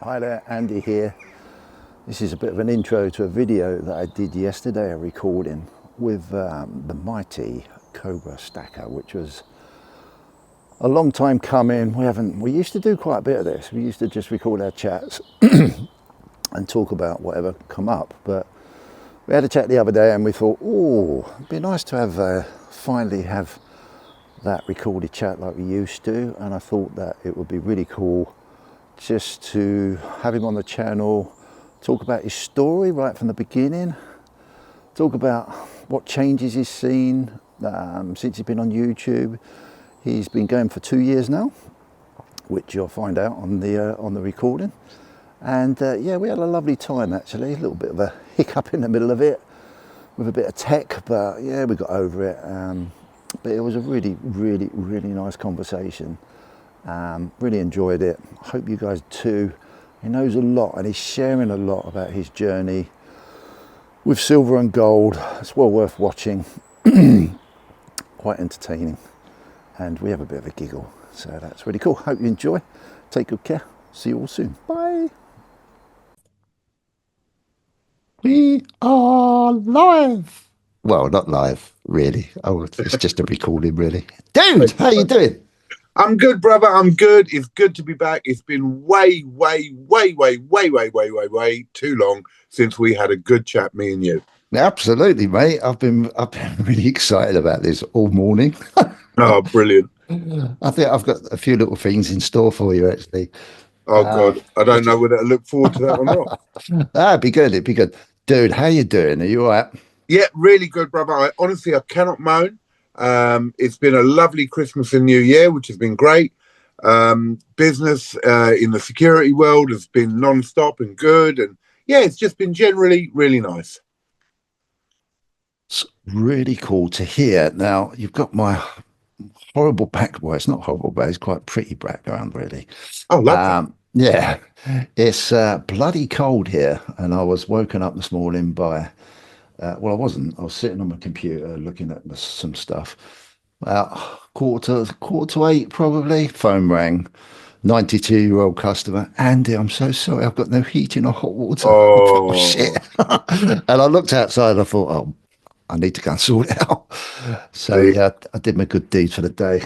Hi there, Andy here. This is a bit of an intro to a video that I did yesterday, a recording with the mighty Cobra stacker, which was a long time coming. We used to do quite a bit of this. We used to just record our chats and talk about whatever come up. But we had a chat the other day and we thought, oh, it'd be nice to have finally have that recorded chat like we used to. And I thought that it would be really cool just to have him on the channel, talk about his story right from the beginning, talk about what changes he's seen since he's been on YouTube. He's been going for 2 years now, which you'll find out on the recording. And yeah, we had a lovely time actually. A little bit of a hiccup in the middle of it with a bit of tech, but yeah, we got over it. But it was a really, really, really nice conversation. Really enjoyed it. Hope you guys too. He knows a lot and he's sharing a lot about his journey with silver and gold. It's well worth watching. Quite entertaining. And we have a bit of a giggle. So that's really cool. Hope you enjoy. Take good care. See you all soon. Bye. We are live. Well, not live, really. Oh, it's just a recording, really. Dude, how you doing? I'm good, brother. I'm good. It's good to be back. It's been way too long since we had a good chat, me and you. Absolutely, mate. I've been really excited about this all morning. Oh, brilliant. I think I've got a few little things in store for you, actually. Oh, God. I don't know whether to look forward to that or not. It'd be good. It'd be good. Dude, how you doing? Are you all right? Yeah, really good, brother. I cannot moan. It's been a lovely Christmas and New Year, which has been great. Business in the security world has been non-stop and good. And yeah, it's just been generally really nice. It's really cool to hear. Now, you've got my horrible back. Well, it's not horrible, but it's quite pretty background, really. Oh, lovely. Yeah, it's bloody cold here, and I was woken up this morning by. Well, I wasn't. I was sitting on my computer looking at some stuff. About quarter to eight, probably. Phone rang. 92-year-old customer. Andy, I'm so sorry. I've got no heating or hot water. I thought, oh, shit. And I looked outside. And I thought, oh, I need to go and sort it out. So yeah, I did my good deed for the day.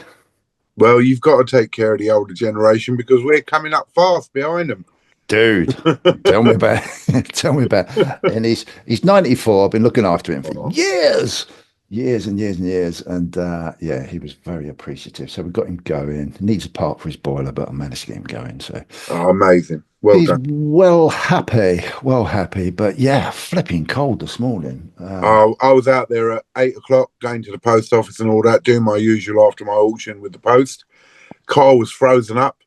Well, you've got to take care of the older generation because we're coming up fast behind them. Dude, tell me about tell me about. And he's 94. I've been looking after him for years and years. And yeah, he was very appreciative. So we got him going. He needs a part for his boiler, but I managed to get him going. So amazing. Well he's done. well happy. But yeah, flipping cold this morning. I was out there at 8 o'clock going to the post office and all that, doing my usual after my auction with the post. Car was frozen up.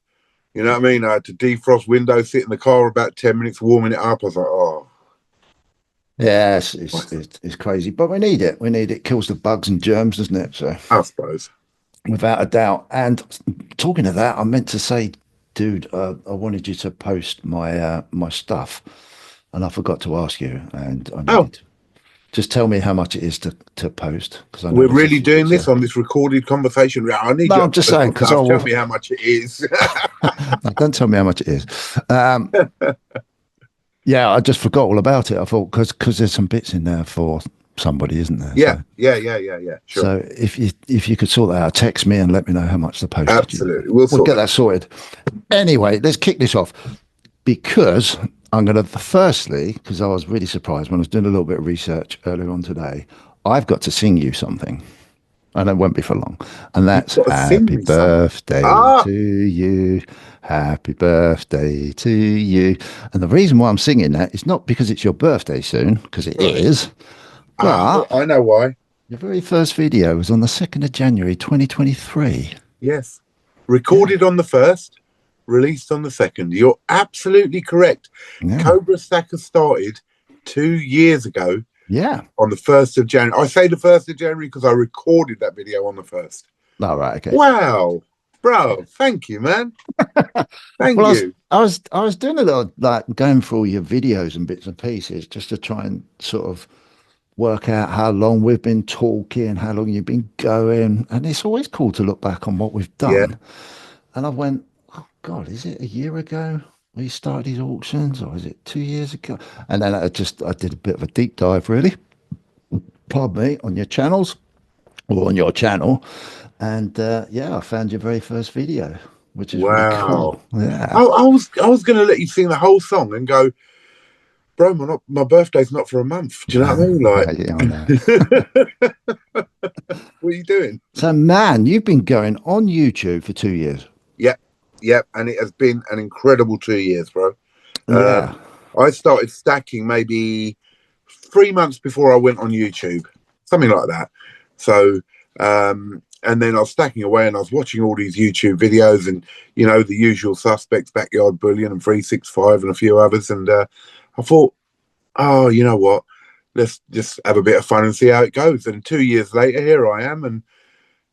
You know what I mean? I had to defrost windows, sit in the car about 10 minutes, warming it up. I was like, oh. Yeah, it's crazy, but we need it. We need it. Kills the bugs and germs, doesn't it? So I suppose. Without a doubt. And talking of that, I meant to say, dude, I wanted you to post my stuff, and I forgot to ask you. And I needed just tell me how much it is to post, because we're really doing this on this recorded conversation. I need no, I'm just saying, because tell me how much it is. Don't tell me how much it is. Yeah, I just forgot all about it. I thought because there's some bits in there for somebody, isn't there? Yeah, so, yeah. Sure. So if you could sort that out, text me and let me know how much the postage. Absolutely, we'll get that sorted. Anyway, let's kick this off, because I'm going to firstly, because I was really surprised when I was doing a little bit of research earlier on today. I've got to sing you something, and it won't be for long. And that's happy birthday to you. Happy birthday to you. And the reason why I'm singing that is not because it's your birthday soon, because it is. But I know why. Your very first video was on the 2nd of January, 2023. Yes. Recorded on the 1st, released on the 2nd. You're absolutely correct. Yeah. Cobra Stacker started 2 years ago. Yeah. On the 1st of January. I say the 1st of January because I recorded that video on the 1st. Oh, right. Okay. Wow. Bro, thank you, man. Thank you. I was doing a little, like, going through all your videos and bits and pieces just to try and sort of work out how long we've been talking, how long you've been going. And it's always cool to look back on what we've done. Yeah. And I went, oh, God, is it a year ago? we started these auctions, or was it 2 years ago? And then I did a bit of a deep dive, really, pardon me, on your channels or on your channel. And yeah, I found your very first video, which is really cool. Wow. Yeah. I was going to let you sing the whole song and go, bro, my birthday's not for a month. Do you know what Yeah, I know. I mean? Like, what are you doing? So, man, you've been going on YouTube for 2 years. Yep, yep. And it has been an incredible 2 years, bro. Yeah. I started stacking maybe 3 months before I went on YouTube, something like that. So, and then I was stacking away and I was watching all these YouTube videos and, the usual suspects, Backyard Bullion and 365 and a few others. And I thought, oh, you know what? Let's just have a bit of fun and see how it goes. And 2 years later, here I am. And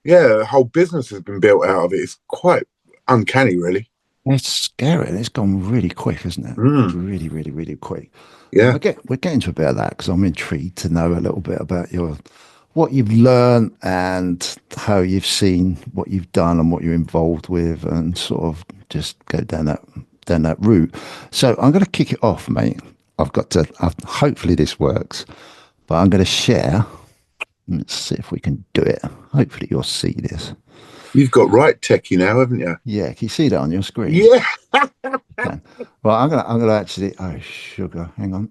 yeah, a whole business has been built out of it. It's quite uncanny, really. It's scary. It's gone really quick, isn't it? Mm, Really, really, really quick. And yeah. we're getting to a bit of that because I'm intrigued to know a little bit about what you've learned and how you've seen what you've done and what you're involved with, and sort of just go down that route. So I'm going to kick it off, mate. Hopefully this works, but I'm going to share. Let's see if we can do it. Hopefully you'll see this. You've got right techie now, haven't you? Yeah, can you see that on your screen? Yeah. Okay. Well, I'm gonna actually. Oh, sugar. Hang on.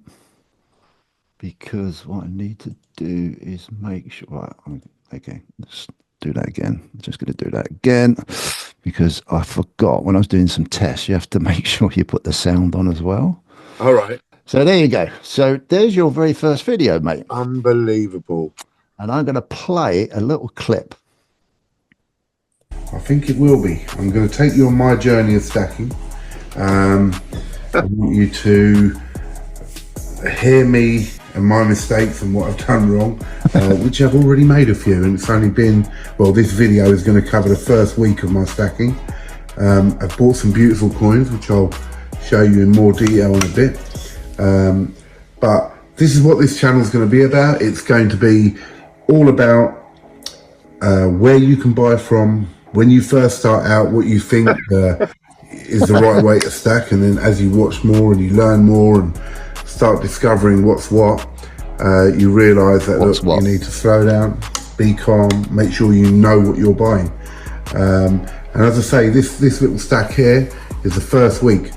Because what I need to do is make sure. Right. Okay. Let's do that again. I'm just gonna do that again because I forgot when I was doing some tests. You have to make sure you put the sound on as well. All right. So there you go. So there's your very first video, mate. Unbelievable. And I'm gonna play a little clip. I think it will be. I'm going to take you on my journey of stacking. I want you to hear me and my mistakes and what I've done wrong, which I've already made a few. And it's only been, well, this video is going to cover the first week of my stacking. I've bought some beautiful coins, which I'll show you in more detail in a bit. But this is what this channel is going to be about. It's going to be all about where you can buy from, when you first start out, what you think is the right way to stack, and then as you watch more and you learn more and start discovering what's what, you realise that you need to slow down, be calm, make sure you know what you're buying. And as I say, this little stack here is the first week,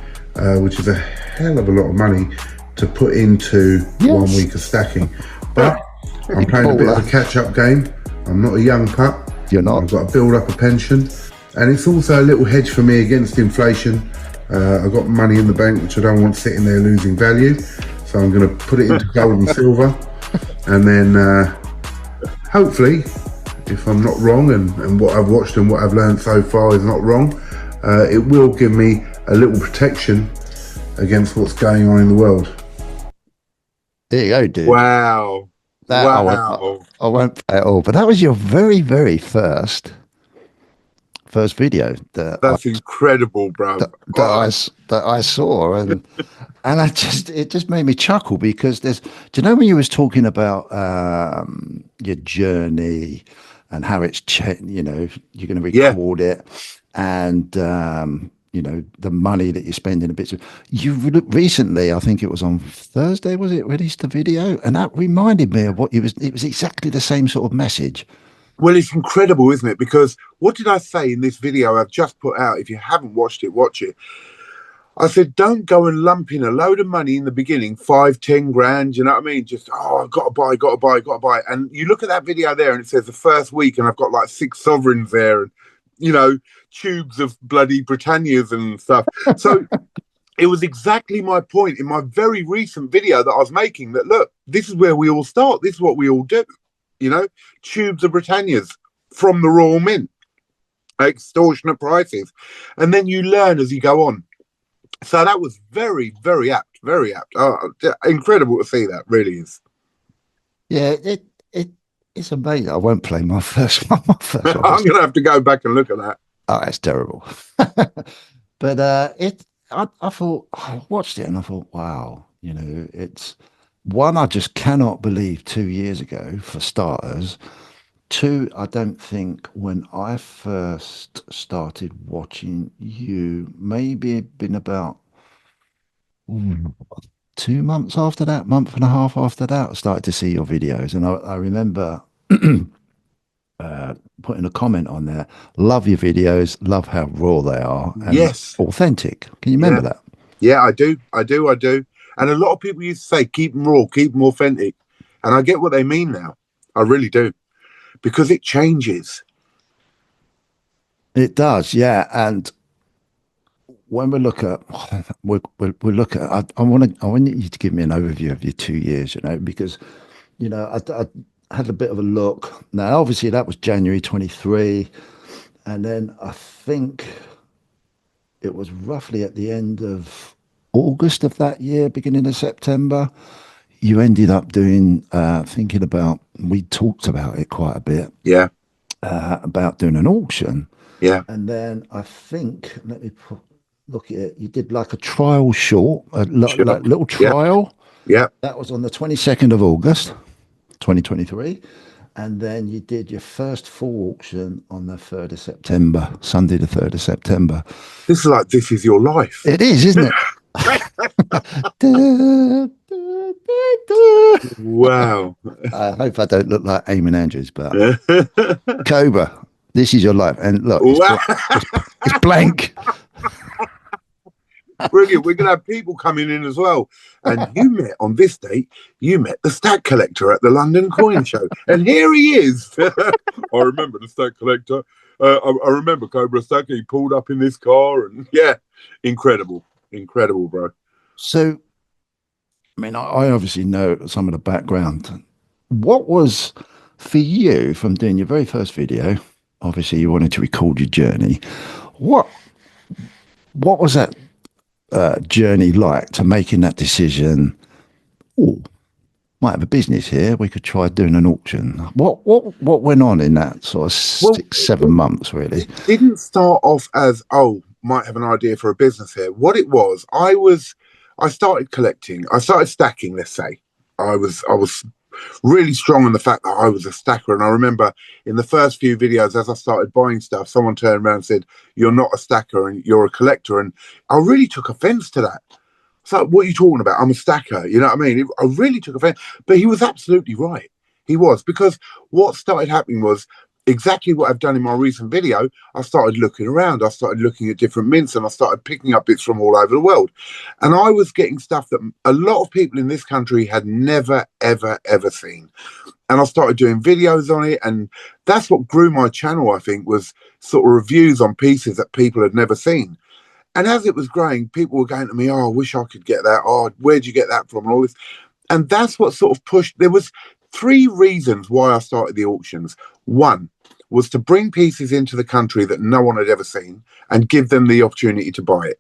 which is a hell of a lot of money to put into 1 week of stacking. But I'm playing a bit of a catch-up game. I'm not a young pup. You're not. I've got to build up a pension, and it's also a little hedge for me against inflation. I've got money in the bank which I don't want sitting there losing value, so I'm going to put it into gold and silver, and then hopefully, if I'm not wrong and what I've watched and what I've learned so far is not wrong, it will give me a little protection against what's going on in the world. There you go, dude. Wow. I won't play it all, but that was your very, very first video That's incredible, bro. that I saw, and it just made me chuckle because do you know when you was talking about your journey and how it's you're going to record it, and the money that you spend in a bit. You recently, I think it was on Thursday, was it, released the video? And that reminded me of it was exactly the same sort of message. Well, it's incredible, isn't it? Because what did I say in this video I've just put out? If you haven't watched it, watch it. I said, don't go and lump in a load of money in the beginning, 5, 10 grand, you know what I mean? Just, I've got to buy. And you look at that video there and it says the first week and I've got like 6 sovereigns there and, tubes of bloody Britannias and stuff. So it was exactly my point in my very recent video that I was making, that, look, this is where we all start. This is what we all do, tubes of Britannias from the Royal Mint, extortionate prices. And then you learn as you go on. So that was very, very apt, very apt. Incredible to see that, really is. Yeah, it's amazing. I won't play my first one. I'm going to have to go back and look at that. Oh, that's terrible. But I thought, I watched it and I thought, wow, it's one, I just cannot believe 2 years ago, for starters. Two, I don't think when I first started watching you, maybe it'd been about ooh, 2 months after that, month and a half after that, I started to see your videos. And I remember putting a comment on there. Love your videos, love how raw they are and Yes. authentic. Can you remember Yeah. that? Yeah, I do. I do. And a lot of people used to say, keep them raw, keep them authentic. And I get what they mean now. I really do. Because it changes. It does, yeah. And when we look at, we look at, I want you to give me an overview of your 2 years, because, I had a bit of a look. Now, obviously, that was January 23. And then I think it was roughly at the end of August of that year, beginning of September, you ended up doing, thinking about, we talked about it quite a bit, Yeah. about doing an auction. Yeah. And then I think, look at it, you did like a trial short, Sure. like little Yeah. trial. Yeah. That was on the 22nd of August, 2023. And then you did your first full auction on the 3rd of September, Sunday, the 3rd of September. This is like, this is your life. It is, isn't it? Da, da, da, da. Wow. I hope I don't look like Eamon Andrews, but Cobra, this is your life. And look, Wow. it's blank. Brilliant. We're going to have people coming in as well. And you met on this date, you met the Stack Collector at the London Coin Show. And here he is. I remember the Stack Collector. I remember Cobra Stacker. He pulled up in this car. And yeah, incredible. Incredible, bro. So, I mean, I obviously know some of the background. What was for you from doing your very first video? Obviously, you wanted to record your journey. What what was that journey like to making that decision? Oh, might have a business here. We could try doing an auction. What went on in that sort of Well, 6 7 months, really? it didn't start off as, oh, might have an idea for a business here. What it was, I started collecting. I started stacking, let's say. I was really strong on the fact that I was a stacker. And I remember in the first few videos, as I started buying stuff, someone turned around and said, "You're not a stacker and you're a collector." And I really took offense to that. So, what are you talking about? I'm a stacker. You know what I mean? I really took offense. But he was absolutely right. He was, because what started happening was exactly what I've done in my recent video. I started looking around. I started looking at different mints and I started picking up bits from all over the world. And I was getting stuff that a lot of people in this country had never, ever, ever seen. And I started doing videos on it. And that's what grew my channel, I think, was sort of reviews on pieces that people had never seen. And as it was growing, people were going to me, "Oh, I wish I could get that. Oh, where'd you get that from?" And all this. And that's what sort of pushed. There was three reasons why I started the auctions. One was to bring pieces into the country that no one had ever seen and give them the opportunity to buy it.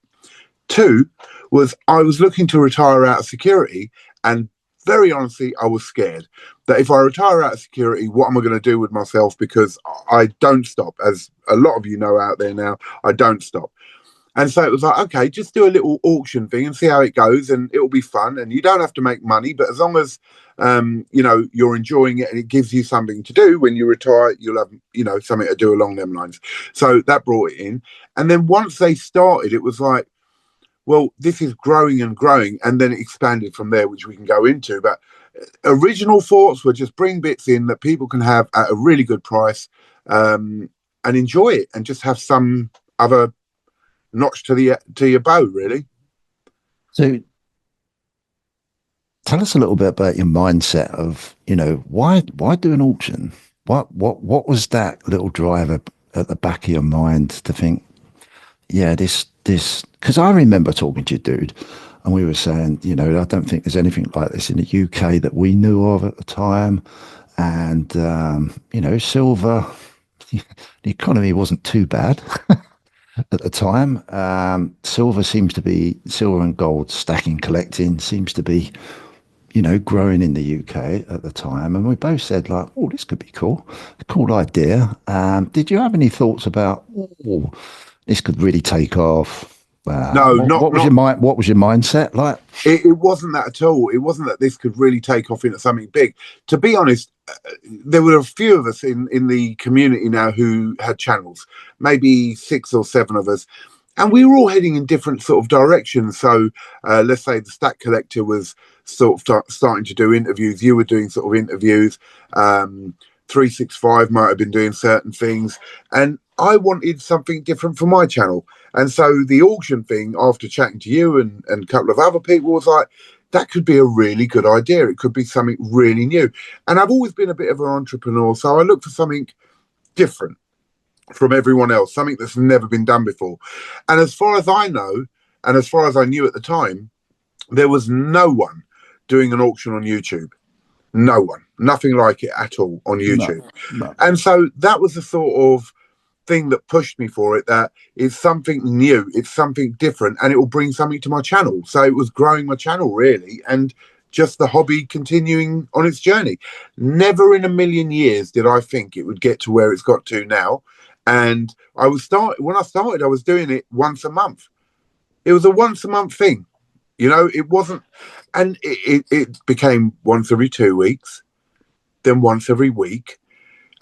Two was I was looking to retire out of security, and very honestly, I was scared that if I retire out of security, what am I going to do with myself? Because I don't stop, as a lot of you know out there now, I don't stop. And so it was like, okay, just do a little auction thing and see how it goes, and it'll be fun. And you don't have to make money, but as long as you're enjoying it and it gives you something to do when you retire, you'll have something to do along them lines. So that brought it in, and then once they started, it was like, well, this is growing and growing, and then it expanded from there, which we can go into. But original thoughts were just bring bits in that people can have at a really good price, and enjoy it, and just have some other notch to your bow, really. So tell us a little bit about your mindset of, why do an auction? What was that little driver at the back of your mind to think, yeah, this because I remember talking to you, dude, and we were saying, I don't think there's anything like this in the UK that we knew of at the time. And silver, the economy wasn't too bad at the time. Silver and gold stacking, collecting seems to be, growing in the UK at the time. And we both said like, oh, this could be cool. A cool idea. Did you have any thoughts about, oh, this could really take off? No, What was your mindset like? It wasn't that at all. It wasn't that this could really take off into something big. To be honest, there were a few of us in the community now who had channels, maybe 6 or 7 of us. and we were all heading in different sort of directions. So let's say the Stack Collector was sort of starting to do interviews. You were doing sort of interviews. 365 might have been doing certain things, and I wanted something different for my channel. And so the auction thing, after chatting to you and a couple of other people, was like, that could be a really good idea. It could be something really new. And I've always been a bit of an entrepreneur, so I looked for something different from everyone else, something that's never been done before. And as far as I know, and as far as I knew at the time, there was no one doing an auction on YouTube. No one, nothing like it at all on YouTube. No. And so that was the sort of thing that pushed me for it, that it's something new, it's something different, and it will bring something to my channel. So it was growing my channel, really, and just the hobby continuing on its journey. Never in a million years did I think it would get to where it's got to now. And when I started, I was doing it once a month. It was a once a month thing, it wasn't, and it became once every 2 weeks, then once every week,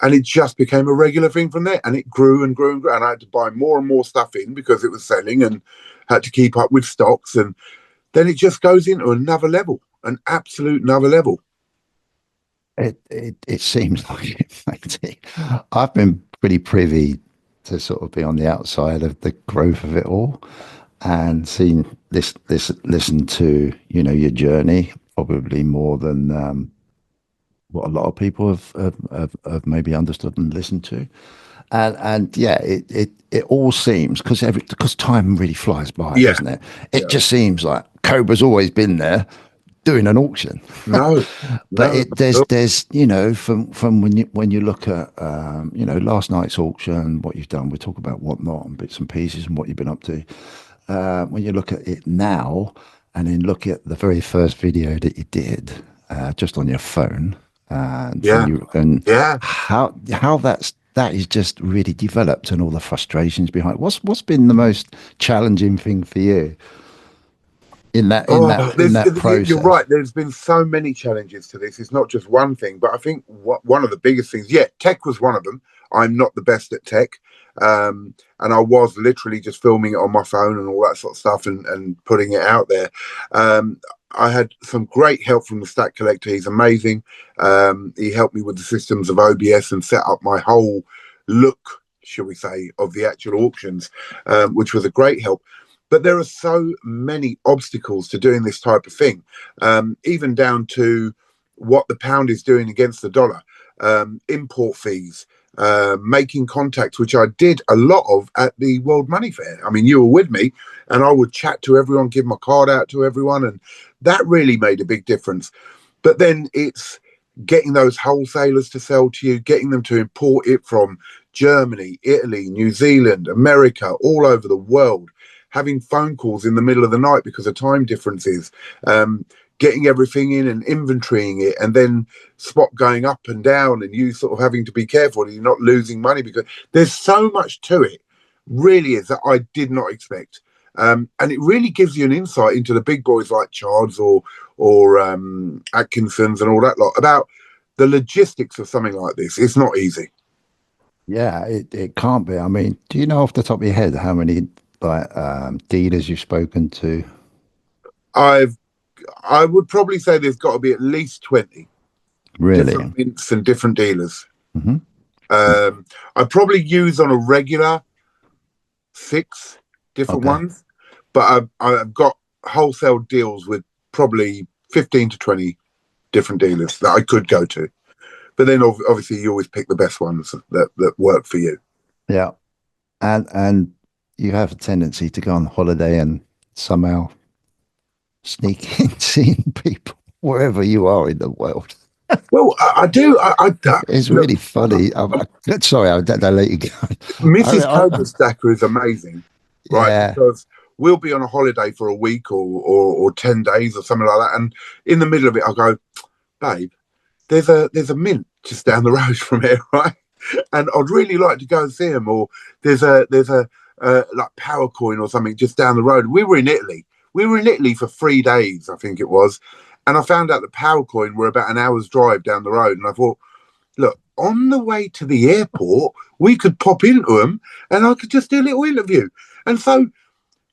and it just became a regular thing from there. And it grew and grew and grew, and I had to buy more and more stuff in because it was selling, and had to keep up with stocks. And then it just goes into another level, an absolute another level. It seems like it, mate. I've been pretty privy to sort of be on the outside of the growth of it all, and seen listen to your journey probably more than what a lot of people have maybe understood and listened to. And yeah, it all seems, because time really flies by, Yeah. doesn't it? It Yeah. just seems like Cobra's always been there doing an auction. No, But no. there's from when you look at last night's auction, what you've done. We talk about whatnot and bits and pieces and what you've been up to. When you look at it now, and then look at the very first video that you did just on your phone, and Yeah. Yeah. how that is just really developed, and all the frustrations behind it. What's been the most challenging thing for you in that process? You're right. There's been so many challenges to this. It's not just one thing, but I think one of the biggest things, tech was one of them. I'm not the best at tech. And I was literally just filming it on my phone and all that sort of stuff, and putting it out there. I had some great help from the Stack Collector. He's amazing. He helped me with the systems of OBS and set up my whole look, shall we say, of the actual auctions, which was a great help. But there are so many obstacles to doing this type of thing, even down to what the pound is doing against the dollar, import fees, making contacts, which I did a lot of at the World Money Fair. I mean, you were with me, and I would chat to everyone, give my card out to everyone, and that really made a big difference. But then it's getting those wholesalers to sell to you, getting them to import it from Germany, Italy, New Zealand, America, all over the world, having phone calls in the middle of the night because of time differences, getting everything in and inventorying it, and then spot going up and down, and you sort of having to be careful that you're not losing money, because there's so much to it, really is, that I did not expect. And it really gives you an insight into the big boys like Charles or Atkinson's and all that lot, about the logistics of something like this. It's not easy. Yeah, it can't be. I mean, do you know off the top of your head how many dealers you've spoken to? I would probably say there's got to be at least 20 different mints and different dealers. Mm-hmm. I probably use on a regular 6 different ones, but I've got wholesale deals with probably 15 to 20 different dealers that I could go to. But then obviously you always pick the best ones that work for you. Yeah. And you have a tendency to go on holiday and somehow sneak in seeing people wherever you are in the world. Well, I do. It's really funny. Sorry, I'll let you go. Mrs. Cobra Stacker is amazing, right? Yeah. Because we'll be on a holiday for a week or 10 days or something like that, and in the middle of it, I'll go, babe, there's a mint just down the road from here, right? And I'd really like to go and see them. Or there's a like Power Coin or something just down the road. We were in Italy. For 3 days, I think it was. And I found out that Power Coin were about an hour's drive down the road. And I thought, look, on the way to the airport, we could pop into them and I could just do a little interview. And so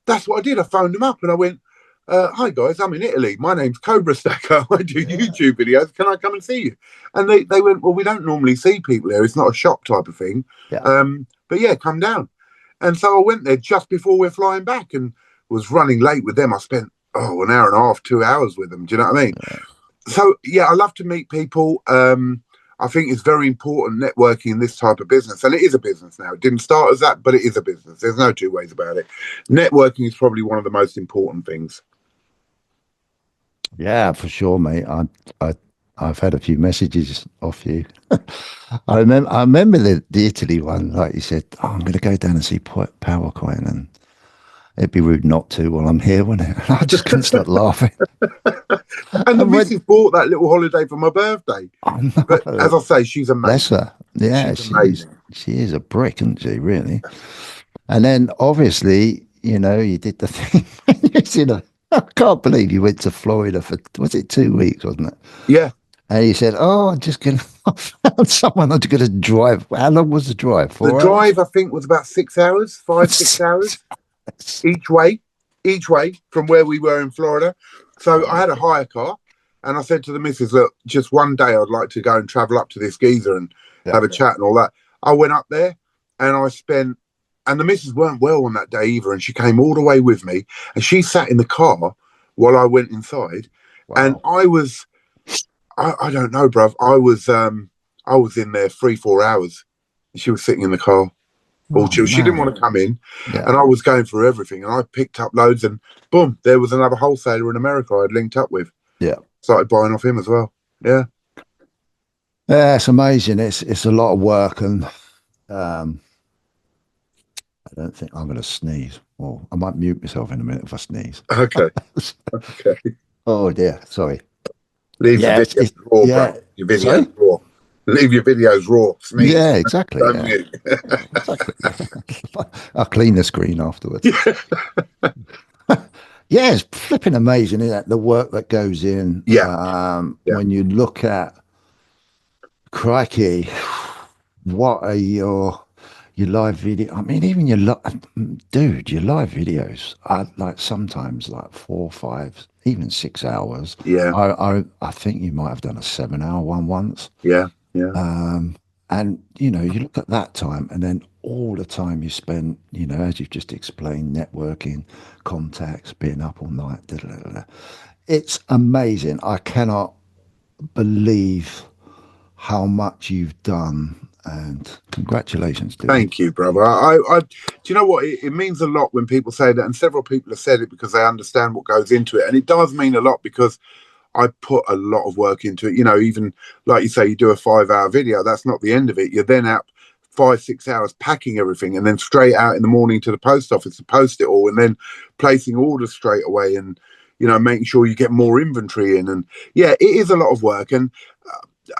that's what I did. I phoned them up and I went, hi guys, I'm in Italy. My name's Cobra Stacker. I do YouTube videos. Can I come and see you? And they went, well, we don't normally see people there. It's not a shop type of thing. Yeah. But yeah, come down. And so I went there just before we're flying back and was running late with them. I spent, an hour and a half, 2 hours with them. Do you know what I mean? Yeah. So yeah, I love to meet people. I think it's very important networking in this type of business. And it is a business now. It didn't start as that, but it is a business. There's no two ways about it. Networking is probably one of the most important things. Yeah, for sure, mate. I've had a few messages off you. I remember the Italy one, like you said, I'm going to go down and see PowerCoin, and it'd be rude not to while I'm here, wouldn't it? I just couldn't stop laughing. And the missus bought that little holiday for my birthday. But as I say, she's amazing. Bless her. Yeah, she's amazing. She is a brick, isn't she, really? And then obviously, you did the thing. I can't believe you went to Florida for, was it 2 weeks, wasn't it? Yeah. And you said, I found someone I'm going to drive. How long was the drive? 4 hours? The drive, I think, was about 6 hours, 6 hours each way from where we were in Florida. So I had a hire car and I said to the missus, look, just one day I'd like to go and travel up to this geezer and have a chat and all that. I went up there and and the missus weren't well on that day either. And she came all the way with me and she sat in the car while I went inside. Wow. And I was, I don't know, bruv. I was in there 3-4 hours. She was sitting in the car. She didn't want to come in, and I was going through everything, and I picked up loads, and boom, there was another wholesaler in America I'd linked up with. Yeah, started buying off him as well. Yeah, it's amazing. It's a lot of work, and I don't think I'm going to sneeze. Or I might mute myself in a minute if I sneeze. Okay. Okay. Oh dear, sorry. Leave your videos raw, bro. Your videos raw. Leave your videos raw. Sneeze. Yeah, exactly. Exactly. I'll clean the screen afterwards. Yeah, it's flipping amazing, isn't it? The work that goes in. When you look at, crikey, what are your live video? I mean, even your live videos are like sometimes like 4, 5, even 6 hours. Yeah. I think you might have done a 7-hour one once. Yeah. Yeah. And you look at that time and then all the time you spend, as you've just explained, networking, contacts, being up all night. It's amazing. I cannot believe how much you've done, and congratulations, dude. Thank you, brother. I do you know what? It means a lot when people say that, and several people have said it because they understand what goes into it, and it does mean a lot because I put a lot of work into it. Even like you say, you do a 5-hour video. That's not the end of it. You're then out 5-6 hours packing everything, and then straight out in the morning to the post office to post it all, and then placing orders straight away, and making sure you get more inventory in. And yeah, it is a lot of work. And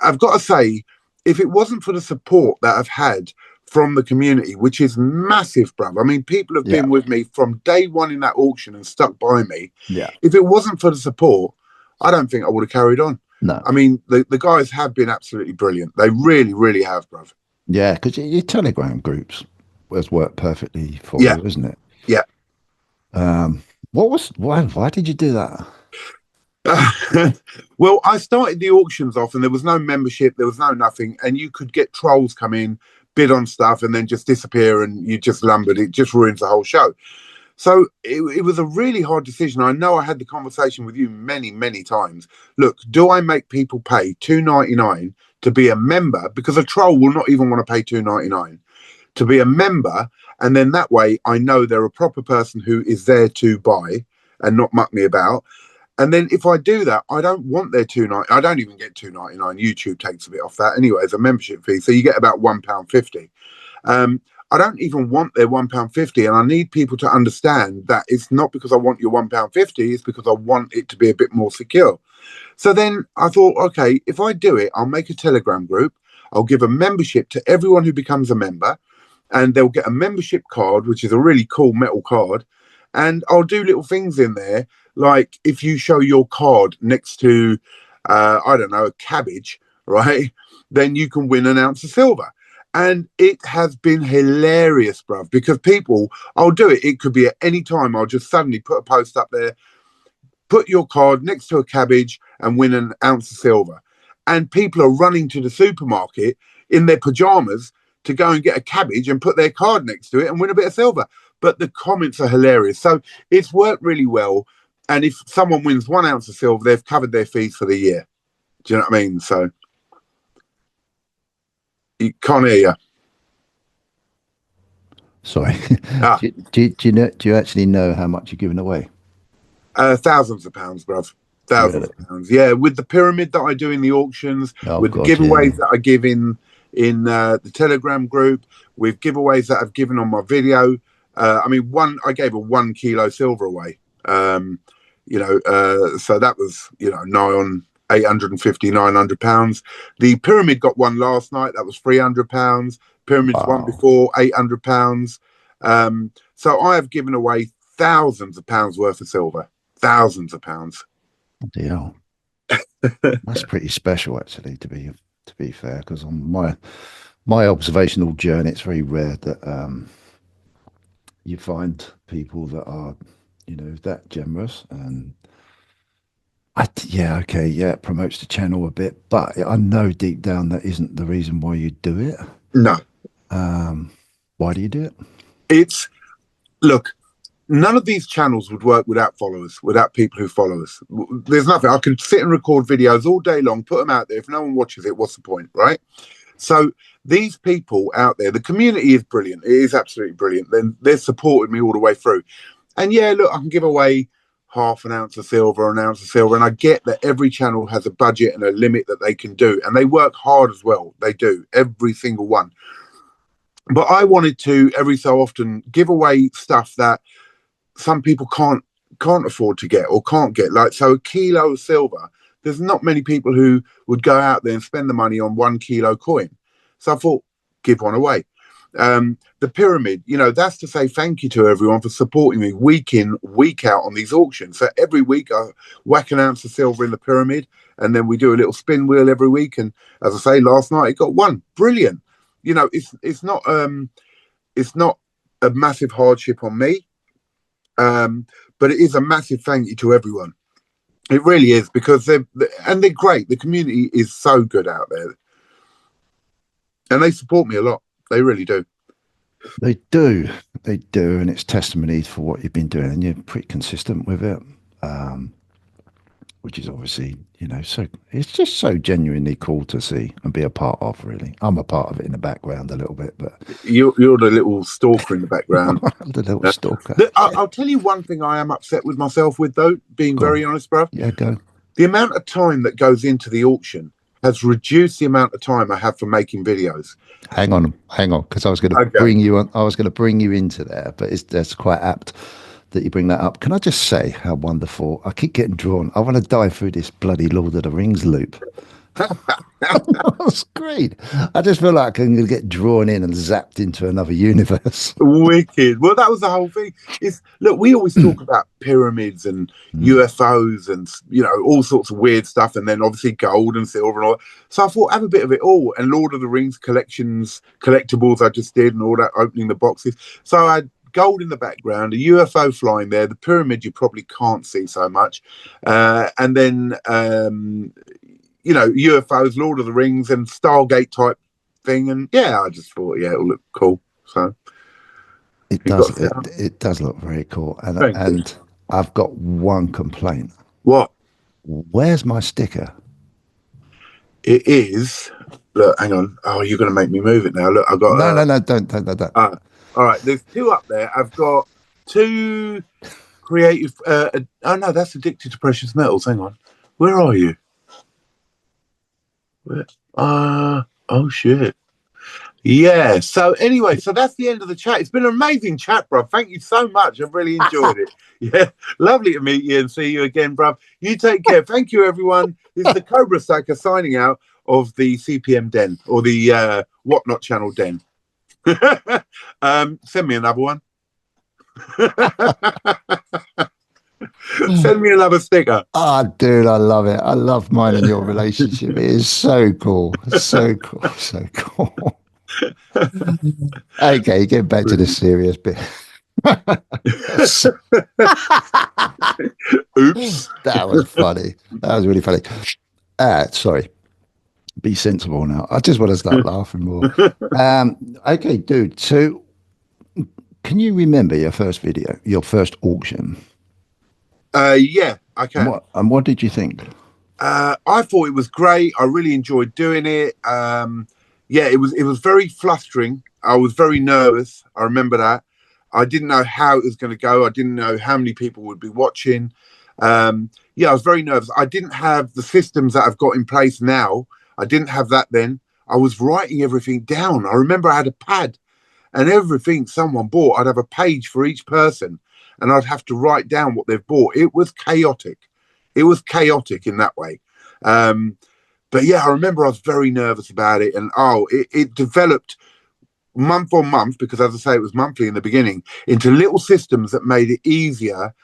I've got to say, if it wasn't for the support that I've had from the community, which is massive, bruv. I mean, people have been with me from day one in that auction and stuck by me. Yeah. If it wasn't for the support, I don't think I would have carried on. No. I mean, the guys have been absolutely brilliant. They really, really have, bruv. Yeah, because your Telegram groups has worked perfectly for you, isn't it? Yeah. Why did you do that? Well, I started the auctions off and there was no membership, there was no nothing, and you could get trolls come in, bid on stuff, and then just disappear, and you just lumbered. It just ruins the whole show. So it was a really hard decision. I know I had the conversation with you many, many times. Look, do I make people pay $2.99 to be a member? Because a troll will not even want to pay $2.99 to be a member. And then that way I know they're a proper person who is there to buy and not muck me about. And then if I do that, I don't want their $2.99. I don't even get $2.99. YouTube takes a bit off that anyway as a membership fee. So you get about £1.50. I don't even want their £1.50, and I need people to understand that it's not because I want your £1.50, it's because I want it to be a bit more secure. So then I thought, okay, if I do it, I'll make a Telegram group. I'll give a membership to everyone who becomes a member, and they'll get a membership card, which is a really cool metal card. And I'll do little things in there, like if you show your card next to, I don't know, a cabbage, right, then you can win an ounce of silver. And it has been hilarious, bruv, because people, I'll do it. It could be at any time. I'll just suddenly put a post up there, put your card next to a cabbage and win an ounce of silver. And people are running to the supermarket in their pajamas to go and get a cabbage and put their card next to it and win a bit of silver. But the comments are hilarious. So it's worked really well. And if someone wins 1 ounce of silver, they've covered their fees for the year. Do you know what I mean? So you can't hear you. Sorry. Do you know? Do you actually know how much you're giving away? Thousands of pounds, bruv. Thousands of pounds. Yeah, with the pyramid that I do in the auctions, with the giveaways that I give in the Telegram group, with giveaways that I've given on my video. I mean, I gave a 1 kilo silver away. So that was, nigh on 850, 900 pounds. The pyramid got one last night. That was 300 pounds. Pyramid's one before, 800 pounds. So I have given away thousands of pounds worth of silver. Thousands of pounds. Deal. That's pretty special, actually, to be fair, because on my observational journey, it's very rare that you find people that are, that generous. And it promotes the channel a bit, but I know deep down that isn't the reason why you do it. No. Why do you do it? Look, none of these channels would work without followers, without people who follow us. There's nothing. I can sit and record videos all day long, put them out there. If no one watches it, what's the point, right? So these people out there, the community is brilliant. It is absolutely brilliant. Then they're supporting me all the way through. And yeah, look, I can give away half an ounce of silver, an ounce of silver. And I get that every channel has a budget and a limit that they can do. And they work hard as well. They do, every single one. But I wanted to, every so often, give away stuff that some people can't afford to get or can't get. Like, so a kilo of silver, there's not many people who would go out there and spend the money on 1 kilo coin. So I thought, give one away. The pyramid, that's to say thank you to everyone for supporting me week in, week out on these auctions. So every week I whack an ounce of silver in the pyramid, and then we do a little spin wheel every week. And as I say, last night it got one. Brilliant. It's not a massive hardship on me. But it is a massive thank you to everyone. It really is, because they're great. The community is so good out there. And they support me a lot. They really do. They do. And it's testimony for what you've been doing. And you're pretty consistent with it. Which is obviously, so it's just so genuinely cool to see and be a part of, really. I'm a part of it in the background a little bit, but you're the little stalker in the background. The little stalker. I'll tell you one thing I am upset with myself with, though, being very honest, bro. Yeah, go. The amount of time that goes into the auction has reduced the amount of time I have for making videos. Hang on, because I was going to bring you on. I was going to bring you into there, but that's quite apt that you bring that up. Can I just say how wonderful? I keep getting drawn. I want to dive through this bloody Lord of the Rings loop. That's great. I just feel like I'm going to get drawn in and zapped into another universe. Wicked. Well, that was the whole thing. Look, we always talk about pyramids and UFOs and all sorts of weird stuff, and then obviously gold and silver and all that. So I thought, have a bit of it all. And Lord of the Rings collectibles I just did, and all that, opening the boxes. So I had gold in the background, a UFO flying there, the pyramid you probably can't see so much, and then UFOs, Lord of the Rings, and Stargate type thing. And yeah, I just thought, it'll look cool. So it does look very cool. And I've got one complaint. What? Where's my sticker? It is. Look, hang on. Oh, you're going to make me move it now. Look, I've got. No, don't. All right, there's 2 up there. I've got 2 creative. Oh no, that's Addicted to Precious Metals. Hang on, where are you? Where? Oh shit. Yeah. So anyway, so that's the end of the chat. It's been an amazing chat, bro. Thank you so much. I've really enjoyed it. Yeah, lovely to meet you and see you again, bro. You take care. Thank you, everyone. This is the Cobra Stacker signing out of the CPM Den, or the Whatnot Channel Den. Send me another one. Send me another sticker. Oh, dude, I love it. I love mine and your relationship. It is so cool. So cool. So cool. Okay, get back to the serious bit. Oops. That was funny. That was really funny. Sorry. Be sensible now. I just want to start laughing more. Okay, dude. So, can you remember your first video, your first auction? Yeah, I And can. what did you think? I thought it was great. I really enjoyed doing it. Yeah, it was very flustering. I was very nervous. I remember that. I didn't know how it was going to go. I didn't know how many people would be watching. Yeah, I was very nervous. I didn't have the systems that I've got in place now. I didn't have that then. I was writing everything down. I remember I had a pad and everything someone bought, I'd have a page for each person and I'd have to write down what they've bought. It was chaotic. It was chaotic in that way. Um, but yeah, I remember I was very nervous about it. And it developed month on month, because as I say, it was monthly in the beginning, into little systems that made it easier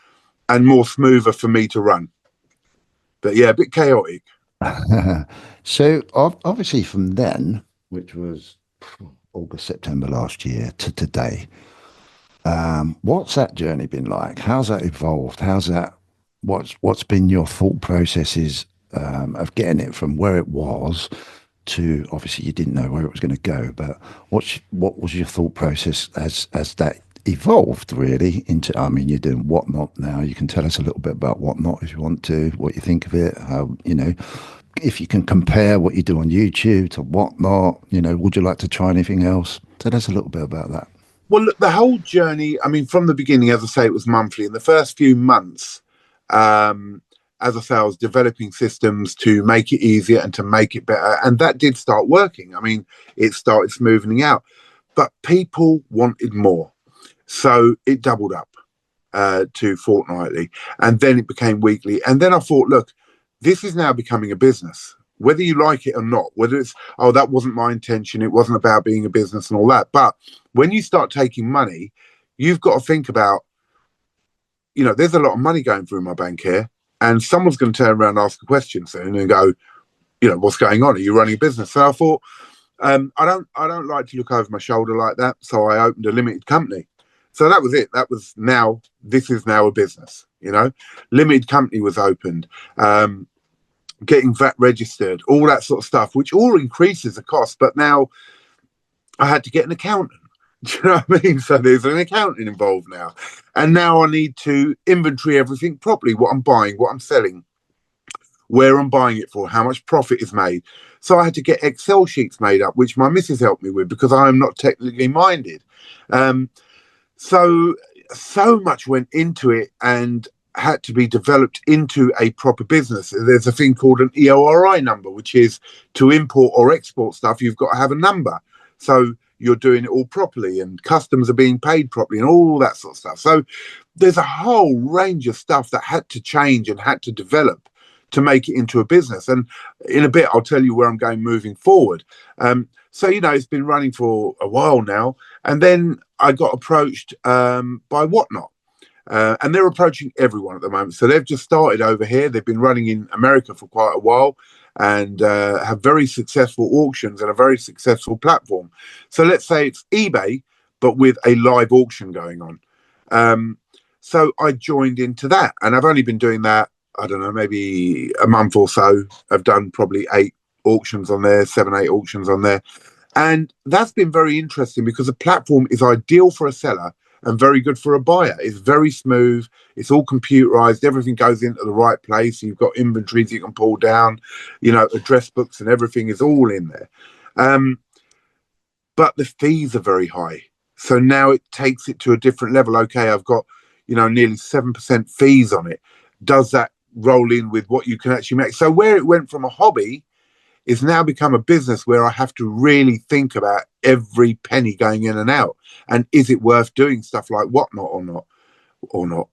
and more smoother for me to run. But yeah, a bit chaotic. So, obviously, from then, which was August, September last year, to today, what's that journey been like? How's that evolved? What's been your thought processes of getting it from where it was to, obviously you didn't know where it was going to go, but what was your thought process as that evolved really into, I mean, you're doing Whatnot now. You can tell us a little bit about Whatnot if you want to, what you think of it, how, if you can compare what you do on YouTube to Whatnot, would you like to try anything else? Tell us a little bit about that. Well, look, the whole journey, I mean, from the beginning, as I say, it was monthly. In the first few months, as I say, I was developing systems to make it easier and to make it better. And that did start working. I mean, it started smoothing out, but people wanted more. So it doubled up to fortnightly. And then it became weekly. And then I thought, look, this is now becoming a business. Whether you like it or not, whether it's, oh, that wasn't my intention, it wasn't about being a business and all that. But when you start taking money, you've got to think about, there's a lot of money going through my bank here, and someone's going to turn around and ask a question soon and go, what's going on? Are you running a business? So I thought, I don't like to look over my shoulder like that. So I opened a limited company. So that was it. This is now a business, limited company was opened, getting VAT registered, all that sort of stuff, which all increases the cost. But now I had to get an accountant. Do you know what I mean? So there's an accountant involved now. And now I need to inventory everything properly, what I'm buying, what I'm selling, where I'm buying it for, how much profit is made. So I had to get Excel sheets made up, which my missus helped me with because I am not technically minded. So much went into it and had to be developed into a proper business. There's a thing called an EORI number, which is to import or export stuff, you've got to have a number. So you're doing it all properly and customs are being paid properly and all that sort of stuff. So there's a whole range of stuff that had to change and had to develop to make it into a business. And in a bit, I'll tell you where I'm going moving forward. So, it's been running for a while now. And then I got approached by Whatnot. And they're approaching everyone at the moment. So they've just started over here. They've been running in America for quite a while and have very successful auctions and a very successful platform. So let's say it's eBay, but with a live auction going on. So I joined into that, and I've only been doing that, I don't know, maybe a month or so. I've done probably 8 auctions on there, 7, 8 auctions on there. And that's been very interesting because the platform is ideal for a seller and very good for a buyer. It's very smooth. It's all computerized. Everything goes into the right place. You've got inventories you can pull down, address books and everything is all in there. But the fees are very high. So now it takes it to a different level. Okay, I've got, nearly 7% fees on it. Does that roll in with what you can actually make? So where it went from a hobby is now become a business where I have to really think about every penny going in and out. And is it worth doing stuff like Whatnot or not?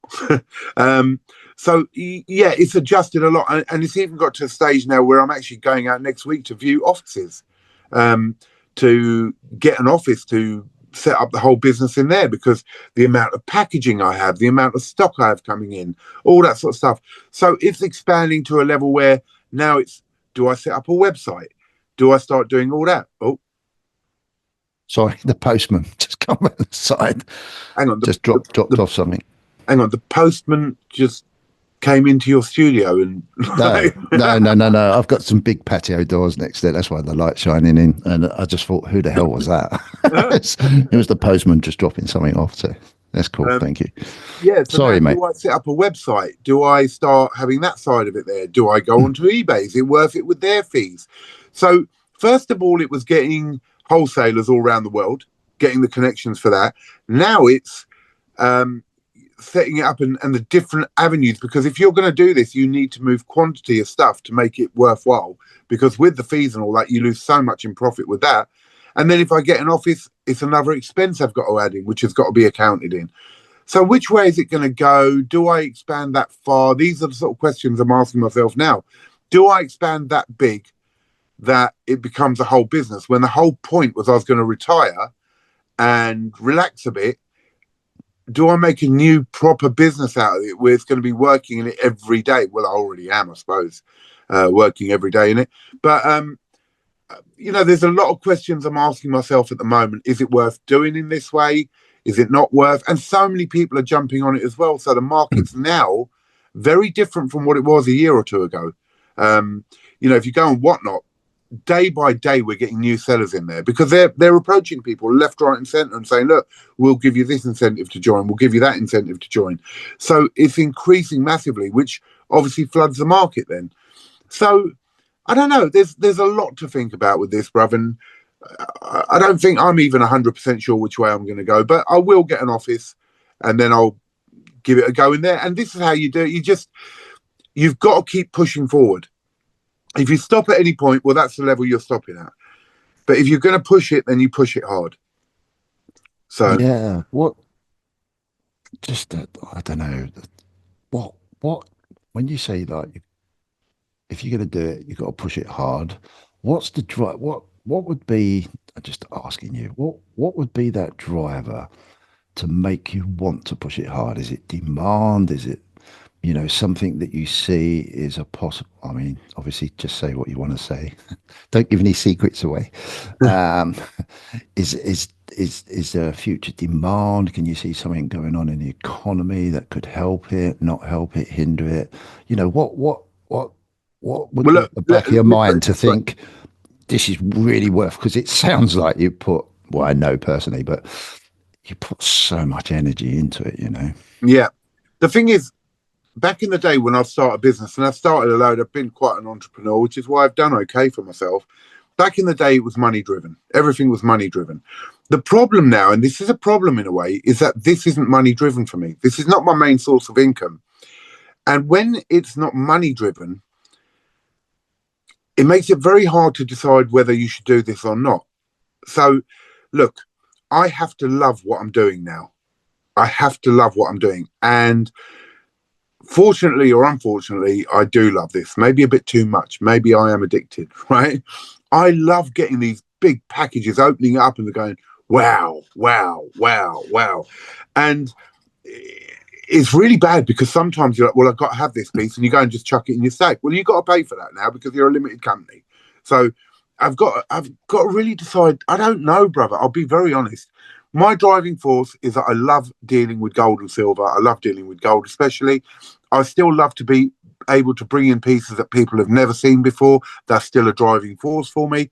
So yeah, it's adjusted a lot. And it's even got to a stage now where I'm actually going out next week to view offices, to get an office to set up the whole business in there, because the amount of packaging I have, the amount of stock I have coming in, all that sort of stuff. So it's expanding to a level where now it's, do I set up a website? Do I start doing all that? Oh, Sorry, the postman just come outside. Hang on, Just dropped off something. hang on. The postman just came into your studio and No. I've got some big patio doors next there. That's why the light's shining in. And I just thought, who the hell was that? It was the postman just dropping something off. So that's cool. Thank you. Yeah. So Sorry, now, mate. do I set up a website? Do I start having that side of it there? Do I go onto eBay? Is it worth it with their fees? So first of all, it was getting wholesalers all around the world, getting the connections for that. Now it's setting it up and the different avenues, because if you're going to do this, you need to move quantity of stuff to make it worthwhile, because with the fees and all that, you lose so much in profit with that. And then if I get an office, it's another expense I've got to add in, which has got to be accounted in. So which way is it going to go? Do I expand that far? These are the sort of questions I'm asking myself now. Do I expand that big that it becomes a whole business, when the whole point was I was going to retire and relax a bit? Do I make a new proper business out of it where it's going to be working in it every day? Well, I already am, I suppose, working every day in it. But, there's a lot of questions I'm asking myself at the moment. Is it worth doing in this way? Is it not worth? And so many people are jumping on it as well. So the market's now very different from what it was a year or two ago. If you go on Whatnot, day by day we're getting new sellers in there, because they're approaching people left, right and centre and saying, look, we'll give you this incentive to join, we'll give you that incentive to join. So it's increasing massively, which obviously floods the market then. So I don't know, there's a lot to think about with this, bruv, and I don't think I'm even 100% sure which way I'm going to go, but I will get an office and then I'll give it a go in there. And this is how you do it. You've got to keep pushing forward. If you stop at any point, well, that's the level you're stopping at. But if you're going to push it, then you push it hard. So yeah, I don't know. What when you say like, if you're going to do it, you've got to push it hard. What's the drive? What would be? I'm just asking you. What would be that driver to make you want to push it hard? Is it demand? Is it, something that you see is a possible? I mean, obviously, just say what you want to say. Don't give any secrets away. Is there a future demand? Can you see something going on in the economy that could help it, not help it, hinder it? What would be at the back of your mind to think this is really worth? Because it sounds like you put, well, I know personally, but you put so much energy into it. Yeah, the thing is, back in the day when I've started a business, and I've started a load, I've been quite an entrepreneur, which is why I've done okay for myself. Back in the day, it was money driven. Everything was money driven. The problem now, and this is a problem in a way, is that this isn't money driven for me. This is not my main source of income. And when it's not money driven, it makes it very hard to decide whether you should do this or not. So, look, I have to love what I'm doing now. I have to love what I'm doing. And fortunately or unfortunately, I do love this. Maybe a bit too much. Maybe I am addicted, right? I love getting these big packages, opening up and going, wow, wow, wow, wow. And it's really bad, because sometimes you're like, well, I've got to have this piece, and you go and just chuck it in your sack. Well, you've got to pay for that now because you're a limited company. So I've got to really decide. I don't know, brother. I'll be very honest. My driving force is that I love dealing with gold and silver. I love dealing with gold, especially. I still love to be able to bring in pieces that people have never seen before. That's still a driving force for me.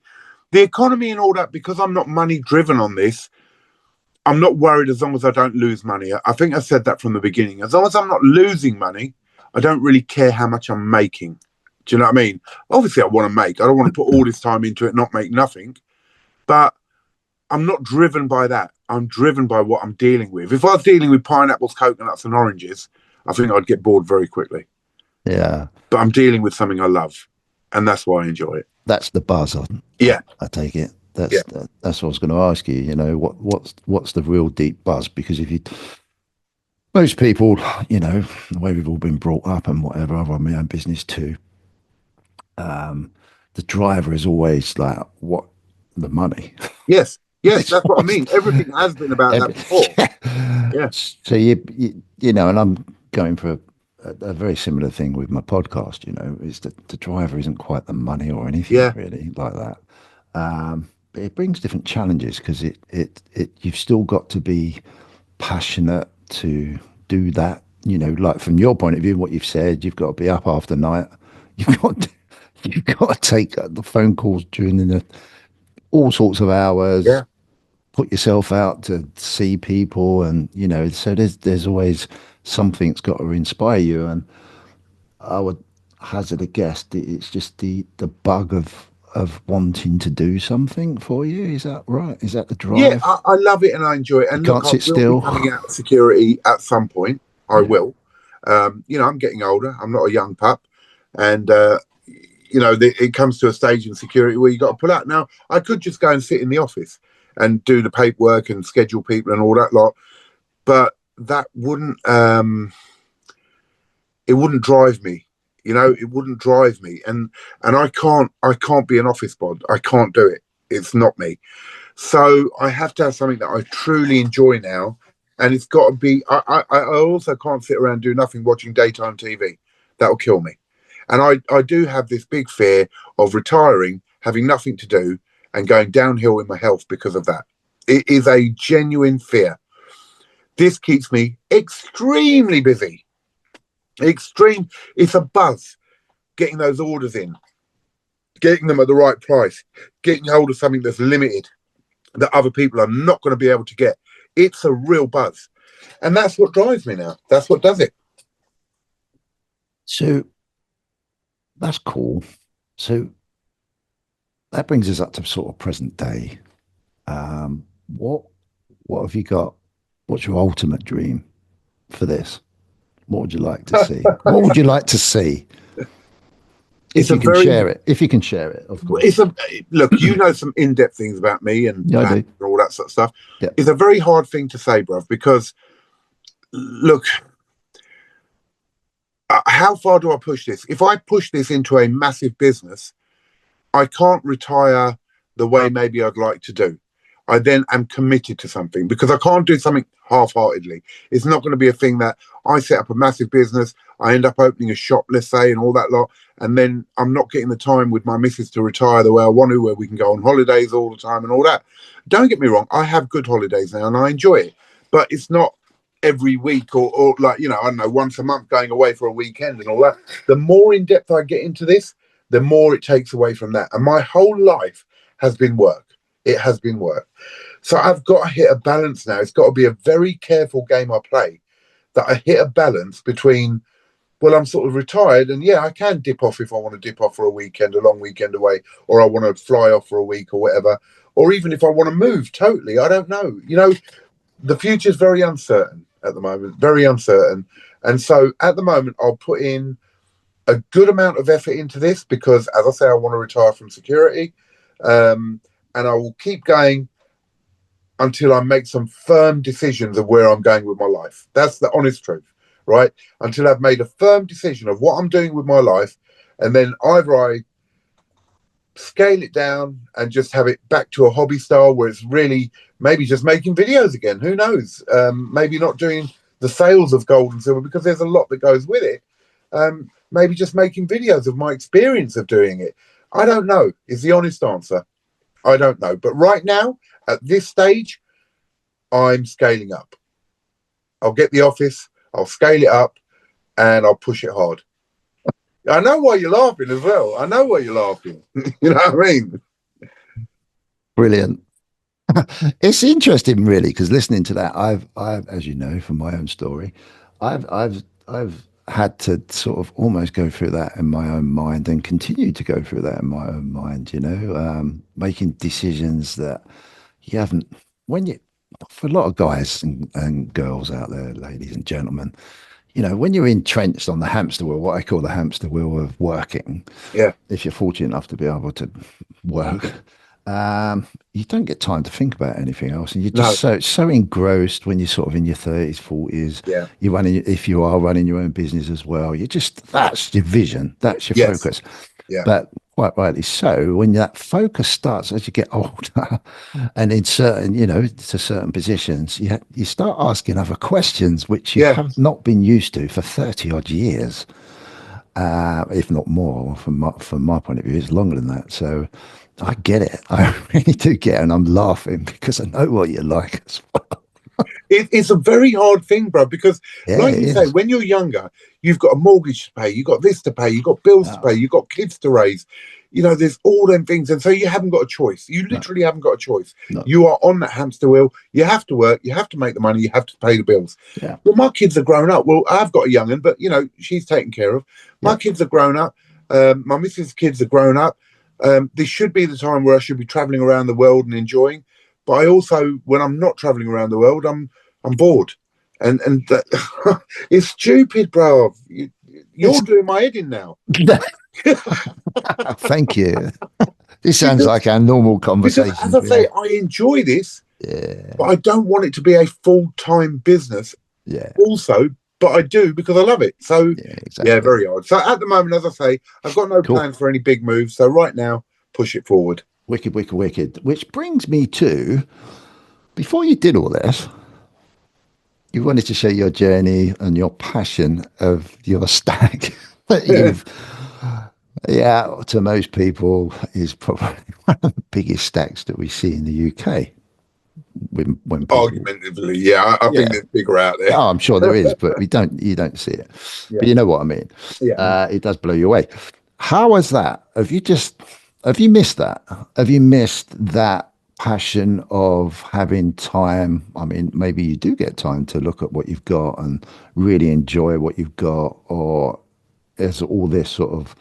The economy and all that, because I'm not money driven on this, I'm not worried as long as I don't lose money. I think I said that from the beginning. As long as I'm not losing money, I don't really care how much I'm making. Do you know what I mean? Obviously, I want to make. I don't want to put all this time into it, not make nothing. But I'm not driven by that. I'm driven by what I'm dealing with. If I was dealing with pineapples, coconuts, and oranges, I think I'd get bored very quickly. Yeah. But I'm dealing with something I love, and that's why I enjoy it. That's the buzz on. Yeah. I take it. That's what I was going to ask you. What's the real deep buzz? Because most people, the way we've all been brought up and whatever, I've run my own business too. The driver is always like, what, the money? Yes, that's what I mean. Everything has been about that before. Yeah. So and I'm going for a very similar thing with my podcast. Is that the driver isn't quite the money or anything really like that. it brings different challenges because it you've still got to be passionate to do that. You know, like from your point of view, what you've said, you've got to be up after night. You've got to, you've got to take the phone calls during the all sorts of hours. Yeah. Put yourself out to see people, and you know, so there's always something that's got to inspire you. And I would hazard a guess that it's just the bug of wanting to do something for you. Is that right? Is that the Yeah, drive? I love it and I enjoy it. You And look, can't I sit will be still. coming out of security at some point. I Yeah. will. You know, I'm getting older. I'm not a young pup. And, you know, it comes to a stage in security where you got to pull out. Now, I could just go and sit in the office and do the paperwork and schedule people and all that lot. But that wouldn't, it wouldn't drive me. You know, it wouldn't drive me. And I can't be an office bod. I can't do it. It's not me. So I have to have something that I truly enjoy now, and it's got to be. I also can't sit around and do nothing watching daytime TV. That'll kill me. And I do have this big fear of retiring, having nothing to do, and going downhill in my health because of that. It is a genuine fear. This keeps me extremely busy. Extreme. It's a buzz getting those orders in, getting them at the right price, getting hold of something that's limited that other people are not going to be able to get. It's a real buzz. And that's what drives me now. That's what does it. So that's cool. So that brings us up to sort of present day. Um, what what have you got? What's your ultimate dream for this? What would you like to see? What would you like to see? If It's a you can very, share it. If you can share it, of course. it's a, look, you know some in-depth things about me and Yeah, I plans do. and all that sort of stuff. Yeah. It's a very hard thing to say, bruv, because look, how far do I push this? If I push this into a massive business, I can't retire the way maybe I'd like to do. I then am committed to something because I can't do something half-heartedly. It's not going to be a thing that I set up a massive business, I end up opening a shop, let's say, and all that lot, and then I'm not getting the time with my missus to retire the way I want to, where we can go on holidays all the time and all that. Don't get me wrong, I have good holidays now and I enjoy it, but it's not every week or like, you know, I don't know, once a month going away for a weekend and all that. The more in depth I get into this, the more it takes away from that. And my whole life has been work. It has been work. So I've got to hit a balance now. It's got to be a very careful game I play, that I hit a balance between, well, I'm sort of retired and yeah, I can dip off if I want to dip off for a weekend, a long weekend away, or I want to fly off for a week or whatever, or even if I want to move totally. I don't know. You know, the future is very uncertain at the moment, very uncertain. And so at the moment, I'll put in a good amount of effort into this because, as I say, I want to retire from security. And I will keep going until I make some firm decisions of where I'm going with my life. That's the honest truth, right? Until I've made a firm decision of what I'm doing with my life. And then either I scale it down and just have it back to a hobby style where it's really maybe just making videos again. Who knows? Maybe not doing the sales of gold and silver because there's a lot that goes with it. Maybe just making videos of my experience of doing it. I don't know, is the honest answer. I don't know. But right now, at this stage, I'm scaling up. I'll get the office, I'll scale it up, and I'll push it hard. I know why you're laughing as well. I know why you're laughing. You know what I mean? Brilliant. It's interesting, really, because listening to that, I've, as you know, from my own story, I've had to sort of almost go through that in my own mind and continue to go through that in my own mind. You know, making decisions that you haven't when you for a lot of guys and girls out there, ladies and gentlemen, you know, when you're entrenched on the hamster wheel, what I call the hamster wheel of working, Yeah. if you're fortunate enough to be able to work, you don't get time to think about anything else, and you're No. just so engrossed when you're sort of in your 30s, 40s. Yeah. You're running, if you are running your own business as well. You just that's your vision, that's your Yes. focus. Yeah. But quite rightly so, when that focus starts as you get older, and in certain, you know, to certain positions, you start asking other questions which you Yeah. have not been used to for 30 odd years, if not more. From my point of view, it's longer than that. So I get it. I really do get it. And I'm laughing because I know what you're like as well. It's a very hard thing, bro, because Yeah, like it you say, is. when you're younger, you've got a mortgage to pay, you've got this to pay, you've got bills to No, pay, you've got kids to raise. You know, there's all them things. And so you haven't got a choice. You no, literally haven't got a choice. no. You are on that hamster wheel. You have to work, you have to make the money, you have to pay the bills. Yeah, Well, my kids are grown up. Well, I've got a young'un, but you know, she's taken care of. My yeah. kids are grown up. My missus' kids are grown up. This should be the time where I should be traveling around the world and enjoying. But I also, when I'm not traveling around the world, I'm bored. And that, it's stupid, bro. You're It's doing my head in now. thank you. This sounds because like our normal because as conversations I we say, have. I enjoy this, Yeah, but I don't want it to be a full-time business yeah, also, but I do because I love it. So yeah, yeah, exactly. very odd. So at the moment, as I say, I've got no Cool. plans for any big moves. So right now, push it forward. Wicked, wicked, wicked. Which brings me to, before you did all this, you wanted to share your journey and your passion of your stack that you've, yeah, to most people is probably one of the biggest stacks that we see in the UK when people, Argumentatively, yeah, I think yeah. there's bigger out there. Oh, I'm sure there is, but you don't see it. Yeah, But you know what I mean. yeah. It does blow you away. How was that? Have you missed that? Have you missed that passion of having time? I mean, maybe you do get time to look at what you've got and really enjoy what you've got, or is all this sort of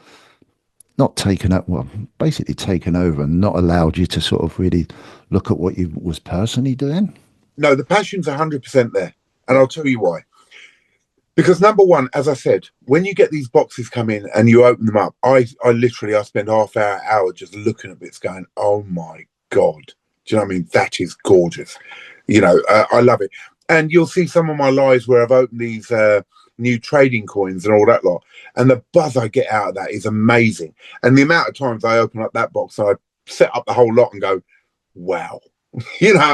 not taken up, well, basically taken over and not allowed you to sort of really look at what you was personally doing? No, the passion's 100% there, and Yeah. I'll tell you why. Because number one, as I said, when you get these boxes come in and you open them up, I literally I spend hour just looking at bits, going, "Oh my god!" Do you know what I mean? That is gorgeous. You know, I love it. And you'll see some of my lives where I've opened these new trading coins and all that lot, and the buzz I get out of that is amazing. And the amount of times I open up that box, I set up the whole lot and go, "Wow." You know what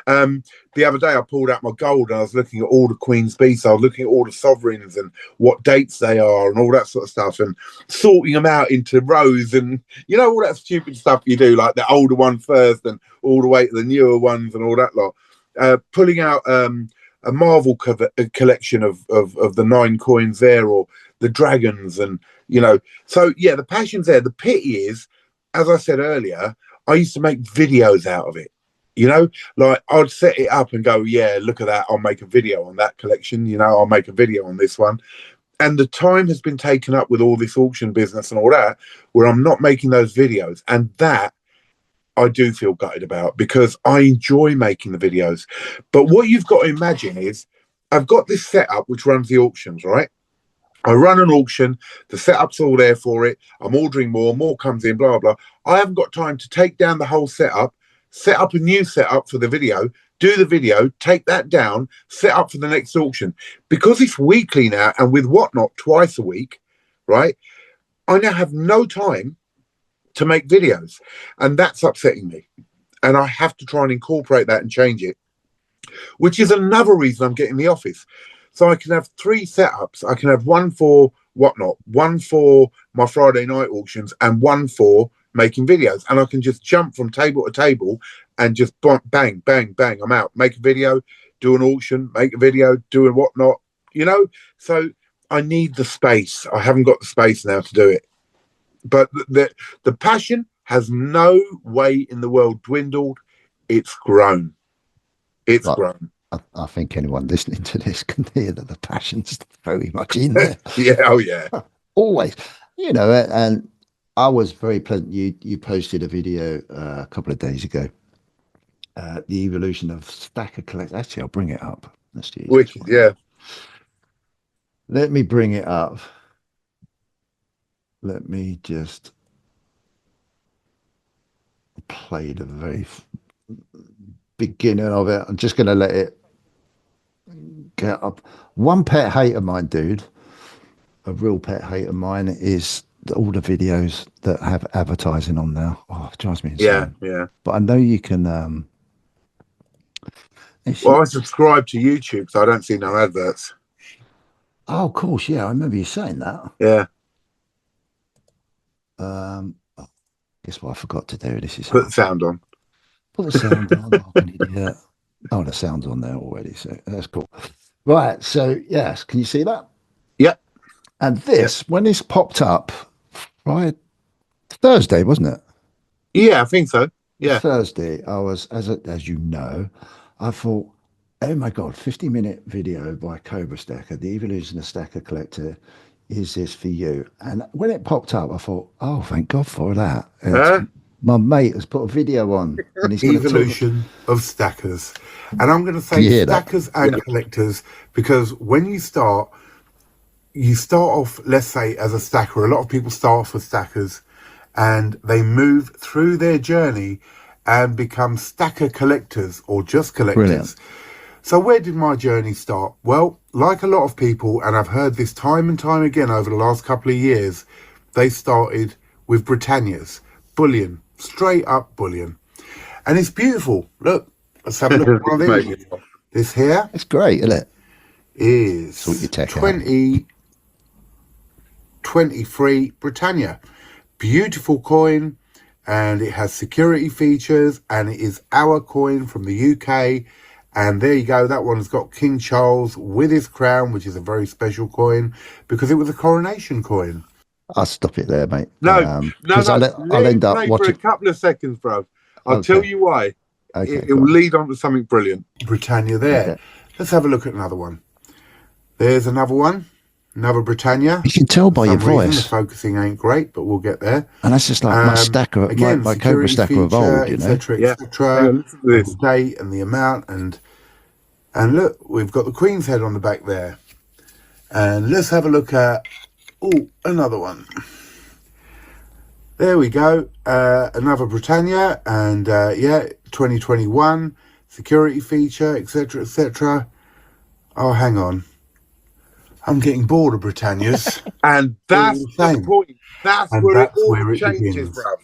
I mean? The other day I pulled out my gold and I was looking at all the Queen's beasts. I was looking at all the sovereigns and what dates they are and all that sort of stuff, and sorting them out into rows and you know all that stupid stuff you do, like the older one first and all the way to the newer ones and all that lot. Pulling out a Marvel collection of the 9 coins there, or the dragons, and you know. So yeah, the passion's there. The pity is, as I said earlier, I used to make videos out of it. You know, like I'd set it up and go, yeah, look at that. I'll make a video on that collection. You know, I'll make a video on this one. And the time has been taken up with all this auction business and all that, where I'm not making those videos. And that I do feel gutted about because I enjoy making the videos. But what you've got to imagine is I've got this setup which runs the auctions, right? I run an auction, the setup's all there for it. I'm ordering more comes in, blah, blah. I haven't got time to take down the whole setup, set up a new setup for the video, do the video, take that down, set up for the next auction. Because it's weekly now and with whatnot twice a week, right? I now have no time to make videos. And that's upsetting me. And I have to try and incorporate that and change it, which is another reason I'm getting the office. So I can have 3 setups. I can have one for whatnot, one for my Friday night auctions, and one for making videos. And I can just jump from table to table and just bang, bang, bang. I'm out. Make a video, do an auction, make a video, do a whatnot, you know? So I need the space. I haven't got the space now to do it. But the passion has no way in the world dwindled. It's grown. It's But grown. I think anyone listening to this can hear that the passion's very much in there. Yeah, oh yeah. Always, you know, and I was very pleasant. You posted a video a couple of days ago, the evolution of Stacker Collect. Actually, I'll bring it up. That's the easiest Wicked, one. yeah. Let me bring it up. Let me just play the very beginning of it. I'm just going to let it get up. One pet hate of mine, dude, a real pet hate of mine is all the videos that have advertising on now. Oh, it drives me Yeah, insane. yeah. But I know you can. Well, I subscribe to YouTube, so I don't see no adverts. Oh, of course, yeah. I remember you saying that. Yeah. Um, Guess what I forgot to do? This is Put how. the sound on. Put the sound on. Oh, an idiot. Oh, the sound's on there already, so that's cool. Right, so yes, can you see that? Yep. And this, when this popped up, right, Thursday, wasn't it? Yeah, I think so. Yeah. Thursday, I was, as you know, I thought, oh my God, 50-minute video by Cobra Stacker, the evolution of Stacker Collector. Is this for you? And when it popped up, I thought, oh, thank God for that. It's, my mate has put a video on and he's going to talk. Evolution of stackers. And I'm going to Can say you hear that? stackers and collectors, because when you start off, let's say, as a stacker. A lot of people start off with stackers and they move through their journey and become stacker collectors or just collectors. Brilliant. So where did my journey start? Well, like a lot of people, and I've heard this time and time again over the last couple of years, they started with Britannias, bullion, straight up bullion. And it's beautiful. Look, let's have a look at one of these. This here It's great, isn't it? is Sort your tech out. 2023 Britannia. Beautiful coin, and it has security features, and it is our coin from the UK. And there you go, that one's got King Charles with his crown, which is a very special coin because it was a coronation coin. I'll stop it there, mate. No, Because Let I'll it end up play watching. for a couple of seconds, bro. I'll Okay. tell you why. Okay, It go will on. lead on to something brilliant. Britannia there. Okay. Let's have a look at another one. There's another one, another Britannia. You can tell by For your some reason, voice. the focusing ain't great, but we'll get there. And that's just like my stacker, Again, my Cobra security Stacker of feature, old, you know. etc., Yeah. Hang etc. on, listen to this. The date and the amount, and look, we've got the Queen's head on the back there. And let's have a look at another one. There we go, another Britannia, and 2021 security feature, etc., etc. Oh, hang on, I'm getting bored of Britannias. And that's All the the same. point. That's And where that's it all where it changes, begins. bruv.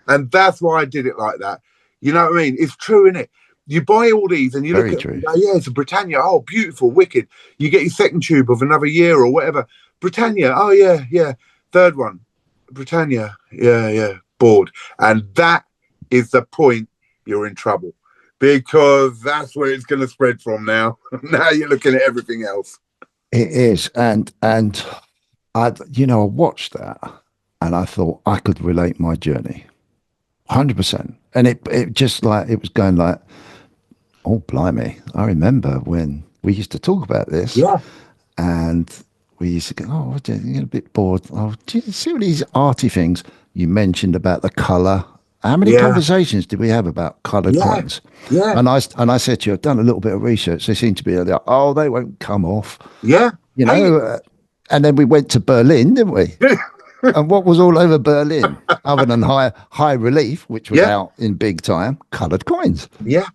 And that's why I did it like that. You know what I mean? It's true, innit? You buy all these and you Very look at true. them, yeah, it's a Britannia. Oh, beautiful, wicked. You get your second tube of another year or whatever. Britannia. Oh, yeah. Third one. Britannia. Yeah. Bored. And that is the point you're in trouble. Because that's where it's going to spread from now. Now you're looking at everything else. It is, and I watched that, and I thought I could relate my journey, 100%. And it just like it was going like, oh blimey! I remember when we used to talk about this, and we used to go, oh, you're a bit bored. Oh, do you see all these arty things you mentioned about the colour? How many conversations did we have about coloured coins? Yeah. And I said to you, I've done a little bit of research. They seem to be like, oh, they won't come off. Yeah. You know, and then we went to Berlin, didn't we? And what was all over Berlin, other than high relief, which was out in big time, coloured coins. Yeah.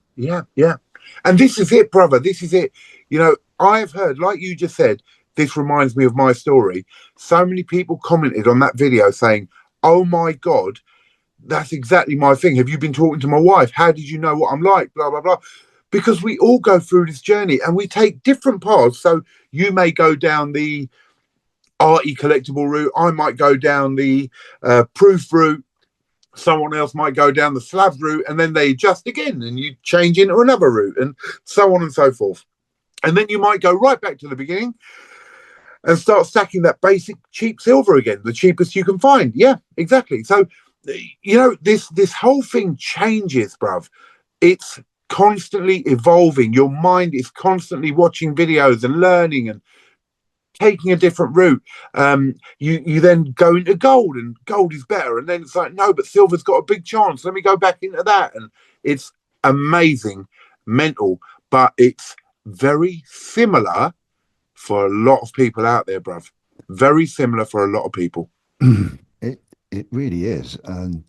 And this is it, brother. This is it. You know, I've heard, like you just said, this reminds me of my story. So many people commented on that video saying, oh my God, that's exactly my thing. Have you been talking to my wife? How did you know what I'm like? Blah, blah, blah. Because we all go through this journey and we take different paths. So you may go down the arty collectible route. I might go down the proof route. Someone else might go down the slab route, and then they adjust again and you change into another route and so on and so forth. And then you might go right back to the beginning and start stacking that basic cheap silver again, the cheapest you can find. Yeah, exactly. So, you know, this whole thing changes, bruv. It's constantly evolving. Your mind is constantly watching videos and learning and taking a different route. You then go into gold, and gold is better. And then it's like, no, but silver's got a big chance. Let me go back into that. And it's amazing, mental, but it's very similar for a lot of people out there, bruv. Very similar for a lot of people. It really is, and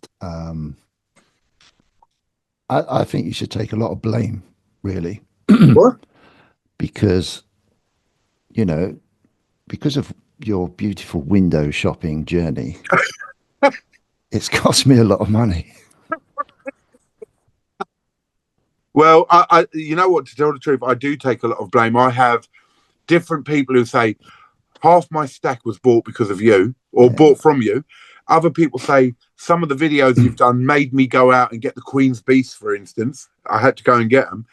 I think you should take a lot of blame, really, What? because because of your beautiful window shopping journey, it's cost me a lot of money. Well, I you know what, to tell the truth, I do take a lot of blame. I have different people who say half my stack was bought because of you or bought from you. Other people say some of the videos you've done made me go out and get the Queen's Beast, for instance. I had to go and get them.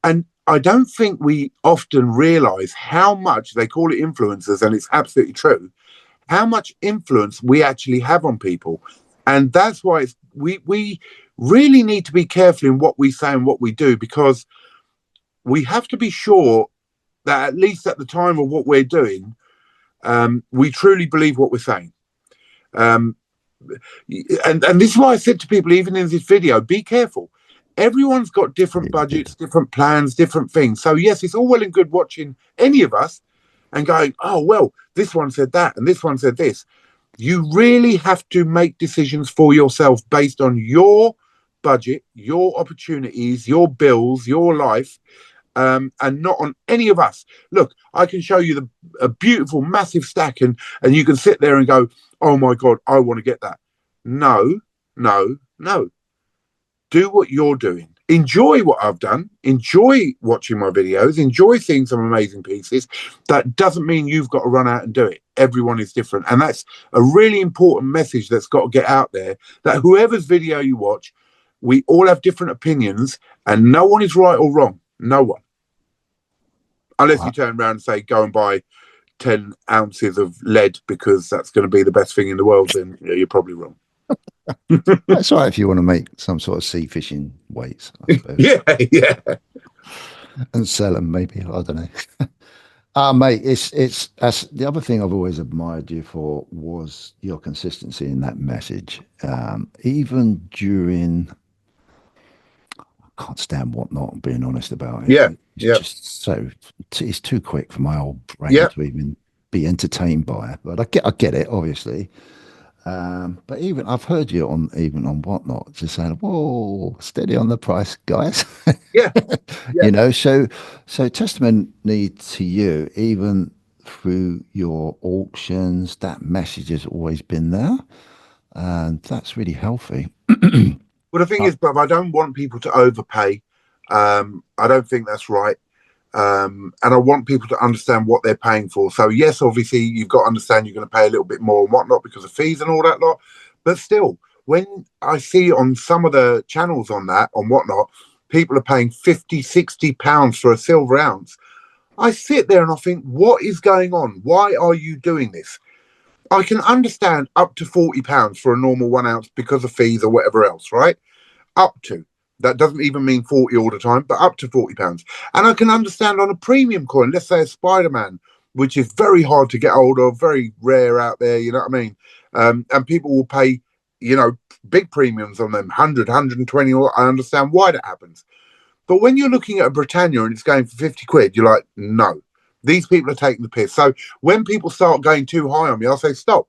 And I don't think we often realize how much, they call it influencers, and it's absolutely true, how much influence we actually have on people. And that's why we really need to be careful in what we say and what we do, because we have to be sure that at least at the time of what we're doing, we truly believe what we're saying. And this is why I said to people, even in this video, be careful. Everyone's got different budgets, different plans, different things. So yes, it's all well and good watching any of us and going, oh, well, this one said that and this one said this. You really have to make decisions for yourself based on your budget, your opportunities, your bills, your life, and not on any of us. Look, I can show you a beautiful, massive stack, and you can sit there and go, oh my God, I want to get that. No, no, no. Do what you're doing. Enjoy what I've done. Enjoy watching my videos. Enjoy seeing some amazing pieces. That doesn't mean you've got to run out and do it. Everyone is different. And that's a really important message that's got to get out there, that whoever's video you watch, we all have different opinions and no one is right or wrong. No one. Unless you turn around and say, go and buy 10 ounces of lead because that's going to be the best thing in the world, then you're probably wrong. That's all right if you want to make some sort of sea fishing weights, I suppose. Yeah. And sell them, maybe. I don't know. Mate, it's that's the other thing I've always admired you for was your consistency in that message. Even during, I can't stand Whatnot, I'm being honest about it. Yeah. It's just so, it's too quick for my old brain to even be entertained by it. But I get it, obviously. But even I've heard you on Whatnot just saying, "Whoa, steady on the price, guys." Yeah. You know, so testimony to you, even through your auctions, that message has always been there, and that's really healthy. Well, the thing is, Bob, I don't want people to overpay. I don't think that's right. And I want people to understand what they're paying for. So yes, obviously you've got to understand you're going to pay a little bit more and whatnot because of fees and all that lot. But still, when I see on some of the channels on Whatnot, people are paying 50, 60 pounds for a silver ounce. I sit there and I think, what is going on? Why are you doing this? I can understand up to 40 pounds for a normal 1 ounce because of fees or whatever else, right? Up to. That doesn't even mean 40 all the time, but up to 40 pounds. And I can understand on a premium coin, let's say a Spider-Man, which is very hard to get hold of, very rare out there, you know what I mean? And people will pay, big premiums on them, 100, 120. I understand why that happens. But when you're looking at a Britannia and it's going for 50 quid, you're like, no, these people are taking the piss. So when people start going too high on me, I'll say, stop.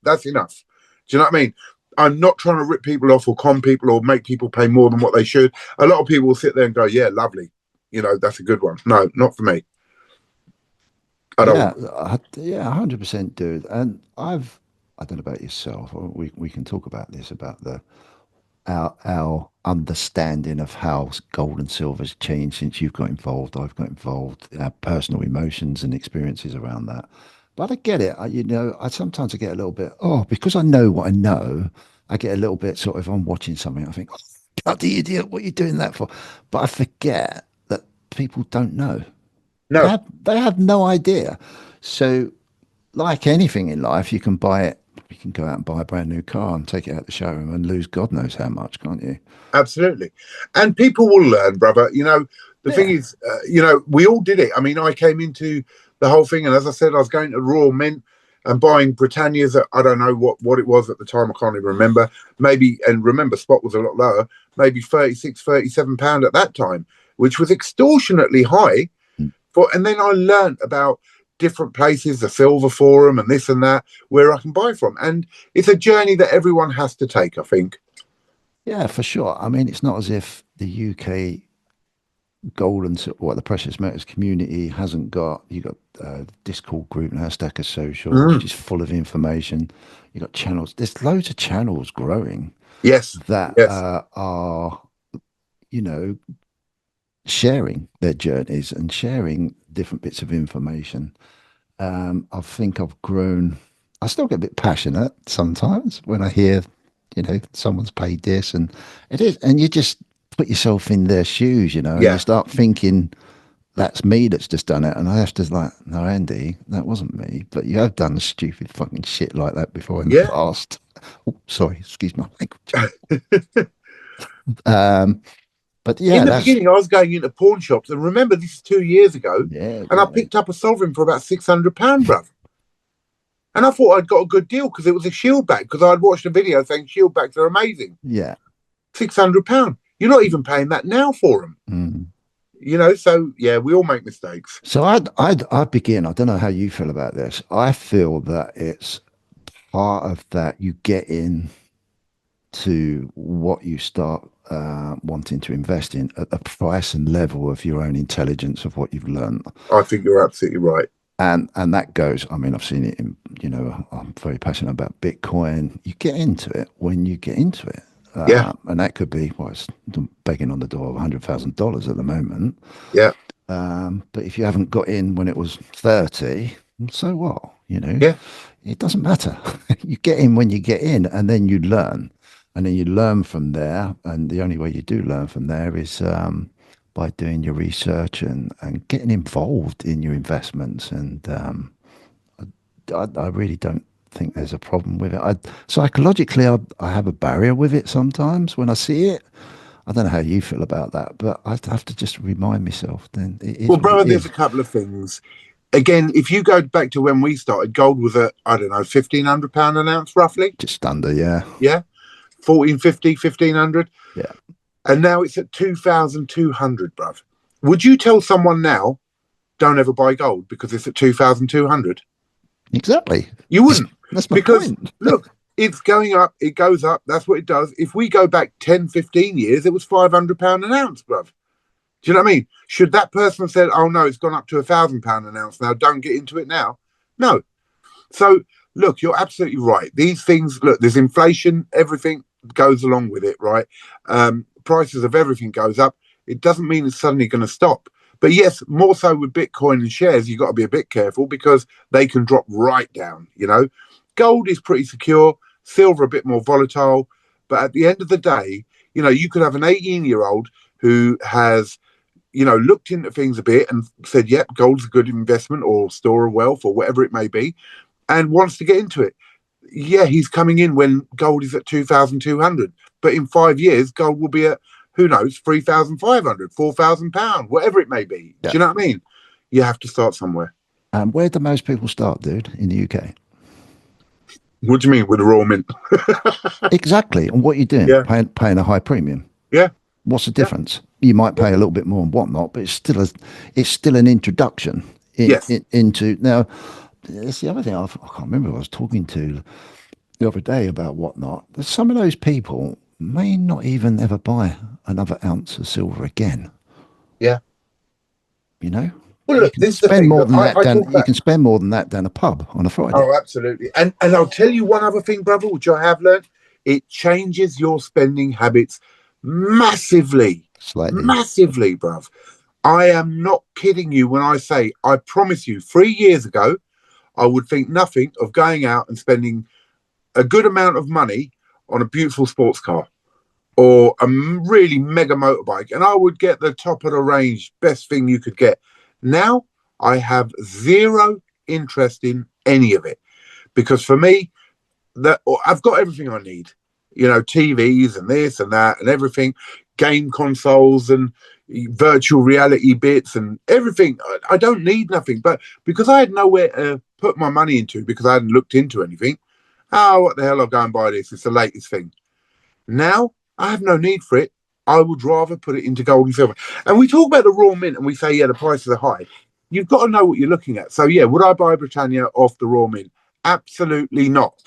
That's enough. Do you know what I mean? I'm not trying to rip people off or con people or make people pay more than what they should. A lot of people will sit there and go, yeah, lovely. That's a good one. No, not for me. I don't. Yeah, 100%, dude. And I don't know about yourself. We can talk about this, about our understanding of how gold and silver's changed since you've got involved. I've got involved. Our personal emotions and experiences around that. But I get it. I sometimes I get a little bit, because I know what I know, I get a little bit sort of, if I'm watching something, I think, oh, bloody idiot, what are you doing that for? But I forget that people don't know. No. They have no idea. So, like anything in life, you can buy it. You can go out and buy a brand new car and take it out the showroom and lose God knows how much, can't you? Absolutely. And people will learn, brother. The thing is, we all did it. I mean, I came into the whole thing, and as I said, I was going to Royal Mint and buying Britannias at, I don't know what it was at the time. I can't even remember. Maybe, and remember, spot was a lot lower, maybe 36, 37 pound at that time, which was extortionately high. And then I learned about different places, the Silver Forum and this and that, where I can buy from. And it's a journey that everyone has to take, I think. Yeah, for sure. I mean, it's not as if the UK gold and the precious metals community hasn't got. You got Discord group now, Stacker Social, which is full of information. You got channels. There's loads of channels growing. Yes, that yes. Are sharing their journeys and sharing different bits of information. I think I've grown. I still get a bit passionate sometimes when I hear, someone's paid this, and it is, and you just put yourself in their shoes, and you Yeah, start thinking, that's me that's just done it. And I have to like, no, Andy, that wasn't me. But you have done stupid fucking shit like that before in the yeah. past. Oh, sorry, excuse my language. Um, but In yeah, the that's, beginning, I was going into pawn shops, and remember, this is 2 years ago, yeah, and I yeah, picked up a sovereign for about £600, bruv. And I thought I'd got a good deal because it was a shield bag, because I'd watched a video saying shield bags are amazing. yeah. £600. You're not even paying that now for them. Mm. So yeah, we all make mistakes. So I'd begin. I don't know how you feel about this. I feel that it's part of that you get in to what you start wanting to invest in at the price and level of your own intelligence of what you've learned. I think you're absolutely right. And that goes, I mean, I've seen it in, I'm very passionate about Bitcoin. You get into it when you get into it. Yeah, And that could be, well, it's begging on the door of $100,000 at the moment. yeah, But if you haven't got in when it was 30, so what? yeah, It doesn't matter. You get in when you get in, and then you learn. And then you learn from there. And the only way you do learn from there is by doing your research and getting involved in your investments. And I really don't think there's a problem with it. Psychologically, I have a barrier with it sometimes when I see it. I don't know how you feel about that, but I have to just remind myself then it is well, what brother, it there's is. a couple of things. Again, if you go back to when we started, gold was at, I don't know, £1,500 an ounce roughly. Just under, yeah. Yeah, 1450, 1500. Yeah. And now it's at 2,200, bruv. Would you tell someone now, don't ever buy gold because it's at 2,200? Exactly. You wouldn't. That's my Because point. look, it's going up, it goes up. That's what it does. If we go back 10, 15 years, it was £500 an ounce, bruv. Do you know what I mean? Should that person have said, oh no, it's gone up to £1,000 an ounce now, don't get into it now? No. So look, you're absolutely right. These things, look, there's inflation, everything goes along with it, right? Prices of everything goes up. It doesn't mean it's suddenly going to stop. But yes, more so with Bitcoin and shares, you've got to be a bit careful because they can drop right down, Gold is pretty secure, silver a bit more volatile. But at the end of the day, you could have an 18-year-old who has, looked into things a bit and said, yep, gold's a good investment or store of wealth or whatever it may be, and wants to get into it. Yeah, he's coming in when gold is at 2,200. But in 5 years, gold will be at, who knows, 3,500, £4,000, whatever it may be. Yeah. Do you know what I mean? You have to start somewhere. Where do most people start, dude, in the UK? What do you mean with the raw mint? Exactly. And what you're doing, Yeah. paying a high premium. Yeah. What's the difference? You might pay a little bit more and whatnot, but it's still an introduction Yes. into. Now, it's the other thing. I can't remember who I was talking to the other day about whatnot. Some of those people may not even ever buy another ounce of silver again. Yeah. Well, look, this is the thing. You can spend more than that down a pub on a Friday. Oh, absolutely. And I'll tell you one other thing, brother, which I have learned. It changes your spending habits massively. Slightly. Massively, bruv. I am not kidding you when I say, I promise you, 3 years ago, I would think nothing of going out and spending a good amount of money on a beautiful sports car or a really mega motorbike. And I would get the top of the range, best thing you could get. Now, I have zero interest in any of it because for me, I've got everything I need. TVs and this and that and everything, game consoles and virtual reality bits and everything. I don't need nothing, but because I had nowhere to put my money into because I hadn't looked into anything, what the hell, I'll go and buy this. It's the latest thing. Now, I have no need for it. I would rather put it into gold and silver. And we talk about the raw mint and we say, yeah, the prices are high. You've got to know what you're looking at. So, yeah, would I buy Britannia off the raw mint? Absolutely not.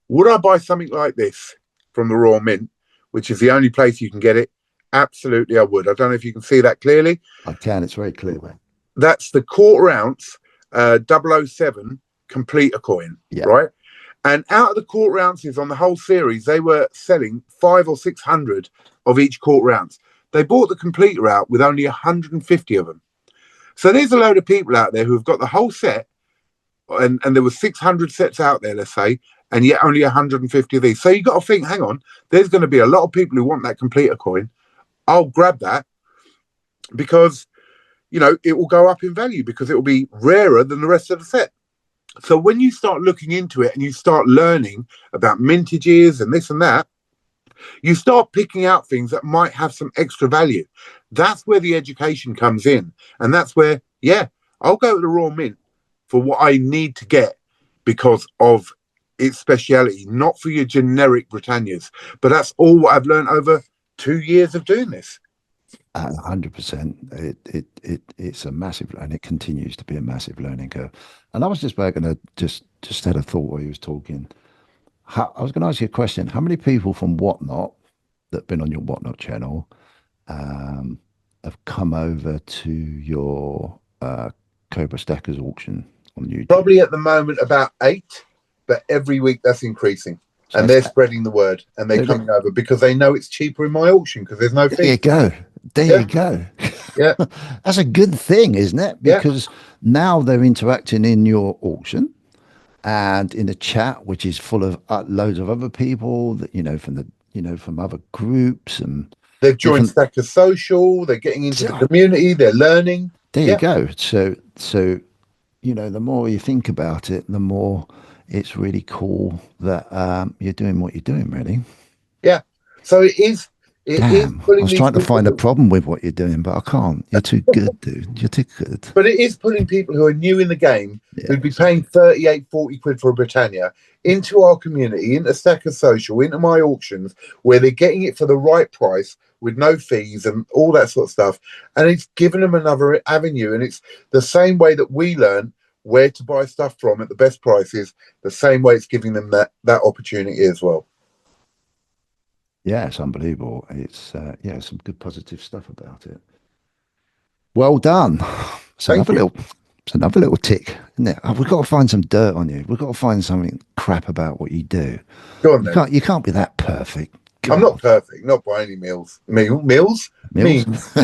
Would I buy something like this from the raw mint, which is the only place you can get it? Absolutely, I would. I don't know if you can see that clearly. I can. It's very clear, mate. That's the quarter ounce 007 completer coin, right? And out of the quarter ounces on the whole series, they were selling 500 or 600 of each quarter ounce. They bought the completer out with only 150 of them. So there's a load of people out there who have got the whole set and there were 600 sets out there, let's say, and yet only 150 of these. So you got to think, hang on, there's going to be a lot of people who want that completer coin. I'll grab that because, you know, it will go up in value because it will be rarer than the rest of the set. So when you start looking into it and you start learning about mintages and this and that, you start picking out things that might have some extra value. That's where the education comes in. And that's where, yeah, I'll go to the Royal Mint for what I need to get because of its speciality, not for your generic Britannias. But that's all what I've learned over 2 years of doing this. 100%. It's a massive, and it continues to be a massive learning curve. And I was just going to just had a thought while he was talking. I was going to ask you a question. How many people from Whatnot that have been on your Whatnot channel have come over to your Cobra Stackers auction on YouTube? Probably at the moment about 8, but every week that's increasing. So and they're spreading the word and they're coming over because they know it's cheaper in my auction because there's no fee. There you go. There you go. Yeah. That's a good thing, isn't it? Because now they're interacting in your auction and in the chat, which is full of loads of other people that, you know, from other groups, and they've joined Stacker Social. They're getting into the community. They're learning. There you go. So, you know, the more you think about it, the more it's really cool that you're doing what you're doing, really. Yeah. So it is. Damn, I was trying to find a problem with what you're doing, but I can't. You're too good, dude. You're too good. But it is putting people who are new in the game, who'd be paying 38, 40 quid for a Britannia, into our community, into Stacker Social, into my auctions, where they're getting it for the right price with no fees and all that sort of stuff. And it's given them another avenue. And it's the same way that we learn where to buy stuff from at the best prices, the same way it's giving them that opportunity as well. Yeah, it's unbelievable. It's some good positive stuff about it. Well done. It's another little tick, isn't it? We've got to find some dirt on you. We've got to find something crap about what you do. Go on, then. You can't be that perfect. God. I'm not perfect, not by any meals. Meals? Means.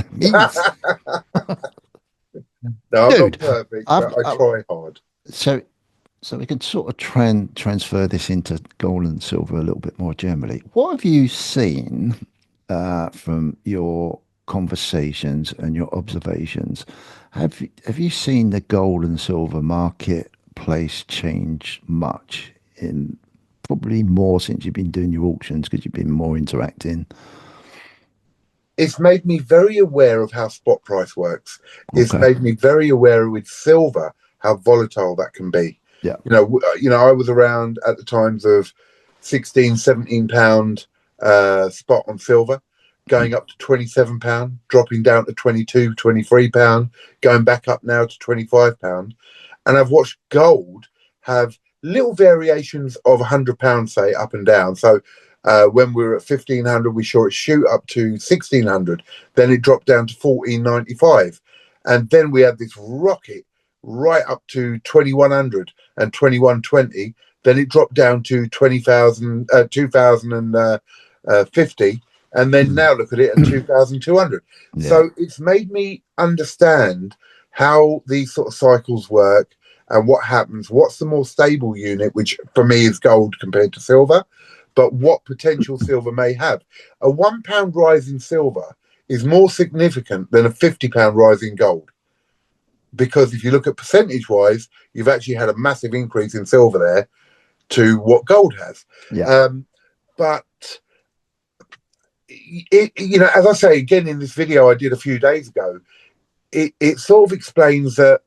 No, I'm not perfect, but I try hard. So we can sort of transfer this into gold and silver a little bit more generally. What have you seen from your conversations and your observations? Have you seen the gold and silver marketplace change much? In probably more since you've been doing your auctions because you've been more interacting. It's made me very aware of how spot price works. It's made me very aware with silver how volatile that can be. Yeah, you know, I was around at the times of 16, 17 pound spot on silver, going up to 27 pound, dropping down to 22, 23 pound, going back up now to 25 pound. And I've watched gold have little variations of 100 pounds, say, up and down. So when we were at 1500, we saw it shoot up to 1600. Then it dropped down to 1495. And then we had this rocket right up to 2100 and 2120. Then it dropped down to 20,000, 2050. And then now look at it at 2,200. Yeah. So it's made me understand how these sort of cycles work and what happens. What's the more stable unit, which for me is gold compared to silver, but what potential silver may have. A £1 rise in silver is more significant than a £50 rise in gold. Because if you look at percentage-wise, you've actually had a massive increase in silver there to what gold has. Yeah. But, you know, as I say, again, in this video I did a few days ago, it sort of explains that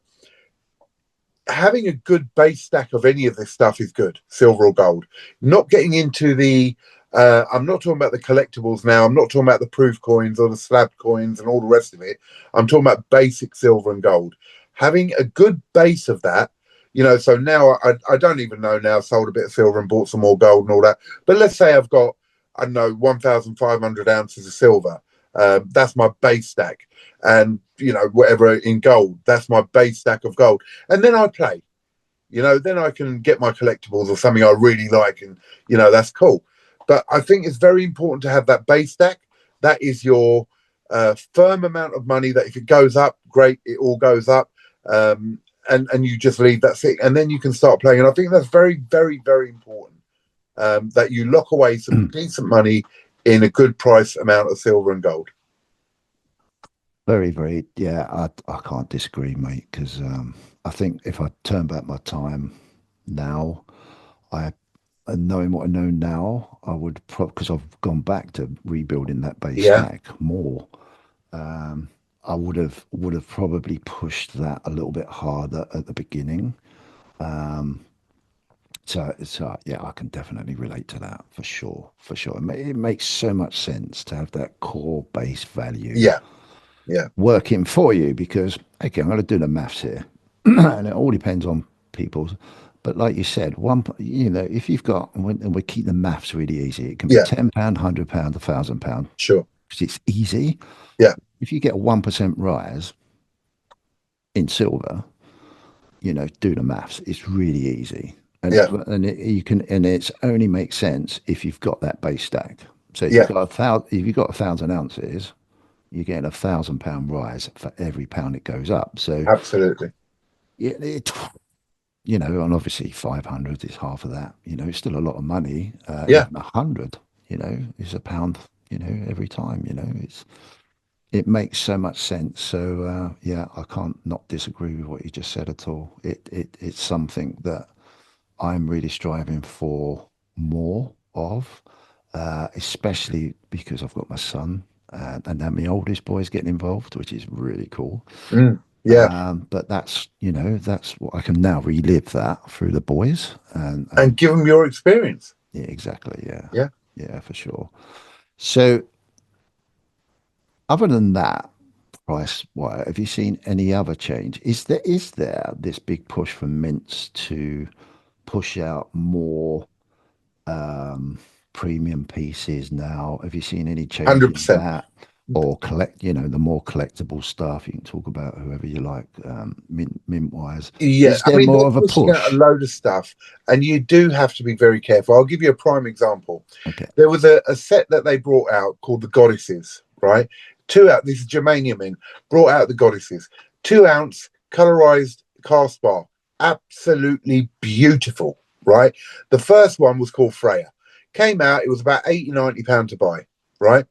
having a good base stack of any of this stuff is good, silver or gold. Not getting into the... I'm not talking about the collectibles now. I'm not talking about the proof coins or the slab coins and all the rest of it. I'm talking about basic silver and gold. Having a good base of that, you know, so now I don't even know now, I've sold a bit of silver and bought some more gold and all that. But let's say I've got, I don't know, 1,500 ounces of silver. That's my base stack. And, you know, whatever in gold, that's my base stack of gold. And then I play, you know, then I can get my collectibles or something I really like and, you know, that's cool. But I think it's very important to have that base stack. That is your firm amount of money that if it goes up, great, it all goes up. and you just leave that thing, and then you can start playing. And I think that's very, very, very important, that you lock away some decent money in a good price amount of silver and gold. Very, very, yeah, I can't disagree, mate, because I think if I turn back my time now, knowing what I know now, I would because I've gone back to rebuilding that base Yeah. stack more. I would have probably pushed that a little bit harder at the beginning. So yeah, I can definitely relate to that for sure, for sure. It makes so much sense to have that core base value Yeah. working for you because, okay, I'm going to do the maths here, and it all depends on people's. But like you said, if you've got, and we keep the maths really easy, it can be Yeah. £10, £100, £1,000, Sure. because it's easy. Yeah. If you get a 1% rise in silver, do the maths. It's really easy, and Yeah. and it's only makes sense if you've got that base stack. So if Yeah. you've got 1,000 ounces, you're getting £1,000 rise for every pound it goes up. So Absolutely. yeah, and obviously 500 is half of that. It's still a lot of money. Yeah. Even 100, is a pound. Every time. It makes so much sense. So yeah, I can't not disagree with what you just said at all. It's something that I'm really striving for more of, especially because I've got my son and now my oldest boy's getting involved, which is really cool. Yeah. But that's what I can now relive that through the boys And give them your experience. yeah, exactly. Yeah. Yeah. Yeah, for sure. So other than that, price wise, have you seen any other change? Is there this big push for mints to push out more premium pieces now? Have you seen any change in 100%. that? Or the more collectible stuff, you can talk about whoever you like, mint wise. Yeah, Is I there mean, they're more of a pushing out a push? load of stuff, and you do have to be very careful. I'll give you a prime example. Okay. There was a set that they brought out called the Goddesses, right? This is Germanium Mint, brought out the Goddesses. 2-ounce colorized cast bar. Absolutely beautiful, right? The first one was called Freya. Came out, it was about £80-90 to buy, right?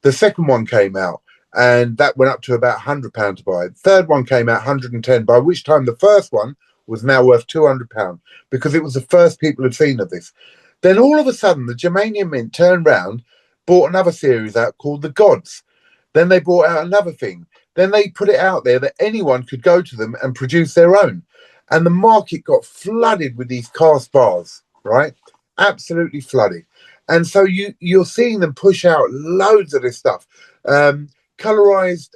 The second one came out, and that went up to about £100 to buy. The third one came out 110, by which time the first one was now worth £200 because it was the first people had seen of this. Then all of a sudden, the Germanium Mint turned round, bought another series out called the Gods. Then they brought out another thing. Then they put it out there that anyone could go to them and produce their own. And the market got flooded with these cast bars, right? Absolutely flooded. And so you're seeing them push out loads of this stuff. Colorized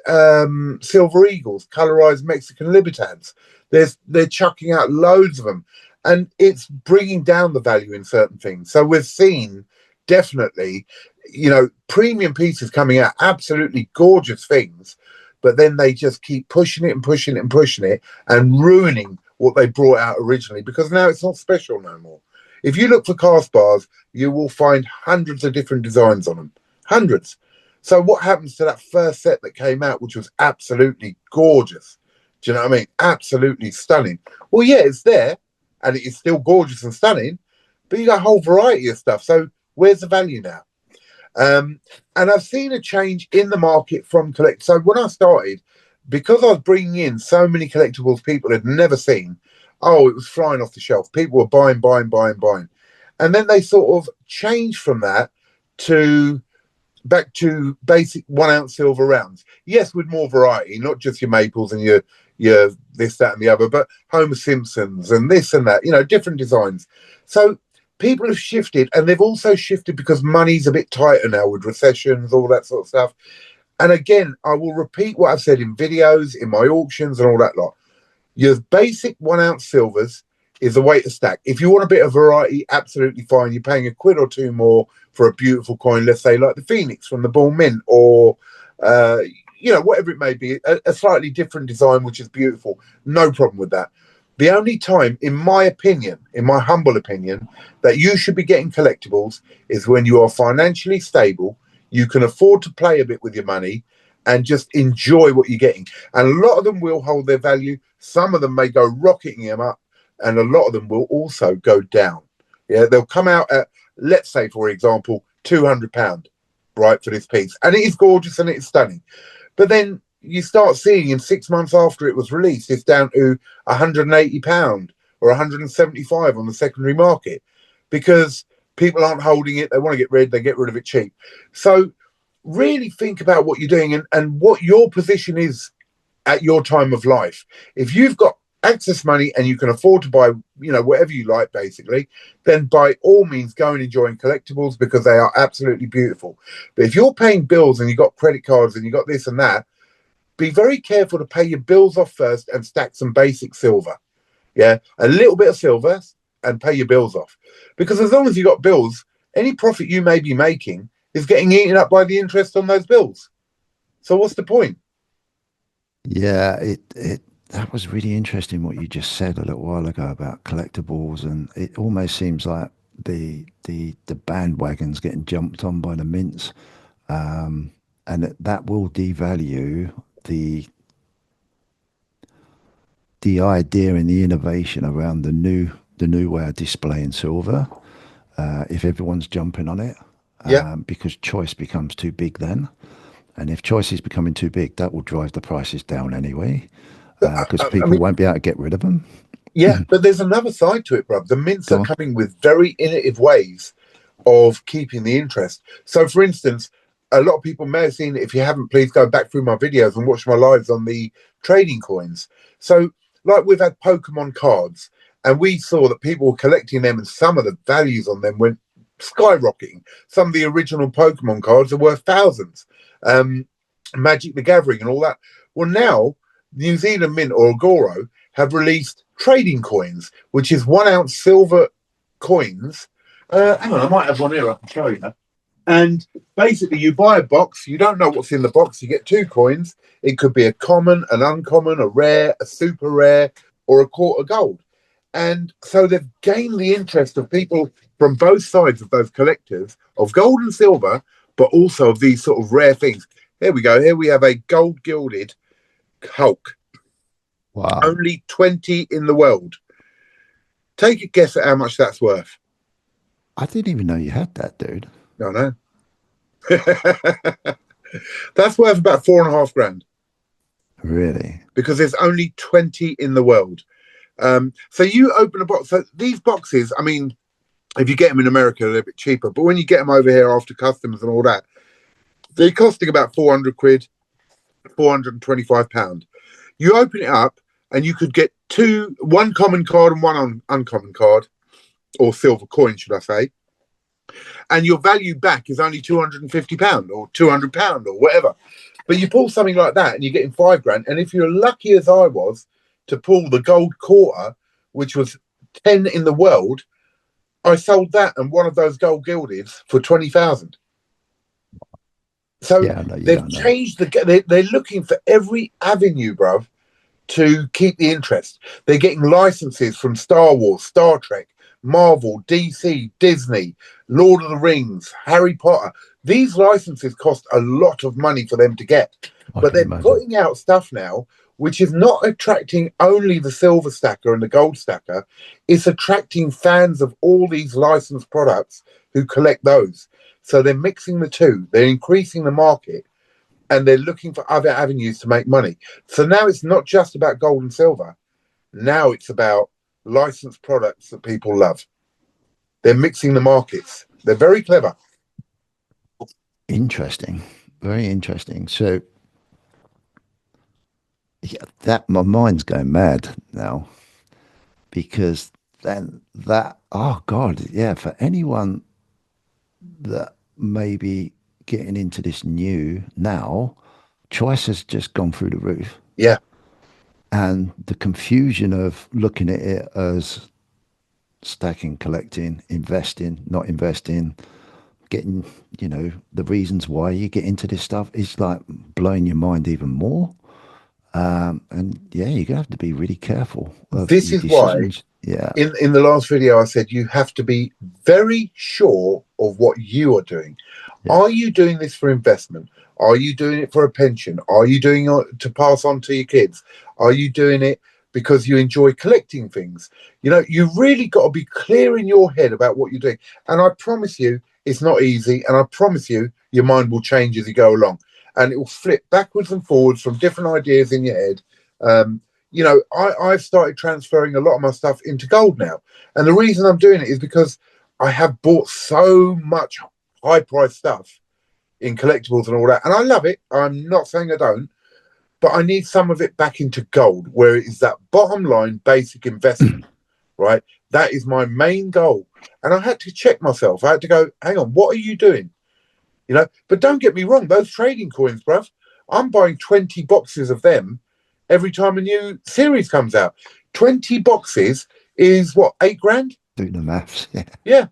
silver eagles, colorized Mexican libertads. They're chucking out loads of them, and it's bringing down the value in certain things. So we've seen definitely, premium pieces coming out, absolutely gorgeous things, but then they just keep pushing it and pushing it and pushing it and ruining what they brought out originally, because now it's not special no more. If you look for cast bars, you will find hundreds of different designs on them. Hundreds. So what happens to that first set that came out, which was absolutely gorgeous? Do you know what I mean? Absolutely stunning. Well, yeah, it's there, and it is still gorgeous and stunning, but you got a whole variety of stuff. So where's the value now? And I've seen a change in the market from collect. So when I started, because I was bringing in so many collectibles people had never seen, it was flying off the shelf. People were buying. And then they sort of changed from that to back to basic 1-ounce silver rounds. Yes, with more variety, not just your maples and your this, that, and the other, but Homer Simpsons and this and that, different designs. So people have shifted, and they've also shifted because money's a bit tighter now with recessions, all that sort of stuff. And again, I will repeat what I've said in videos, in my auctions and all that lot. Your basic 1-ounce silvers is the way to stack. If you want a bit of variety, absolutely fine. You're paying £1 or £2 more for a beautiful coin, let's say like the Phoenix from the Bull Mint, or whatever it may be, a slightly different design, which is beautiful. No problem with that. The only time, in my opinion, in my humble opinion, that you should be getting collectibles is when you are financially stable, you can afford to play a bit with your money, and just enjoy what you're getting. And a lot of them will hold their value. Some of them may go rocketing them up, and a lot of them will also go down. Yeah, they'll come out at, let's say, for example, £200, right, for this piece. And it is gorgeous and it is stunning. But then you start seeing in 6 months after it was released, it's down to £180 or 175 on the secondary market because people aren't holding it. They want to get rid. They get rid of it cheap. So really think about what you're doing and what your position is at your time of life. If you've got access money and you can afford to buy, you know, whatever you like, basically, then by all means go and enjoy collectibles because they are absolutely beautiful. But if you're paying bills and you've got credit cards and you've got this and that, be very careful to pay your bills off first and stack some basic silver. Yeah, a little bit of silver and pay your bills off. Because as long as you've got bills, any profit you may be making is getting eaten up by the interest on those bills. So what's the point? Yeah, that was really interesting what you just said a little while ago about collectibles, and it almost seems like the bandwagon's getting jumped on by the mints, and that will devalue the idea and the innovation around the new way of displaying silver. If everyone's jumping on it, because choice becomes too big then. And if choice is becoming too big, that will drive the prices down anyway, because people won't be able to get rid of them. Yeah, but there's another side to it, bro. The mints are coming with very innovative ways of keeping the interest. So, for instance, a lot of people may have seen it. If you haven't, please go back through my videos and watch my lives on the trading coins. So, like we've had Pokemon cards, and we saw that people were collecting them, and some of the values on them went skyrocketing. Some of the original Pokemon cards are worth thousands. Magic the Gathering and all that. Well, now New Zealand Mint or Agoro have released trading coins, which is 1 ounce silver coins. Hang on, I might have one here. I can show you. And basically, you buy a box. You don't know what's in the box. You get 2 coins. It could be a common, an uncommon, a rare, a super rare, or a quarter gold. And so they've gained the interest of people from both sides of those collectors of gold and silver, but also of these sort of rare things. Here we go. Here we have a gold gilded Hulk. Wow. Only 20 in the world. Take a guess at how much that's worth. I didn't even know you had that, dude. No. That's worth about 4.5 grand. Really? Because there's only 20 in the world. So you open a box. So these boxes, I mean, if you get them in America, they're a bit cheaper. But when you get them over here after customs and all that, they're costing about 400 quid, £425. You open it up and you could get 1 common card and 1 uncommon card, or silver coin, should I say. And your value back is only £250 or £200 or whatever. But you pull something like that and you're getting 5 grand. And if you're lucky as I was to pull the gold quarter, which was 10 in the world, I sold that and one of those gold gildeds for 20,000. So they've changed they're looking for every avenue, bruv, to keep the interest. They're getting licenses from Star Wars, Star Trek, Marvel, DC, Disney, Lord of the Rings, Harry Potter. These licenses cost a lot of money for them to get. But they're putting out stuff now which is not attracting only the silver stacker and the gold stacker. It's attracting fans of all these licensed products who collect those. So they're mixing the two. They're increasing the market and they're looking for other avenues to make money. So now it's not just about gold and silver. Now it's about licensed products that people love. They're mixing the markets. They're very clever. Interesting. Very interesting. So yeah, that my mind's going mad now, because then oh God, yeah, for anyone that may be getting into this new now, choice has just gone through the roof. Yeah. And the confusion of looking at it as stacking, collecting, investing, not investing, getting, the reasons why you get into this stuff is like blowing your mind even more. And yeah, you're gonna have to be really careful of this is decisions. Why yeah in the last video I said you have to be very sure of what you are doing. Are you doing this for investment? Are you doing it for a pension? Are you doing it to pass on to your kids? Are you doing it because you enjoy collecting things? You know, you've really got to be clear in your head about what you're doing. And I promise you, it's not easy. And I promise you, your mind will change as you go along. And it will flip backwards and forwards from different ideas in your head. You know, I've started transferring a lot of my stuff into gold now. And the reason I'm doing it is because I have bought so much high price stuff in collectibles and all that. And I love it. I'm not saying I don't. But I need some of it back into gold, where it is that bottom line basic investment, right? That is my main goal. And I had to check myself. I had to go, hang on, what are you doing? You know, but don't get me wrong, those trading coins, bruv, I'm buying 20 boxes of them every time a new series comes out. 20 boxes is what, 8 grand? Do the maths. Yeah. Yeah,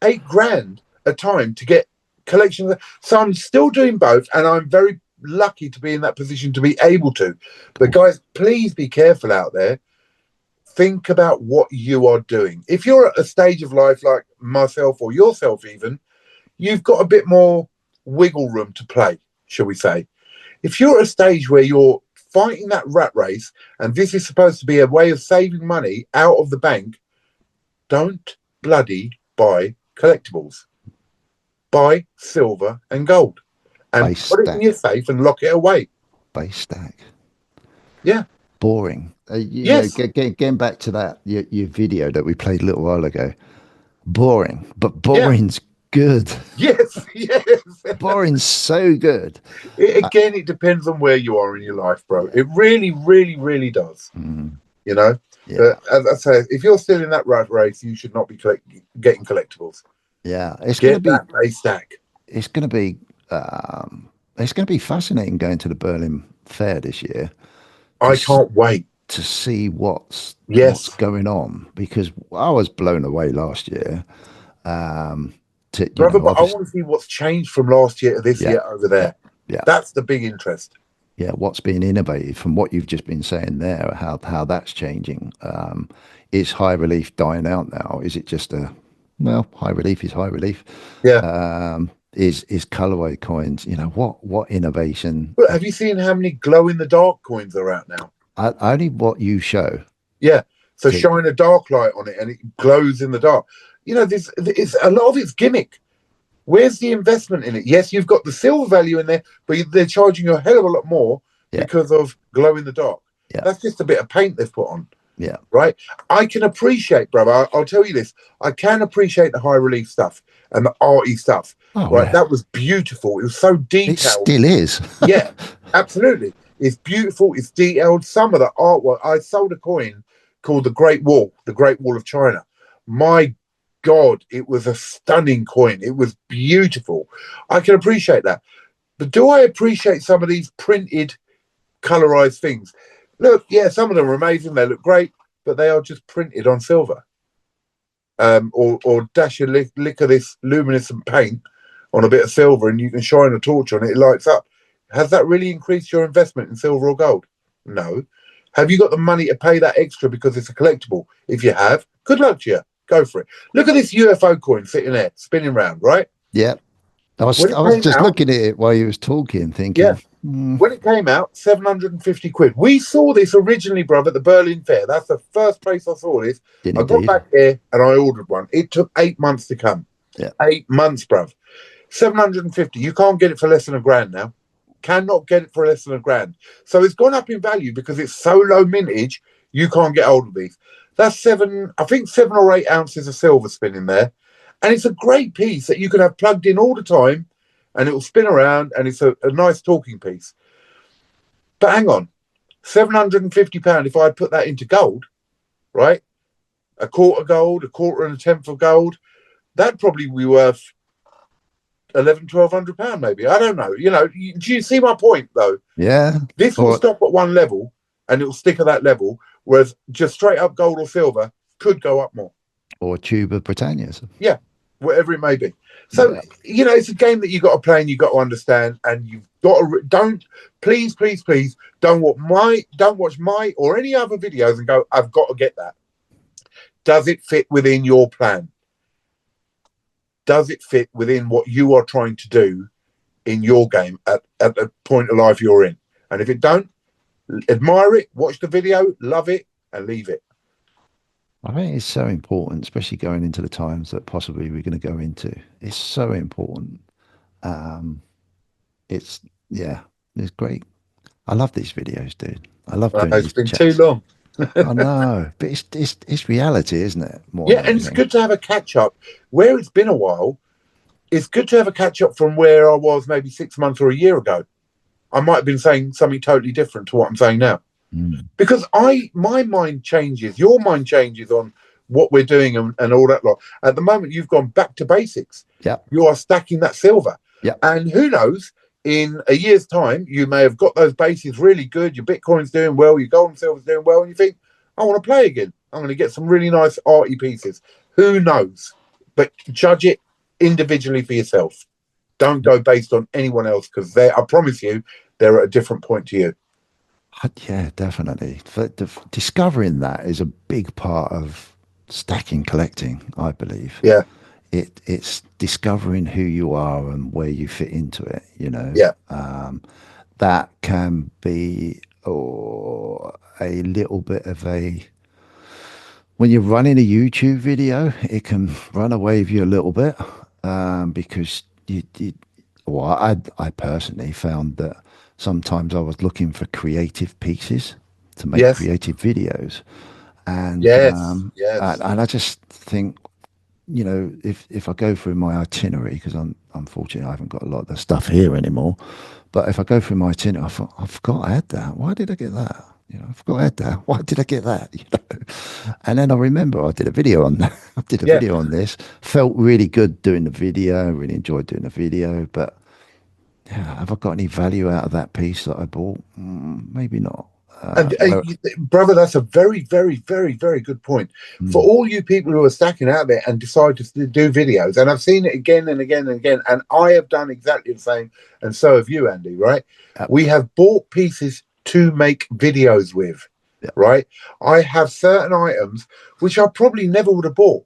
8 grand a time to get collections. So I'm still doing both, and I'm very lucky to be in that position to be able to. But guys, please be careful out there. Think about what you are doing. If you're at a stage of life like myself or yourself even, you've got a bit more wiggle room to play, shall we say. If you're at a stage where you're fighting that rat race and this is supposed to be a way of saving money out of the bank, don't bloody buy collectibles. Buy silver and gold and Base put it in stack. your safe and lock it away. Base stack. Yeah. Boring. Yes. Getting back to that your video that we played a little while ago. Boring, but Yeah. boring's good. Yes. Yes. Boring's so good. It depends on where you are in your life, bro. Yeah. It really, really, really does. You know. Yeah. But as I say, if you're still in that rat race, you should not be getting collectibles. Yeah. It's gonna be that base stack. it's gonna be fascinating going to the Berlin Fair this year. I can't wait to see what's Yes. going on, because I was blown away last year. Brother, but I want to see what's changed from last year to this year over there. Yeah. That's the big interest. Yeah, what's being innovated from what you've just been saying there, how that's changing. Is high relief dying out now? Is it just high relief is high relief? Yeah. Is colorway coins, you know, what innovation? But have you seen how many glow in the dark coins are out now? Only what you show. Yeah. So shine a dark light on it and it glows in the dark. You know, it's a lot of it's gimmick. Where's the investment in it? Yes, you've got the silver value in there, but they're charging you a hell of a lot more because of glow in the dark. Yeah. That's just a bit of paint they've put on. Yeah. Right. I can appreciate, brother. I'll tell you this. I can appreciate the high relief stuff and the arty stuff. Oh, right. Yeah. That was beautiful. It was so detailed. It still is. Yeah, absolutely. It's beautiful. It's detailed. Some of the artwork. I sold a coin called the Great Wall of China. My God, it was a stunning coin. It was beautiful. I can appreciate that. But do I appreciate some of these printed, colorized things? Look, yeah, some of them are amazing. They look great, but they are just printed on silver. Or dash a lick of this luminescent paint on a bit of silver and you can shine a torch on it, it lights up. Has that really increased your investment in silver or gold? No. Have you got the money to pay that extra because it's a collectible? If you have, good luck to you. Go for it. Look at this UFO coin sitting there, spinning round, right? Yeah. I was just looking at it while you was talking, thinking. Yeah. When it came out, 750 quid. We saw this originally, bruv, at the Berlin Fair. That's the first place I saw this. I got back here and I ordered one. It took 8 months to come. Yeah. 8 months, bruv. 750. You can't get it for less than £1,000 now. Cannot get it for less than £1,000. So it's gone up in value because it's so low mintage, you can't get hold of these. That's 7 or 8 ounces of silver spinning there. And it's a great piece that you can have plugged in all the time and it will spin around and it's a nice talking piece. But hang on, £750, if I put that into gold, right? A quarter gold, a quarter and a tenth of gold, that'd probably be worth £1,100-1,200 maybe. I don't know. You know, do you see my point though? Yeah. This will stop at one level and it'll stick at that level, whereas just straight up gold or silver could go up more. Or a tube of Britannias. Yeah, whatever it may be. So, you know, it's a game that you've got to play and you've got to understand, and you've got to please don't watch my or any other videos and go, I've got to get that. Does it fit within your plan? does it fit within what you are trying to do in your game at the point of life you're in? And if it don't, admire it, watch the video, love it, and leave it. I think it's so important, especially going into the times that possibly we're going to go into. It's so important. Um, it's yeah, it's great. I love these videos, dude. I love doing It's these been too chats. long. I know, but it's reality, isn't it? More Yeah, than and it's anything. good to have a catch up. Where it's been a while, it's good to have a catch up from where I was maybe 6 months or a year ago. I might have been saying something totally different to what I'm saying now. Mm. Because my mind changes, your mind changes on what we're doing and all that lot. At the moment, you've gone back to basics. Yep. You are stacking that silver. Yep. And who knows, in a year's time, you may have got those bases really good. Your Bitcoin's doing well, your gold and silver's doing well, and you think, I want to play again. I'm going to get some really nice arty pieces. Who knows? But judge it individually for yourself. Don't go based on anyone else, because I promise you, they're at a different point to you. Yeah, definitely. Discovering that is a big part of stacking collecting, I believe. Yeah. It's discovering who you are and where you fit into it, you know. Yeah. That can be a little bit of a when you're running a YouTube video, it can run away with you a little bit because I personally found that sometimes I was looking for creative pieces to make Yes. creative videos, and Yes. Yes. and I just think, you know, if I go through my itinerary, because unfortunately I haven't got a lot of the stuff here anymore, but if I go through my itinerary, I thought, I forgot I had that. Why did I get that? You know, I forgot I had that. Why did I get that? You know, and then I remember I did a video on that. I did a Yeah. video on this. Felt really good doing the video. Really enjoyed doing the video. But yeah, have I got any value out of that piece that I bought? Maybe not. And brother, that's a very, very, very, very good point. For all you people who are stacking out there and decide to do videos, and I've seen it again and again and again, and I have done exactly the same, and so have you, Andy, right? We have bought pieces to make videos with, right? I have certain items which I probably never would have bought,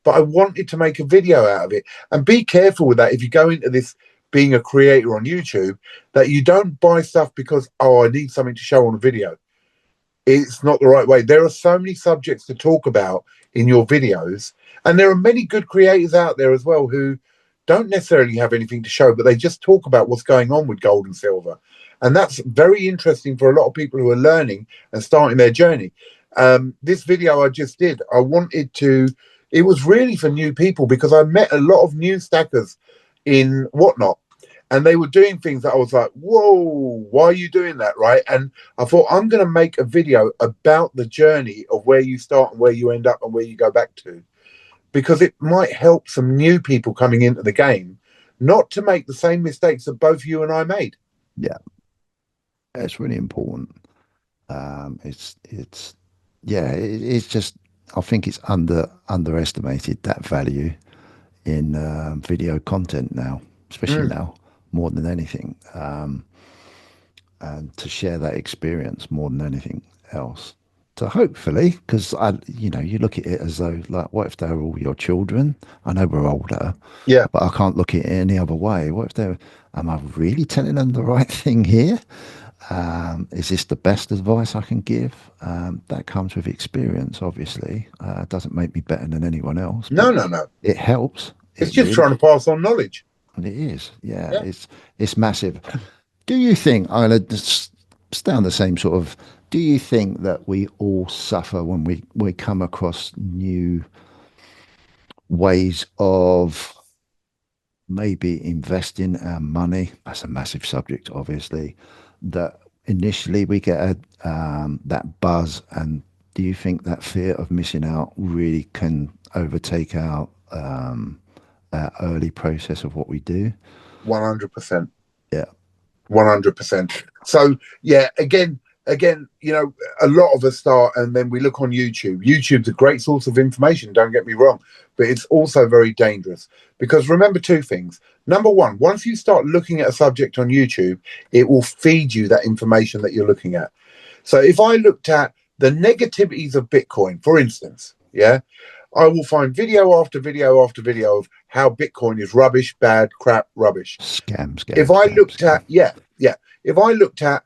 but I wanted to make a video out of it. And be careful with that if you go into this being a creator on YouTube, that you don't buy stuff because, I need something to show on a video. It's not the right way. There are so many subjects to talk about in your videos, and there are many good creators out there as well who don't necessarily have anything to show, but they just talk about what's going on with gold and silver. And that's very interesting for a lot of people who are learning and starting their journey. This video I just did, it was really for new people, because I met a lot of new stackers in Whatnot, and they were doing things that I was like, whoa, why are you doing that, right? And I thought, I'm going to make a video about the journey of where you start and where you end up and where you go back to, because it might help some new people coming into the game not to make the same mistakes that both you and I made. Yeah, it's really important. It's just, I think it's underestimated, that value in video content now, especially now more than anything, and to share that experience more than anything else. So hopefully, because you look at it as though, like, what if they're all your children? I know we're older, Yeah. but I can't look at it any other way. What if am I really telling them the right thing here? Is this the best advice I can give? That comes with experience, obviously. It doesn't make me better than anyone else. No. It helps. It's just trying to pass on knowledge. And it is, yeah. It's massive. Do you think, I'm going to stay on the same sort of, do you think that we all suffer when we come across new ways of maybe investing our money? That's a massive subject, obviously, that initially we get that buzz, and do you think that fear of missing out really can overtake our early process of what we do? 100%. Yeah. 100%. So yeah, again, a lot of us start, and then we look on YouTube. YouTube's a great source of information, don't get me wrong, but it's also very dangerous, because remember two things. Number one, once you start looking at a subject on YouTube, it will feed you that information that you're looking at. So if I looked at the negativities of Bitcoin, for instance, I will find video after video after video of how Bitcoin is rubbish, bad, crap, rubbish. If I looked at, if I looked at,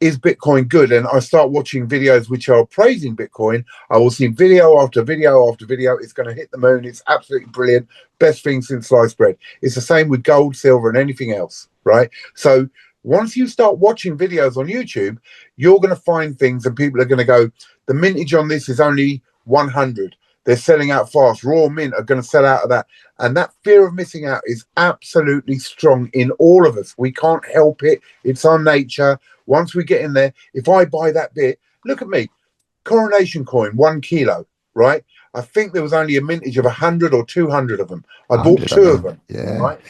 is Bitcoin good? And I start watching videos which are praising Bitcoin, I will see video after video after video. It's going to hit the moon. It's absolutely brilliant. Best thing since sliced bread. It's the same with gold, silver, and anything else, right? So once you start watching videos on YouTube, you're going to find things and people are going to go, the mintage on this is only 100. They're selling out fast. Raw mint are going to sell out of that. And that fear of missing out is absolutely strong in all of us. We can't help it. It's our nature. Once we get in there, if I buy that bit, look at me, coronation coin, 1 kilo, right? I think there was only a mintage of 100 or 200 of them. I bought 2 of them, right?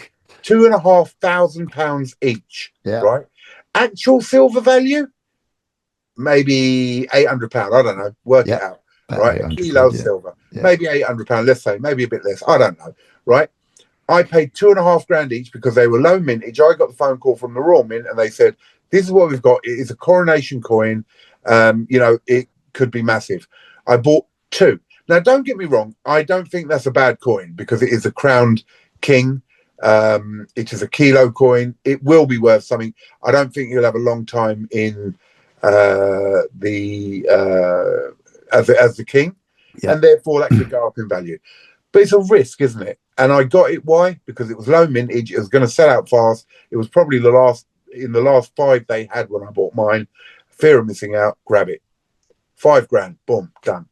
£2,500 each, right? Actual silver value, maybe £800. I don't know. Work it out, right? A kilo of silver, maybe £800. Let's say maybe a bit less. I don't know, right? I paid 2.5 grand each because they were low mintage. I got the phone call from the Royal Mint and they said, this is what we've got. It is a coronation coin. You know, it could be massive. I bought 2. Now, don't get me wrong. I don't think that's a bad coin because it is a crowned king. It is a kilo coin. It will be worth something. I don't think you'll have a long time in as the king, and therefore that could go up in value. But it's a risk, isn't it? And I got it. Why? Because it was low mintage. It was going to sell out fast. It was probably in the last 5 they had when I bought mine. Fear of missing out. Grab it. 5 grand. Boom. Done.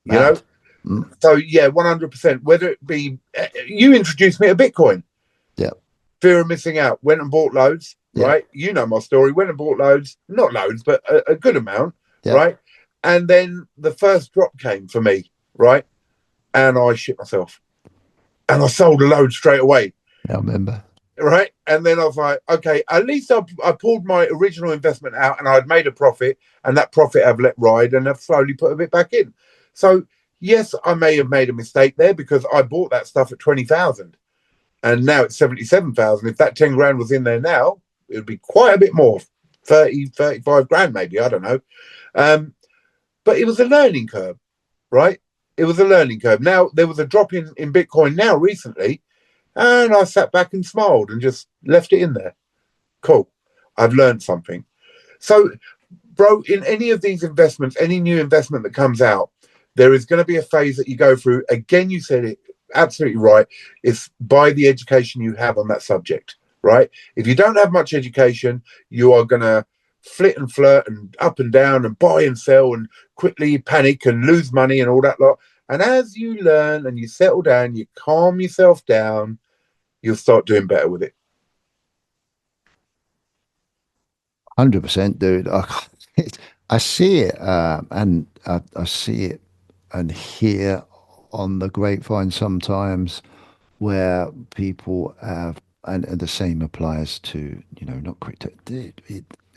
You know? So yeah, 100%. Whether it be you introduced me to Bitcoin. Yeah. Fear of missing out. Went and bought loads. Right. You know my story. Went and bought loads. Not loads, but a good amount. Right. And then the first drop came for me. Right. And I shit myself. And I sold a load straight away. I remember. Right. And then I was like, okay, at least I pulled my original investment out and I'd made a profit, and that profit I've let ride and I've slowly put a bit back in. So yes, I may have made a mistake there because I bought that stuff at 20,000 and now it's 77,000. If that 10 grand was in there now, it would be quite a bit more, 30, 35 grand, maybe. I don't know. But it was a learning curve, right? It was a learning curve. Now there was a drop in Bitcoin now recently, and I sat back and smiled and just left it in there. Cool. I've learned something. So, bro, in any of these investments, any new investment that comes out, there is going to be a phase that you go through. Again, you said it absolutely right. It's by the education you have on that subject, right? If you don't have much education, you are going to flit and flirt and up and down and buy and sell and quickly panic and lose money and all that lot. And as you learn and you settle down, you calm yourself down, you'll start doing better with it. 100%, dude. I see it, and I see it and hear on the grapevine sometimes where people have, and the same applies to, not crypto.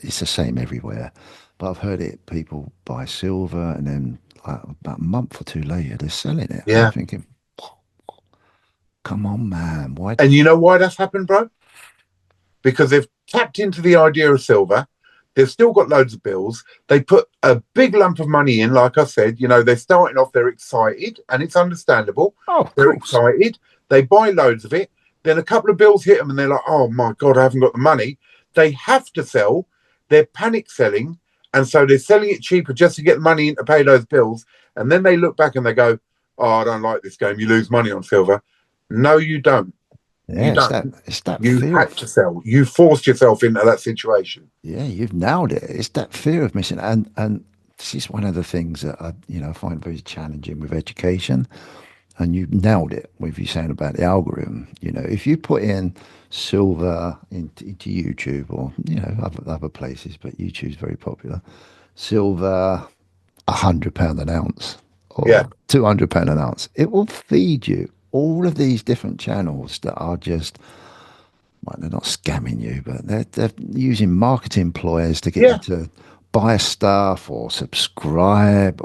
It's the same everywhere. But I've heard it, people buy silver and then about a month or 2 later, they're selling it. Yeah. I'm thinking, come on, man. Why? And you know why that's happened, bro? Because they've tapped into the idea of silver. They've still got loads of bills. They put a big lump of money in, like I said. They're starting off, they're excited, and it's understandable. Oh, they're excited. They buy loads of it. Then a couple of bills hit them, and they're like, oh, my God, I haven't got the money. They have to sell. They're panic selling, and so they're selling it cheaper just to get the money in to pay those bills. And then they look back and they go, oh, I don't like this game. You lose money on silver. No, you don't. Yeah, you don't. It's that you fear had to sell. You forced yourself into that situation. Yeah, you've nailed it. It's that fear of missing, and this is one of the things that I find very challenging with education. And you nailed it with you saying about the algorithm. If you put in silver into YouTube or other places, but YouTube's very popular. Silver, £100 an ounce, or £200 an ounce. It will feed you all of these different channels that are just, well, they're not scamming you, but they're using marketing ploys to get you to buy stuff or subscribe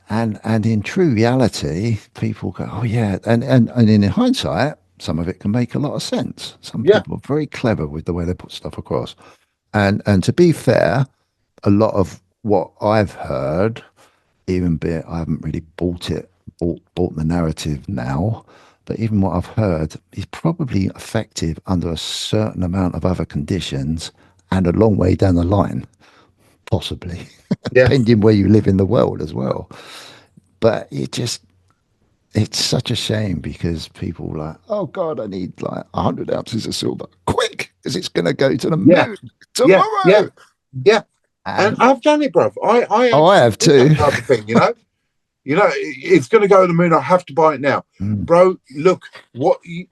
and in true reality, people go, oh yeah, and in hindsight, some of it can make a lot of sense. Some people are very clever with the way they put stuff across. And to be fair, a lot of what I've heard even be it, I haven't really bought the narrative now, but even what I've heard is probably effective under a certain amount of other conditions and a long way down the line, possibly, Yeah. depending where you live in the world as well. But it's such a shame because people are like, oh God, I need like 100 ounces of silver quick because it's going to go to the Yeah. moon Yeah. Yeah. tomorrow. Yeah. And And I've done it, bruv. I oh, I actually have do that too. type of thing, you know? It's going to go to the moon. I have to buy it now. Mm, Bro, look,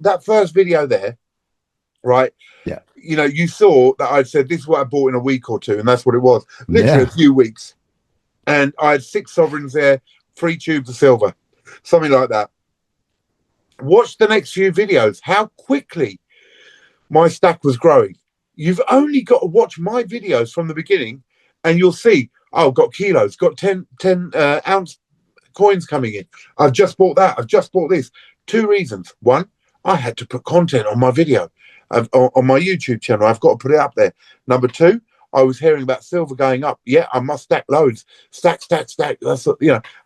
that first video there, right? yeah. You saw that I'd said this is what I bought in a week or two, and that's what it was. Literally Yeah. a few weeks. And I had 6 sovereigns there, 3 tubes of silver, something like that. Watch the next few videos, how quickly my stack was growing. You've only got to watch my videos from the beginning, and you'll see, oh, got kilos, got 10 ounce coins coming in. I've just bought that. I've just bought this. 2 reasons. One, I had to put content on my video, on my YouTube channel. I've got to put it up there. Number 2, I was hearing about silver going up. Yeah, I must stack loads. Stack. That's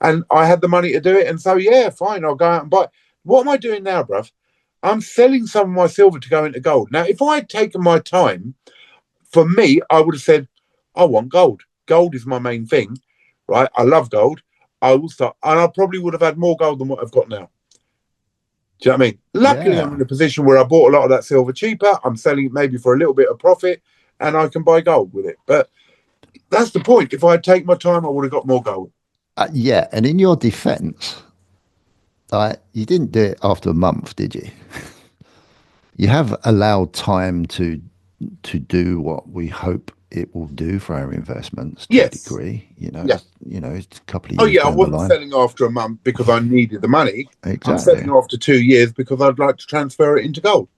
and I had the money to do it. And so, yeah, fine, I'll go out and buy it. What am I doing now, bruv? I'm selling some of my silver to go into gold. Now, if I had taken my time, for me, I would have said, I want gold. Gold is my main thing, right? I love gold. I will start, and I probably would have had more gold than what I've got now. Do you know what I mean? Luckily, I'm Yeah. in a position where I bought a lot of that silver cheaper. I'm selling it maybe for a little bit of profit, and I can buy gold with it. But that's the point. If I had taken my time, I would have got more gold. Yeah. And in your defense, you didn't do it after a month, did you? You have allowed time to do what we hope it will do for our investments to a Yes. degree. Yeah. It's a couple of Oh, years yeah, I down the wasn't line. selling after a month because I needed the money. I'm Exactly. selling after 2 years because I'd like to transfer it into gold.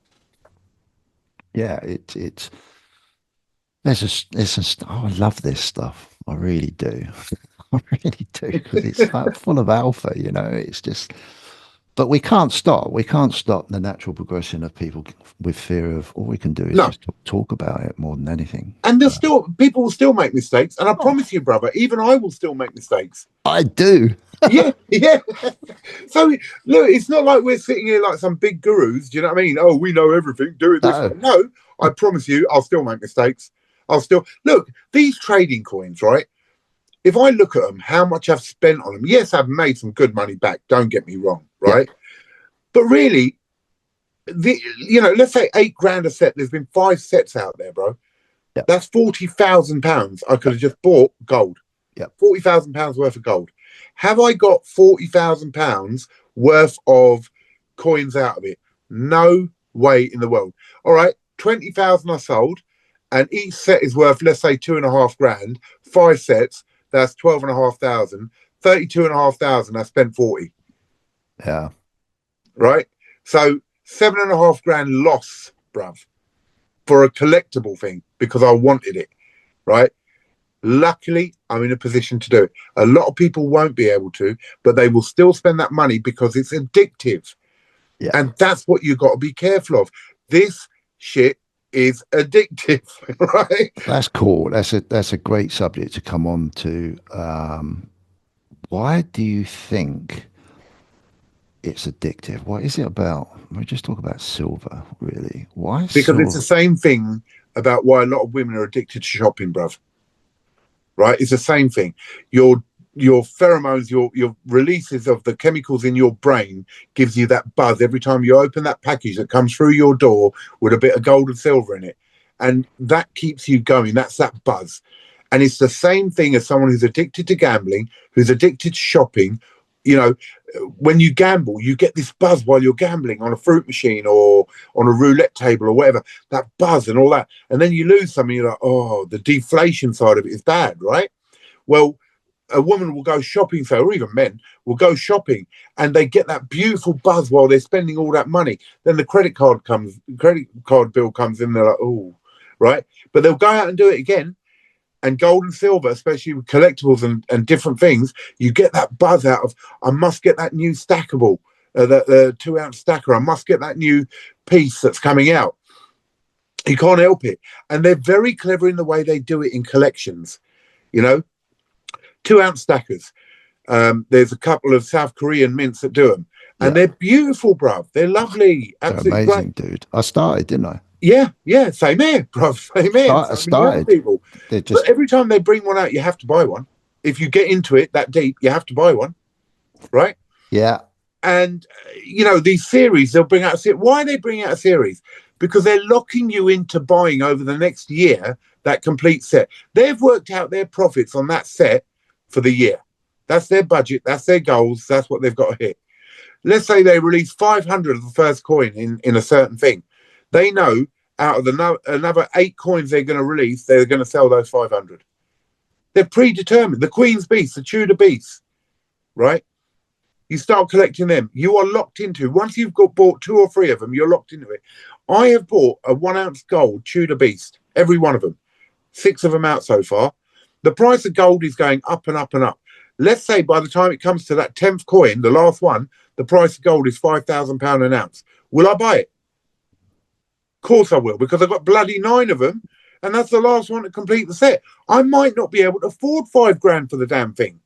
Yeah, it's oh, I love this stuff. I really do. I really do because it's like full of alpha, it's just, but we can't stop. We can't stop the natural progression of people with fear of, all we can do is No. just talk about it more than anything. And people will still make mistakes. And I Oh, promise you, brother, even I will still make mistakes. I do. Yeah. So look, it's not like we're sitting here like some big gurus. Do you know what I mean? Oh, we know everything. Do it this No. way. No, I promise you, I'll still make mistakes. I'll still look these trading coins, right? If I look at them, how much I've spent on them. Yes, I've made some good money back. Don't get me wrong, right? Yeah. But really, let's say £8,000 a set. There's been 5 sets out there, bro. Yeah. That's £40,000. I could have just bought gold. Yeah. £40,000 worth of gold. Have I got £40,000 worth of coins out of it? No way in the world. All right, 20,000 I sold, and each set is worth, let's say, 2.5 grand. 5 sets, that's 12,500. 32,500. I spent 40. Yeah. Right. So 7.5 grand loss, bruv, for a collectible thing because I wanted it. Right. Luckily, I'm in a position to do it. A lot of people won't be able to, but they will still spend that money because it's addictive. Yeah. And that's what you've got to be careful of. This shit is addictive, right? That's cool. That's a great subject to come on to. Why do you think it's addictive? What is it about? We just talk about silver, really. Why Because silver? it's the same thing about why a lot of women are addicted to shopping, bruv. Right? It's the same thing. Your pheromones, your releases of the chemicals in your brain gives you that buzz every time you open that package that comes through your door with a bit of gold and silver in it. And that keeps you going. That's that buzz. And it's the same thing as someone who's addicted to gambling, who's addicted to shopping. When you gamble, you get this buzz while you're gambling on a fruit machine or on a roulette table or whatever, that buzz and all that. And then you lose something, you're like, oh, the deflation side of it is bad, right? Well, a woman will go shopping, or even men will go shopping, and they get that beautiful buzz while they're spending all that money. Then the credit card bill comes in, they're like, oh, right? But they'll go out and do it again. And gold and silver, especially with collectibles and different things, you get that buzz out of, I must get that new stackable, the 2-ounce stacker. I must get that new piece that's coming out. You can't help it. And they're very clever in the way they do it in collections. 2-ounce stackers. There's a couple of South Korean mints that do them, and they're beautiful, bruv. They're lovely, They're absolutely amazing, great. dude. I started, didn't I? Yeah, same here, bruv. Same here. I So many other started. people. They're But just every time they bring one out, you have to buy one. If you get into it that deep, you have to buy one, right? yeah. And you know, these series, they'll bring out a series. Why are they bringing out a series? Because they're locking you into buying over the next year that complete set. They've worked out their profits on that set for the year. That's their budget, that's their goals, that's what they've got to hit. Let's say they release 500 of the first coin in a certain thing. They know out of the another 8 coins they're going to release, they're going to sell those 500. They're predetermined. The Queen's Beast, the Tudor Beast, right? You start collecting them. You are locked into. Once you've bought 2 or 3 of them, you're locked into it. I have bought a 1 ounce gold Tudor Beast, every one of them. 6 of them out so far. The price of gold is going up and up and up. Let's say by the time it comes to that 10th coin, the last one, the price of gold is £5,000 an ounce. Will I buy it? Of course I will, because I've got bloody 9 of them, and that's the last one to complete the set. I might not be able to afford £5,000 for the damn thing,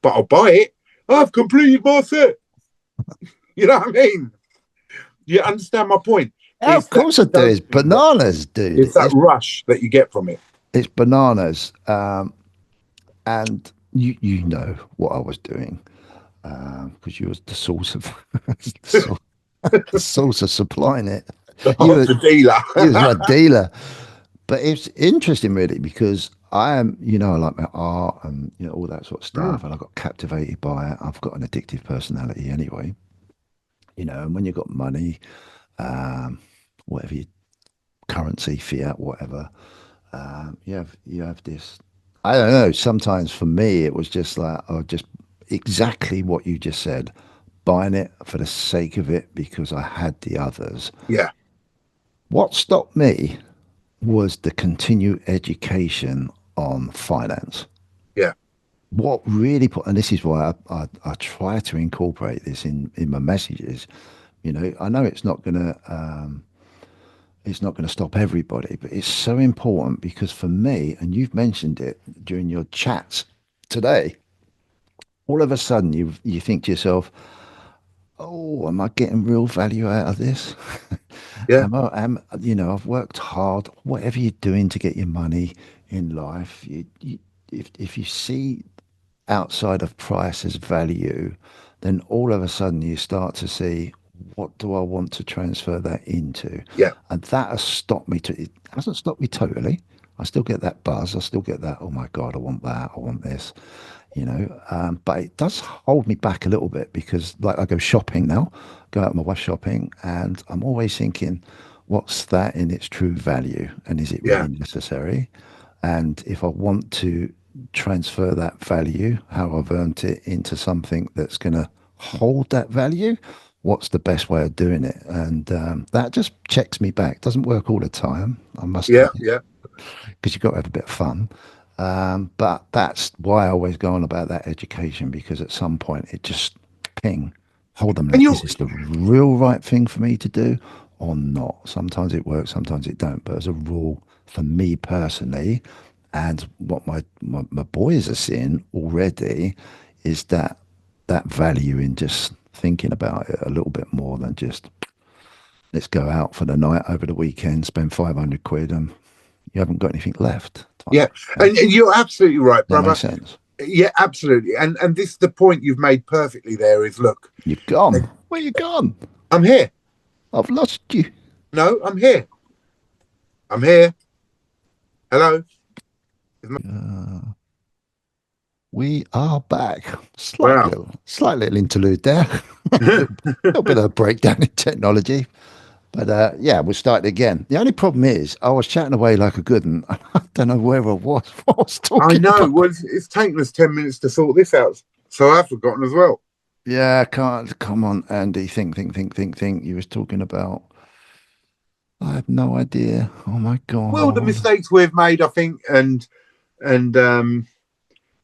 but I'll buy it. I've completed my set. You know what I mean? You understand my point? Yeah, of course I do. It's bananas, dude. It's that rush that you get from it. It's bananas. And you know what I was doing, because you was the source of the source of supplying it. You were the dealer. You was my dealer. But it's interesting, really, because I am, you know, I like my art and, you know, all that sort of stuff, and I got captivated by it. I've got an addictive personality anyway, you know, and when you've got money, whatever your currency, fiat, whatever, you have this, I don't know, sometimes for me, it was just like, oh, just exactly what you just said, buying it for the sake of it because I had the others. Yeah. What stopped me was the continued education on finance. Yeah. What really put, and this is why I try to incorporate this in my messages. You know, I know it's not gonna stop everybody, but it's so important because for me, and you've mentioned it during your chats today, all of a sudden you think to yourself, oh, am I getting real value out of this? Yeah. You know, I've worked hard. Whatever you're doing to get your money in life, if you see outside of price as value, then all of a sudden you start to see, what do I want to transfer that into? Yeah. And that has stopped me. It hasn't stopped me totally. I still get that buzz. I still get that, oh my God, I want that. I want this. You know, but it does hold me back a little bit because, like, I go shopping now, go out with my wife shopping, and I'm always thinking, what's that in its true value, and is it really necessary? And if I want to transfer that value, how I've earned it, into something that's going to hold that value, what's the best way of doing it? And that just checks me back. Doesn't work all the time, I must admit, because you've got to have a bit of fun. But that's why I always go on about that education, because at some point it just hold them. Is this the real right thing for me to do or not? Sometimes it works, sometimes it don't. But as a rule, for me personally, and what my boys are seeing already, is that value in just thinking about it a little bit more than just, let's go out for the night over the weekend, spend 500 quid and you haven't got anything left. Yeah. And you're absolutely right, brother. That makes sense. Yeah, absolutely. And this is the point you've made perfectly there is, look. You've gone. Where you gone? I'm here. I've lost you. No, I'm here. I'm here. Hello. We are back. Slight little interlude there. a little bit of a breakdown in technology. But yeah, we'll start again. The only problem is I was chatting away like a good one. I don't know where I was. What I was talking I know. about. Well, it's taken us 10 minutes to sort this out. So I've forgotten as well. Yeah, come on, Andy. Think. You was talking about, I have no idea. Oh my God. Well, the mistakes we've made, I think, and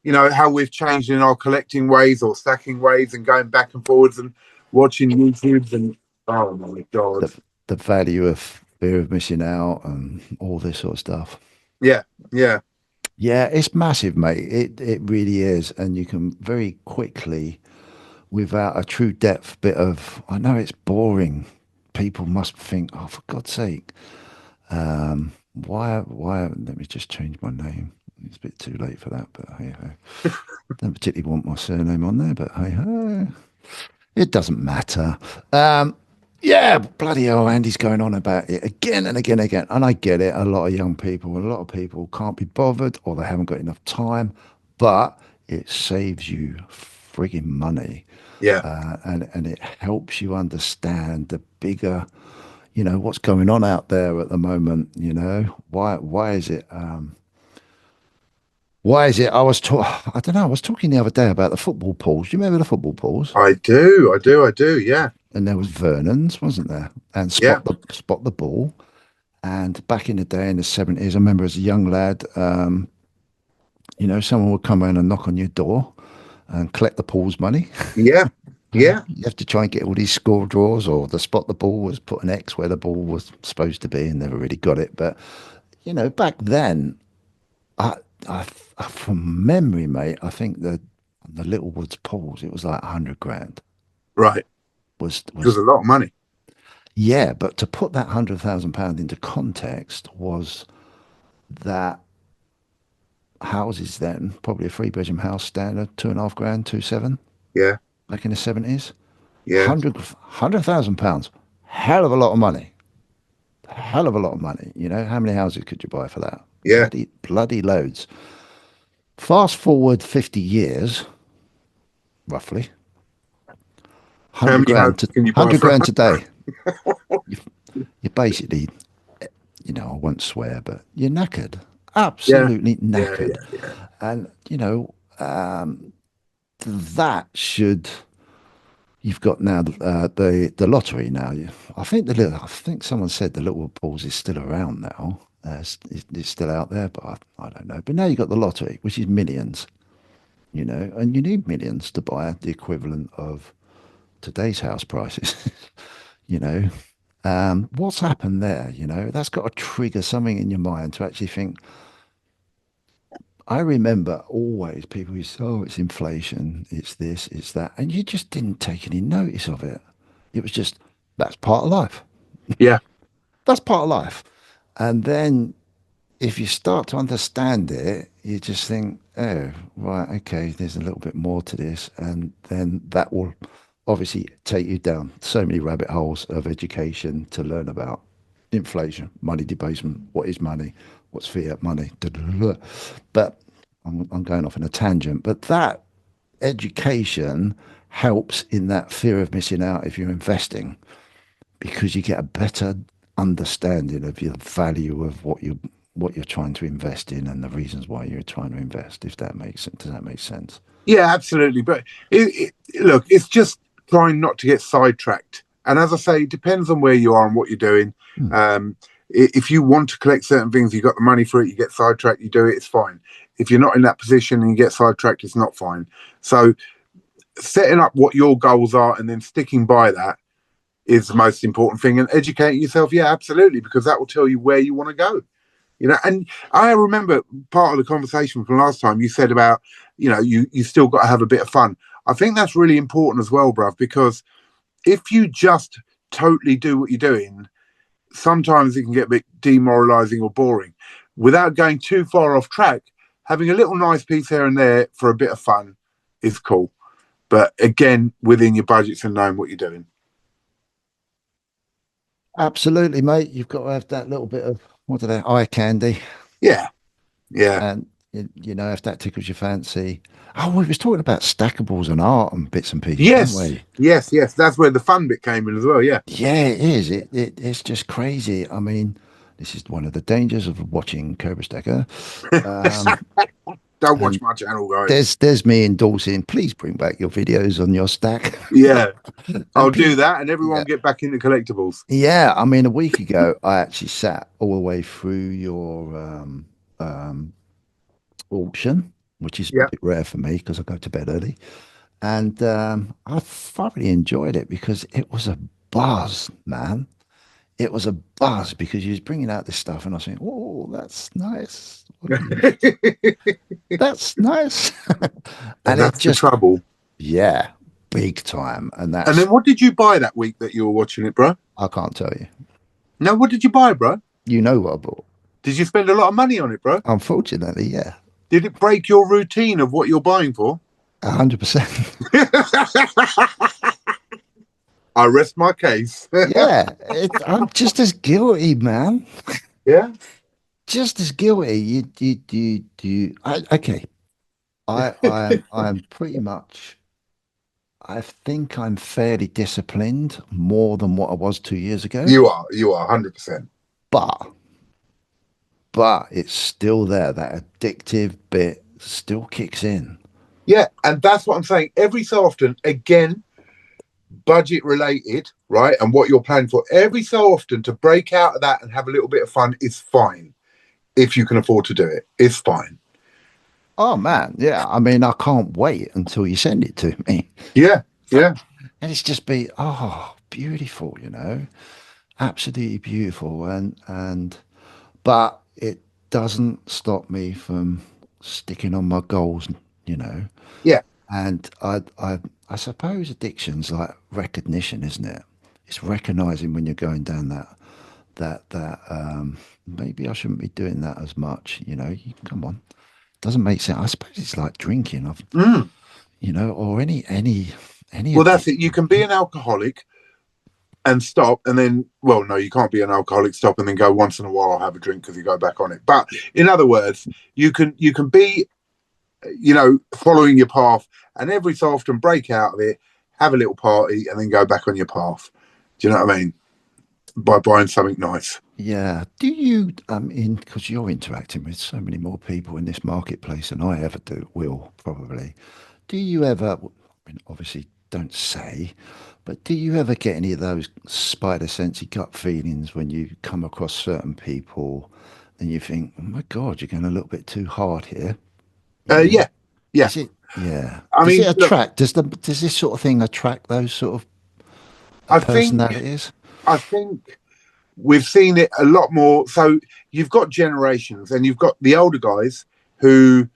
you know, how we've changed in our collecting ways or stacking ways and going back and forwards and watching YouTubes and, oh my God. The value of fear of missing out and all this sort of stuff. Yeah. Yeah, it's massive, mate. It really is, and you can very quickly, without a true depth bit of, I know it's boring. People must think, oh, for God's sake, why? Let me just change my name. It's a bit too late for that, but hey ho. Don't particularly want my surname on there, but hey ho. It doesn't matter. Yeah, bloody hell, Andy's going on about it again and again and again. And I get it. A lot of young people, a lot of people can't be bothered or they haven't got enough time, but it saves you frigging money. Yeah. And it helps you understand the bigger, what's going on out there at the moment. Why is it? Why is it? I don't know. I was talking the other day about the football pools. Do you remember the football pools? I do. Yeah. And there was Vernon's, wasn't there? And Yeah. spot the ball. And back in the day, in the 70s, I remember as a young lad, someone would come around and knock on your door and collect the pool's money. Yeah. Yeah. You have to try and get all these score draws, or the spot the ball was put an X where the ball was supposed to be and never really got it. But, back then, I, I, from memory, mate, I think that the Little Woods pools, it was like 100 grand. Right. Was It was was a lot of money. Yeah, but to put that £100,000 into context was that houses then, probably a three-bedroom house standard, 2.5 grand, 2.7 Yeah. back in the 70s. Yeah. £100,000, hell of a lot of money. Hell of a lot of money. How many houses could you buy for that? Yeah. Bloody loads. Fast forward 50 years, roughly, How 100 many grand houses to can you buy 100 for? grand today. You basically, I won't swear, but you're knackered. Yeah. Absolutely Yeah. knackered. Yeah. Yeah. And, that should, you've got now the lottery now. I think someone said the Little Balls is still around now. It's still out there, but I don't know. But now you've got the lottery, which is millions, and you need millions to buy the equivalent of today's house prices. you know, what's happened there? That's got to trigger something in your mind to actually think. I remember always people used to say, oh, it's inflation, it's this, it's that. And you just didn't take any notice of it. It was just, that's part of life. Yeah. That's part of life. And then if you start to understand it, you just think, oh, right, okay, there's a little bit more to this. And then that will obviously take you down so many rabbit holes of education to learn about inflation, money debasement, what is money, what's fiat money. Da, da, da, da. But I'm going off in a tangent. But that education helps in that fear of missing out if you're investing, because you get a better understanding of the value of what you're trying to invest in and the reasons why you're trying to invest. If that makes sense, does that make sense? Yeah, absolutely. But look, it's just trying not to get sidetracked. And as I say, it depends on where you are and what you're doing. Hmm. If you want to collect certain things, you got the money for it, you get sidetracked, you do it, it's fine. If you're not in that position and you get sidetracked, it's not fine. So setting up what your goals are and then sticking by that is the most important thing. And educating yourself, yeah, absolutely, because that will tell you where you want to go. And I remember part of the conversation from last time you said about, you still got to have a bit of fun. I think that's really important as well, bruv, because if you just totally do what you're doing, sometimes it can get a bit demoralizing or boring. Without going too far off track, having a little nice piece here and there for a bit of fun is cool. But again, within your budgets and knowing what you're doing. Absolutely, mate. You've got to have that little bit of, what are they, eye candy. Yeah. Yeah. And, if that tickles your fancy. Oh, we was talking about stackables and art and bits and pieces, weren't Yes. we? Yes. That's where the fun bit came in as well. Yeah. Yeah, it is. It's just crazy. I mean, this is one of the dangers of watching Cobra Stacker. Don't watch And my channel, guys. there's me endorsing, please bring back your videos on your stack. Yeah. I'll And do people, that, and everyone yeah, get back into collectibles. yeah. I mean, a week ago, I actually sat all the way through your auction, which is a Yeah. bit rare for me because I go to bed early. And I thoroughly enjoyed it because it was a buzz, man. It was a buzz because you was bringing out this stuff, and I was saying, "Oh, that's nice. That's nice. And And it that's the just, trouble. yeah, big time. And And that's, then what did you buy that week that you were watching it, bro? I can't tell you. No, what did you buy, bro? You know what I bought. Did you spend a lot of money on it, bro? Unfortunately, yeah. Did it break your routine of what you're buying for? 100%. I rest my case. Yeah. I'm just as guilty, man. Yeah. Just as guilty. Okay. I'm pretty much, I think I'm fairly disciplined more than what I was 2 years ago. You are 100%. But but it's still there. That addictive bit still kicks in. Yeah, and that's what I'm saying. Every so often, again, budget related, right? And what you're planning for, every so often to break out of that and have a little bit of fun is fine. If you can afford to do it, it's fine. Oh man, yeah. I mean, I can't wait until you send it to me. Yeah, yeah. And it's just be beautiful, you know. Absolutely beautiful. And but it doesn't stop me from sticking on my goals, you know. Yeah. And I suppose addiction's like recognition, isn't it? It's recognizing when you're going down that maybe I shouldn't be doing that as much, you know. Come on. Doesn't make sense. I suppose it's like drinking. Mm. You know, or any Well, that's it. You can be an alcoholic and stop, and then, well, no, you can't be an alcoholic, stop, and then go once in a while I'll have a drink because you go back on it. But in other words, you can be, you know, following your path, and every so often break out of it, have a little party, and then go back on your path. Do you know what I mean? By buying something nice. Yeah. Do you in because you're interacting with so many more people in this marketplace than I ever will probably. Do you ever, I mean, obviously don't say, but do you ever get any of those spider sensey gut feelings when you come across certain people and you think, oh my God, you're going a little bit too hard here? You know? Yeah, yeah. Does it, yeah. I Does it mean, look, attract, does this sort of thing attract those sort of I think, personalities? I think we've seen it a lot more. So you've got generations, and you've got the older guys who,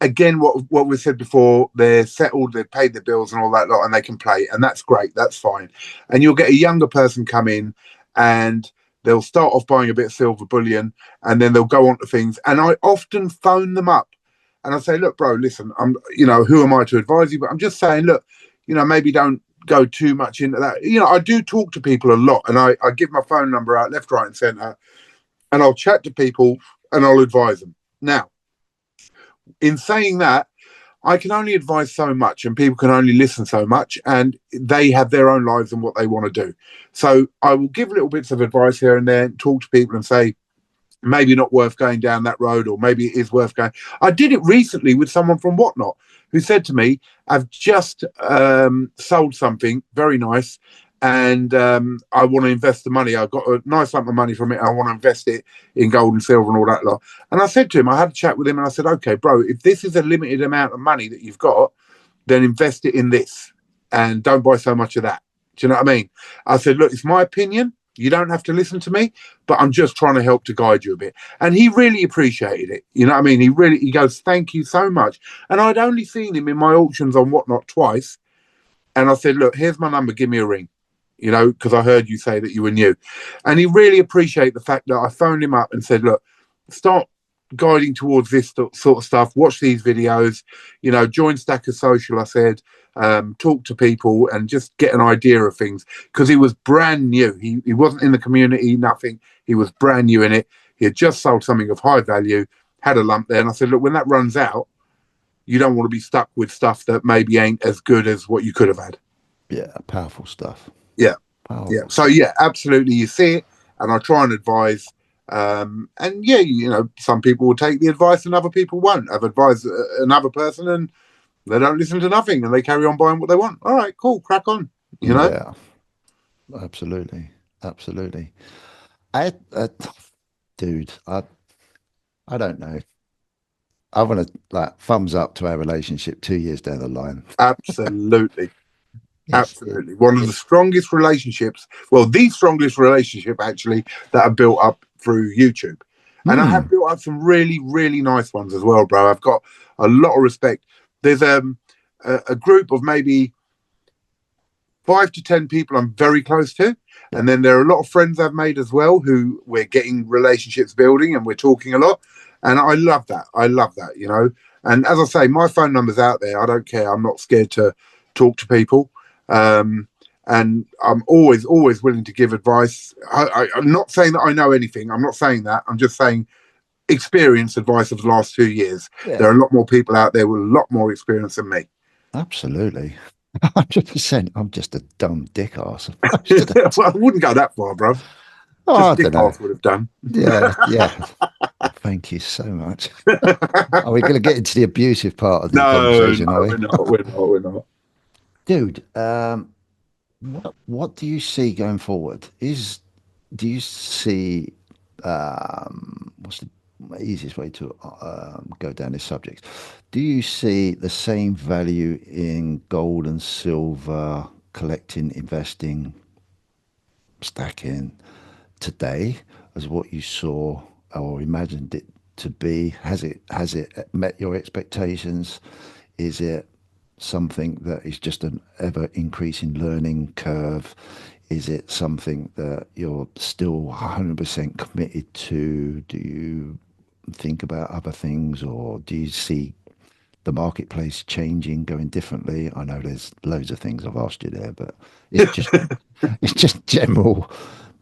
again, what we said before, they're settled, they've paid their bills and all that lot, and they can play, and that's great, that's fine. And you'll get a younger person come in, and they'll start off buying a bit of silver bullion, and then they'll go on to things. And I often phone them up, and I say, look, bro, listen, I'm, you know, who am I to advise you? But I'm just saying, look, you know, maybe don't go too much into that. You know, I do talk to people a lot, and I give my phone number out left, right, and centre, and I'll chat to people and I'll advise them. Now, in saying that, I can only advise so much, and people can only listen so much, and they have their own lives and what they want to do. So I will give little bits of advice here and there, talk to people and say, maybe not worth going down that road, or maybe it is worth going. I did it recently with someone from Whatnot who said to me, I've just sold something very nice, and I want to invest the money. I've got a nice lump of money from it. I want to invest it in gold and silver and all that lot. And I said to him, I had a chat with him, and I said, okay, bro, if this is a limited amount of money that you've got, then invest it in this and don't buy so much of that. Do you know what I mean? I said, look, it's my opinion. You don't have to listen to me, but I'm just trying to help to guide you a bit. And he really appreciated it. You know what I mean? He goes, thank you so much. And I'd only seen him in my auctions on Whatnot twice. And I said, look, here's my number. Give me a ring, you know, because I heard you say that you were new. And he really appreciated the fact that I phoned him up and said, look, start guiding towards this sort of stuff. Watch these videos, you know, join Stacker Social, I said, talk to people and just get an idea of things, because he was brand new. He wasn't in the community, nothing. He was brand new in it. He had just sold something of high value, had a lump there. And I said, look, when that runs out, you don't want to be stuck with stuff that maybe ain't as good as what you could have had. Yeah, powerful stuff. Yeah. Powerful Yeah. stuff. So, yeah, absolutely. You see it, and I try and advise. And yeah, you know, some people will take the advice and other people won't. I've advised another person and they don't listen to nothing and they carry on buying what they want. All right, cool, crack on. You know? Yeah, absolutely. Dude, I don't know. I want to like thumbs up to our relationship 2 years down the line. Absolutely. It's- Absolutely. One of the strongest relationships, well, the strongest relationship actually that I built up through YouTube. And I have built up some really, really nice ones as well, bro. I've got a lot of respect. There's a group of maybe 5 to 10 people I'm very close to. Yeah. And then there are a lot of friends I've made as well who we're getting relationships building and we're talking a lot. And I love that. I love that, you know. And as I say, my phone number's out there. I don't care. I'm not scared to talk to people. And I'm always willing to give advice. I'm not saying that I know anything. I'm not saying that. I'm just saying experience advice of the last 2 years. Yeah. There are a lot more people out there with a lot more experience than me. Absolutely. 100%. I'm just a dumb dick arse. Well, I wouldn't go that far, bro. Oh, Just I dick don't know. arse would have done. Yeah. Thank you so much. Are we going to get into the abusive part of the conversation, are we? We're not. Dude, what do you see going forward? Do you see what's the easiest way to go down this subject? Do you see the same value in gold and silver, collecting, investing, stacking today as what you saw or imagined it to be? Has it met your expectations? Is it something that is just an ever increasing learning curve? Is it something that you're still 100% committed to? Do you think about other things, or do you see the marketplace changing, going differently? I know there's loads of things I've asked you there, but it's just it's just general,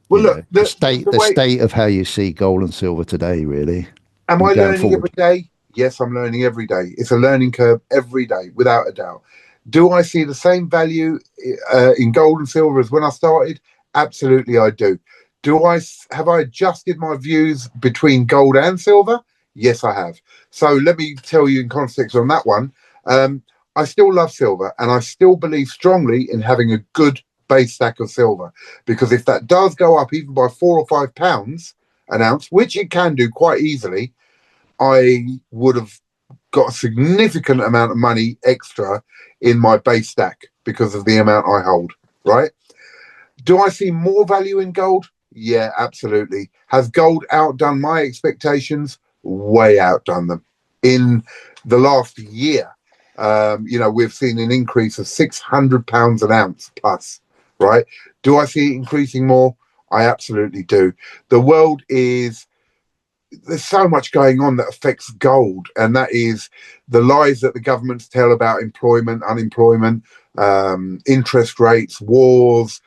Well, look, the the way. state of how you see gold and silver today, really, Am and I going learning every forward. day? Yes, I'm learning every day. It's a learning curve every day, without a doubt. Do I see the same value in gold and silver as when I started? Absolutely, I do. Have I adjusted my views between gold and silver? Yes, I have. So let me tell you in context on that one. I still love silver, and I still believe strongly in having a good base stack of silver, because if that does go up even by £4 or £5 an ounce, which it can do quite easily, I would have got a significant amount of money extra in my base stack because of the amount I hold, right? Do I see more value in gold? Yeah, absolutely. Has gold outdone my expectations? Way outdone them. In the last year, we've seen an increase of £600 an ounce plus, right? Do I see it increasing more? I absolutely do. The world is there's so much going on that affects gold, and that is the lies that the governments tell about employment, unemployment, interest rates, wars.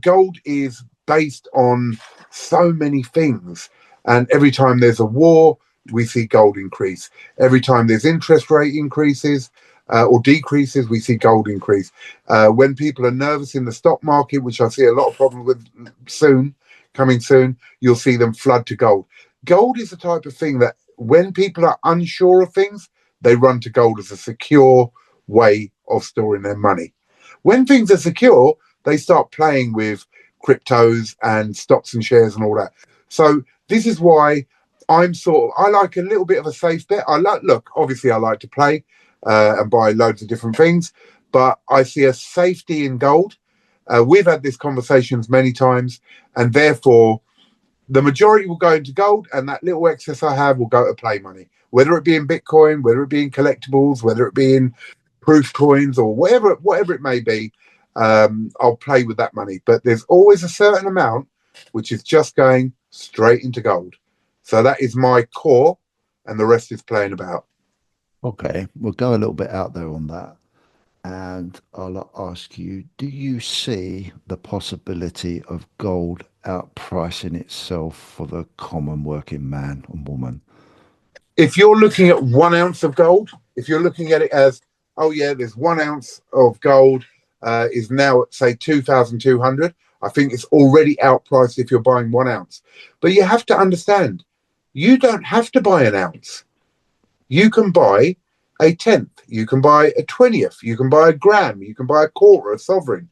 Gold is based on so many things, and every time there's a war, we see gold increase. Every time there's interest rate increases or decreases, we see gold increase. When people are nervous in the stock market, which I see a lot of problems with coming soon, you'll see them flood to gold. Gold is the type of thing that when people are unsure of things, they run to gold as a secure way of storing their money. When things are secure, they start playing with cryptos and stocks and shares and all that. So this is why I like a little bit of a safe bet. Obviously I like to play and buy loads of different things, but I see a safety in gold. We've had these conversations many times, and therefore the majority will go into gold, and that little excess I have will go to play money, whether it be in Bitcoin, whether it be in collectibles, whether it be in proof coins, or whatever it may be. I'll play with that money, but there's always a certain amount which is just going straight into gold. So that is my core, and the rest is playing about. Okay, we'll go a little bit out there on that. And I'll ask you, do you see the possibility of gold outpricing itself for the common working man and woman? If you're looking at 1 ounce of gold, if you're looking at it as, oh yeah, there's 1 ounce of gold is now at, say, 2,200. I think it's already outpriced if you're buying 1 ounce. But you have to understand, you don't have to buy an ounce. You can buy a tenth, you can buy a 20th, you can buy a gram, you can buy a quarter, a sovereign.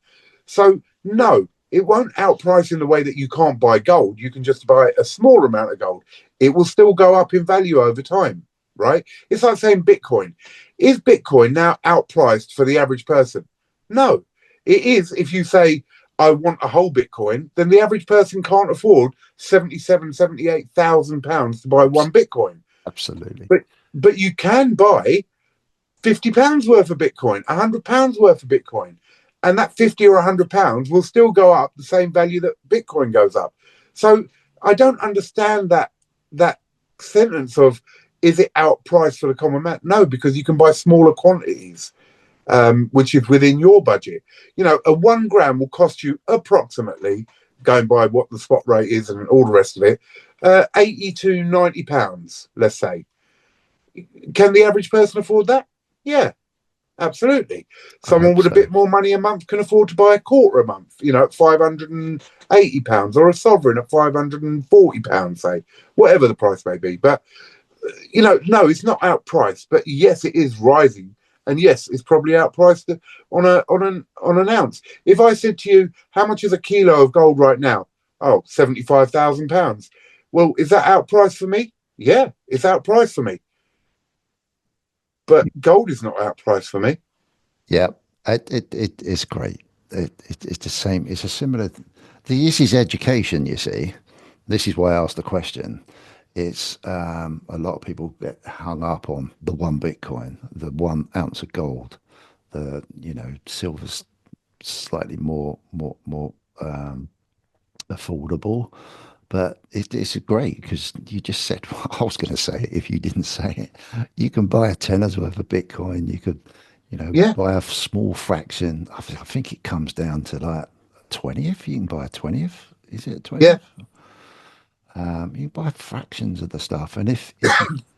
So no, it won't outprice in the way that you can't buy gold. You can just buy a small amount of gold. It will still go up in value over time, right? It's like saying Bitcoin. Is Bitcoin now outpriced for the average person? No, it is if you say, I want a whole Bitcoin, then the average person can't afford 77, 78,000 pounds to buy one Bitcoin. Absolutely. But you can buy £50 worth of Bitcoin, £100 worth of Bitcoin, and that 50 or £100 will still go up the same value that Bitcoin goes up. So I don't understand that sentence of, is it outpriced for the common man? No, because you can buy smaller quantities, which is within your budget. You know, a 1 gram will cost you approximately, going by what the spot rate is and all the rest of it, 80 to £90, let's say. Can the average person afford that? Yeah, absolutely. I Someone hope with a so. bit more money a month can afford to buy a quarter a month, you know, at £580, or a sovereign at £540, say, whatever the price may be. But, you know, no, it's not outpriced. But yes, it is rising. And yes, it's probably outpriced on an ounce. If I said to you, how much is a kilo of gold right now? Oh, £75,000. Well, is that outpriced for me? Yeah, it's outpriced for me. But gold is not outpriced for me. Yeah, it's great. It's the same. It's a similar. This is education. You see, this is why I asked the question. It's a lot of people get hung up on the one Bitcoin, the 1 ounce of gold, the silver's slightly more affordable, but it's great because you just said what I was going to say. If you didn't say it, you can buy a tenner's worth of Bitcoin. You could, Yeah, buy a small fraction. I think it comes down to like 20th. You can buy a 20th. Is it a yeah, 20th? You buy fractions of the stuff, and if you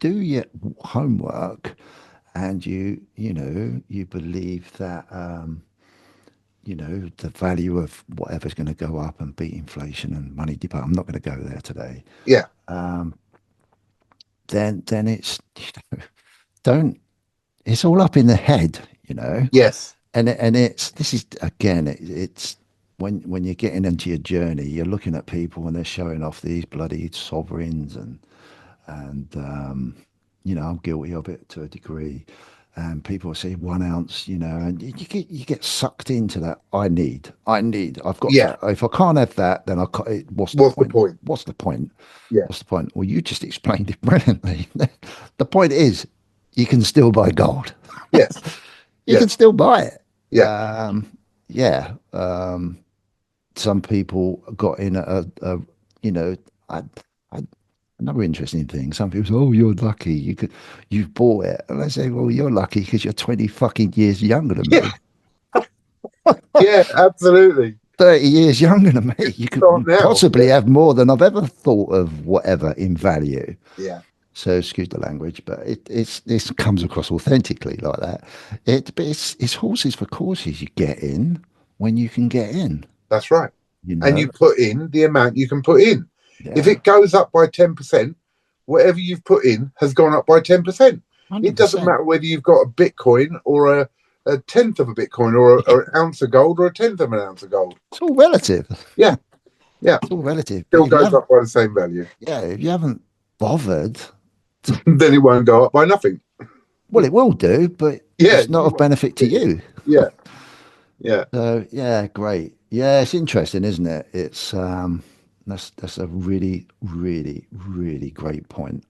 do your homework and you believe that the value of whatever's going to go up and beat inflation and money depart. I'm not going to go there today. yeah, Then it's don't. It's all up in the head, you know. yes, And it's this is again. It's when you're getting into your journey, you're looking at people and they're showing off these bloody sovereigns and I'm guilty of it to a degree. And people say 1 ounce, and you get sucked into that. I've got yeah. that. If I can't have that, then I can't. What's the What's the point? point? What's the point? Yeah, What's the point? Well, you just explained it brilliantly. The point is, you can still buy gold. yes, You can yes, still buy it. yeah, Yeah. Some people got in you know, I, I, another interesting thing. Some people say, "Oh, you're lucky. You've bought it," and I say, "Well, you're lucky because you're 20 fucking years younger than yeah, me. yeah, absolutely. 30 years younger than me. You Start could now. possibly Yeah, have more than I've ever thought of, whatever in value." yeah, So excuse the language, but this comes across authentically like that. But it's horses for courses. You get in when you can get in. that's right. You And you know, put in the amount you can put in. If yeah, it goes up by 10%, whatever you've put in has gone up by 10%. It doesn't 100%. matter whether you've got a Bitcoin or a tenth of a Bitcoin, or an ounce of gold, or a tenth of an ounce of gold. It's all relative. Yeah, yeah. It's all relative. But Still goes up by the same value. if you haven't bothered, Then it won't go up by nothing. well, it will do, but Yeah, it's not you of won't benefit to get it. you. Yeah, yeah, So yeah, great. Yeah, it's interesting, isn't it? It's that's a really, really, really great point.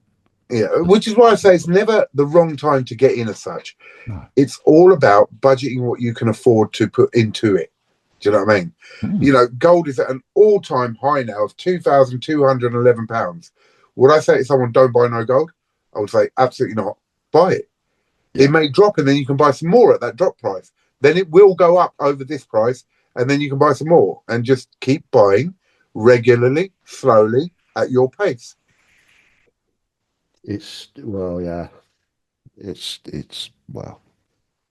yeah. Which is why I say it's never the wrong time to get in as such. No. It's all about budgeting what you can afford to put into it. Do you know what I mean? Mm, You know, gold is at an all-time high now of £2,211. Would I say to someone, don't buy no gold? I would say, absolutely not. Buy it. It yeah. may drop and then you can buy some more at that drop price. Then it will go up over this price and then you can buy some more, and just keep buying regularly, slowly, at your pace. It's well, yeah. Well,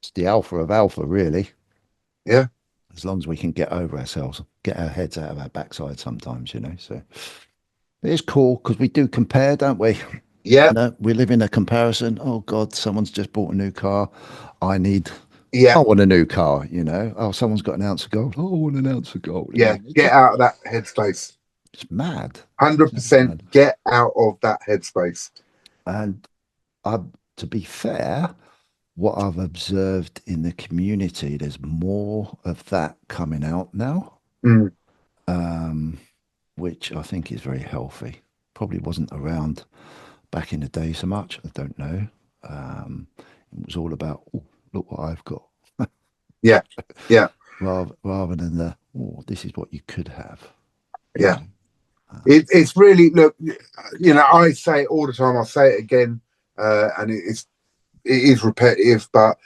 it's the alpha of alpha, really. Yeah. As long as we can get over ourselves, get our heads out of our backside sometimes, So it's cool because we do compare, don't we? Yeah. We live in a comparison. Oh God, someone's just bought a new car. I need, Yeah. I want a new car. Oh, someone's got an ounce of gold. Oh, I want an ounce of gold. Yeah. Get out of that headspace. It's mad. It's 100% mad. get out of that headspace. And to be fair, what I've observed in the community, there's more of that coming out now. Mm. Which I think is very healthy. Probably wasn't around back in the day so much. I don't know. It was all about, oh, look what I've got, Yeah, yeah, rather than the, oh, this is what you could have. You yeah. know. It's really, look, you know, I say it all the time. I'll say it again, and it is repetitive, but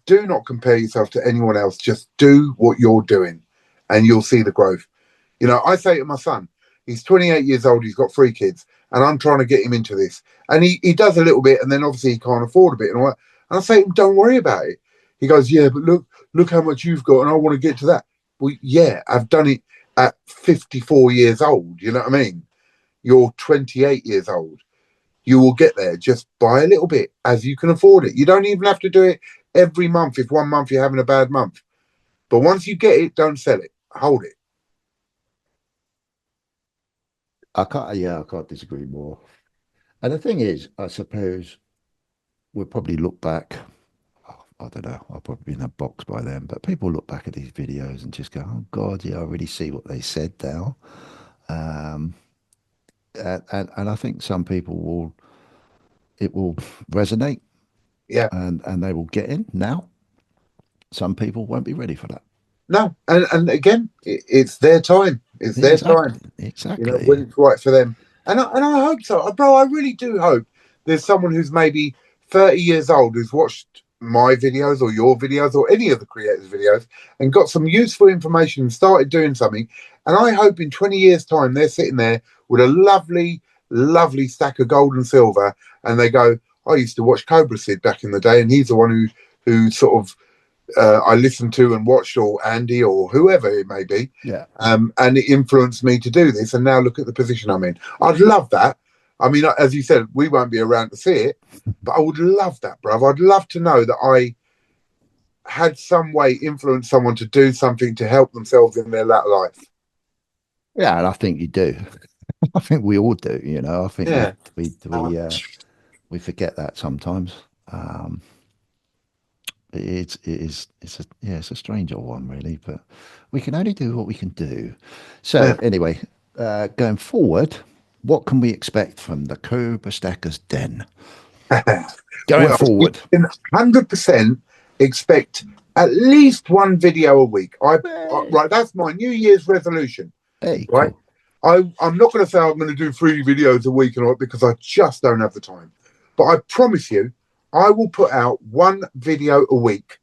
do not compare yourself to anyone else. Just do what you're doing, and you'll see the growth. You know, I say to my son, he's 28 years old, he's got 3 kids, and I'm trying to get him into this. And he does a little bit, and then obviously he can't afford a bit. And all that. And I say, don't worry about it. He goes, yeah, but look how much you've got, and I want to get to that. Well, yeah, I've done it at 54 years old. You know what I mean? You're 28 years old. You will get there. Just buy a little bit as you can afford it. You don't even have to do it every month if one month you're having a bad month. But once you get it, don't sell it. Hold it. I can't disagree more. And the thing is, I suppose we'll probably look back. Oh, I don't know. I'll probably be in a box by then. But people look back at these videos and just go, "Oh God, yeah, I really see what they said now." Um, and I think some people will it will resonate Yeah. and they will get in. Now, some people won't be ready for that. No. And again, it's their time. It's their time. Exactly, You know, when exactly. it's right for them. And I hope so, bro. I really do hope there's someone who's maybe 30 years old who's watched my videos or your videos or any of the creators' videos and got some useful information and started doing something. And I hope in 20 years' time they're sitting there with a lovely, lovely stack of gold and silver, and they go, "I used to watch Cobra Sid back in the day, and he's the one who sort of I listened to and watched, or Andy or whoever it may be, Yeah. and it influenced me to do this. And now look at the position I'm in. I'd love that. I mean, as you said, we won't be around to see it, but I would love that, bruv. I'd love to know that I had some way influenced someone to do something to help themselves in their latter life. Yeah, and I think you do. I think we all do. You know, I think Yeah. we forget that sometimes. Um, it's a strange old one really, but we can only do what we can do. So Yeah. anyway, going forward, what can we expect from the Cobra Stackers Den going Well, you forward? can 100% expect at least one video a week. Right, that's my New Year's resolution. Hey, Right, cool. I'm not going to say I'm going to do 3 videos a week and all, because I just don't have the time. But I promise you, I will put out one video a week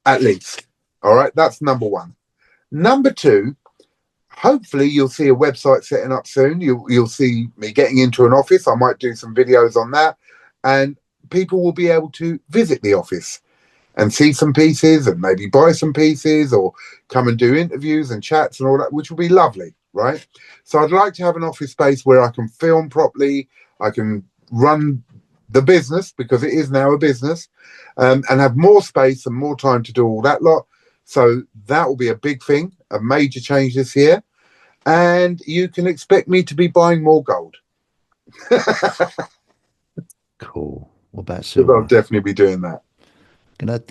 at least. All right, that's number one. Number two, hopefully you'll see a website setting up soon. You'll see me getting into an office. I might do some videos on that, and people will be able to visit the office and see some pieces and maybe buy some pieces or come and do interviews and chats and all that, which will be lovely, right? So I'd like to have an office space where I can film properly, I can run the business, because it is now a business, and have more space and more time to do all that lot. So that will be a big thing, a major change this year. And you can expect me to be buying more gold. Cool. What about I'll silver? definitely be doing that.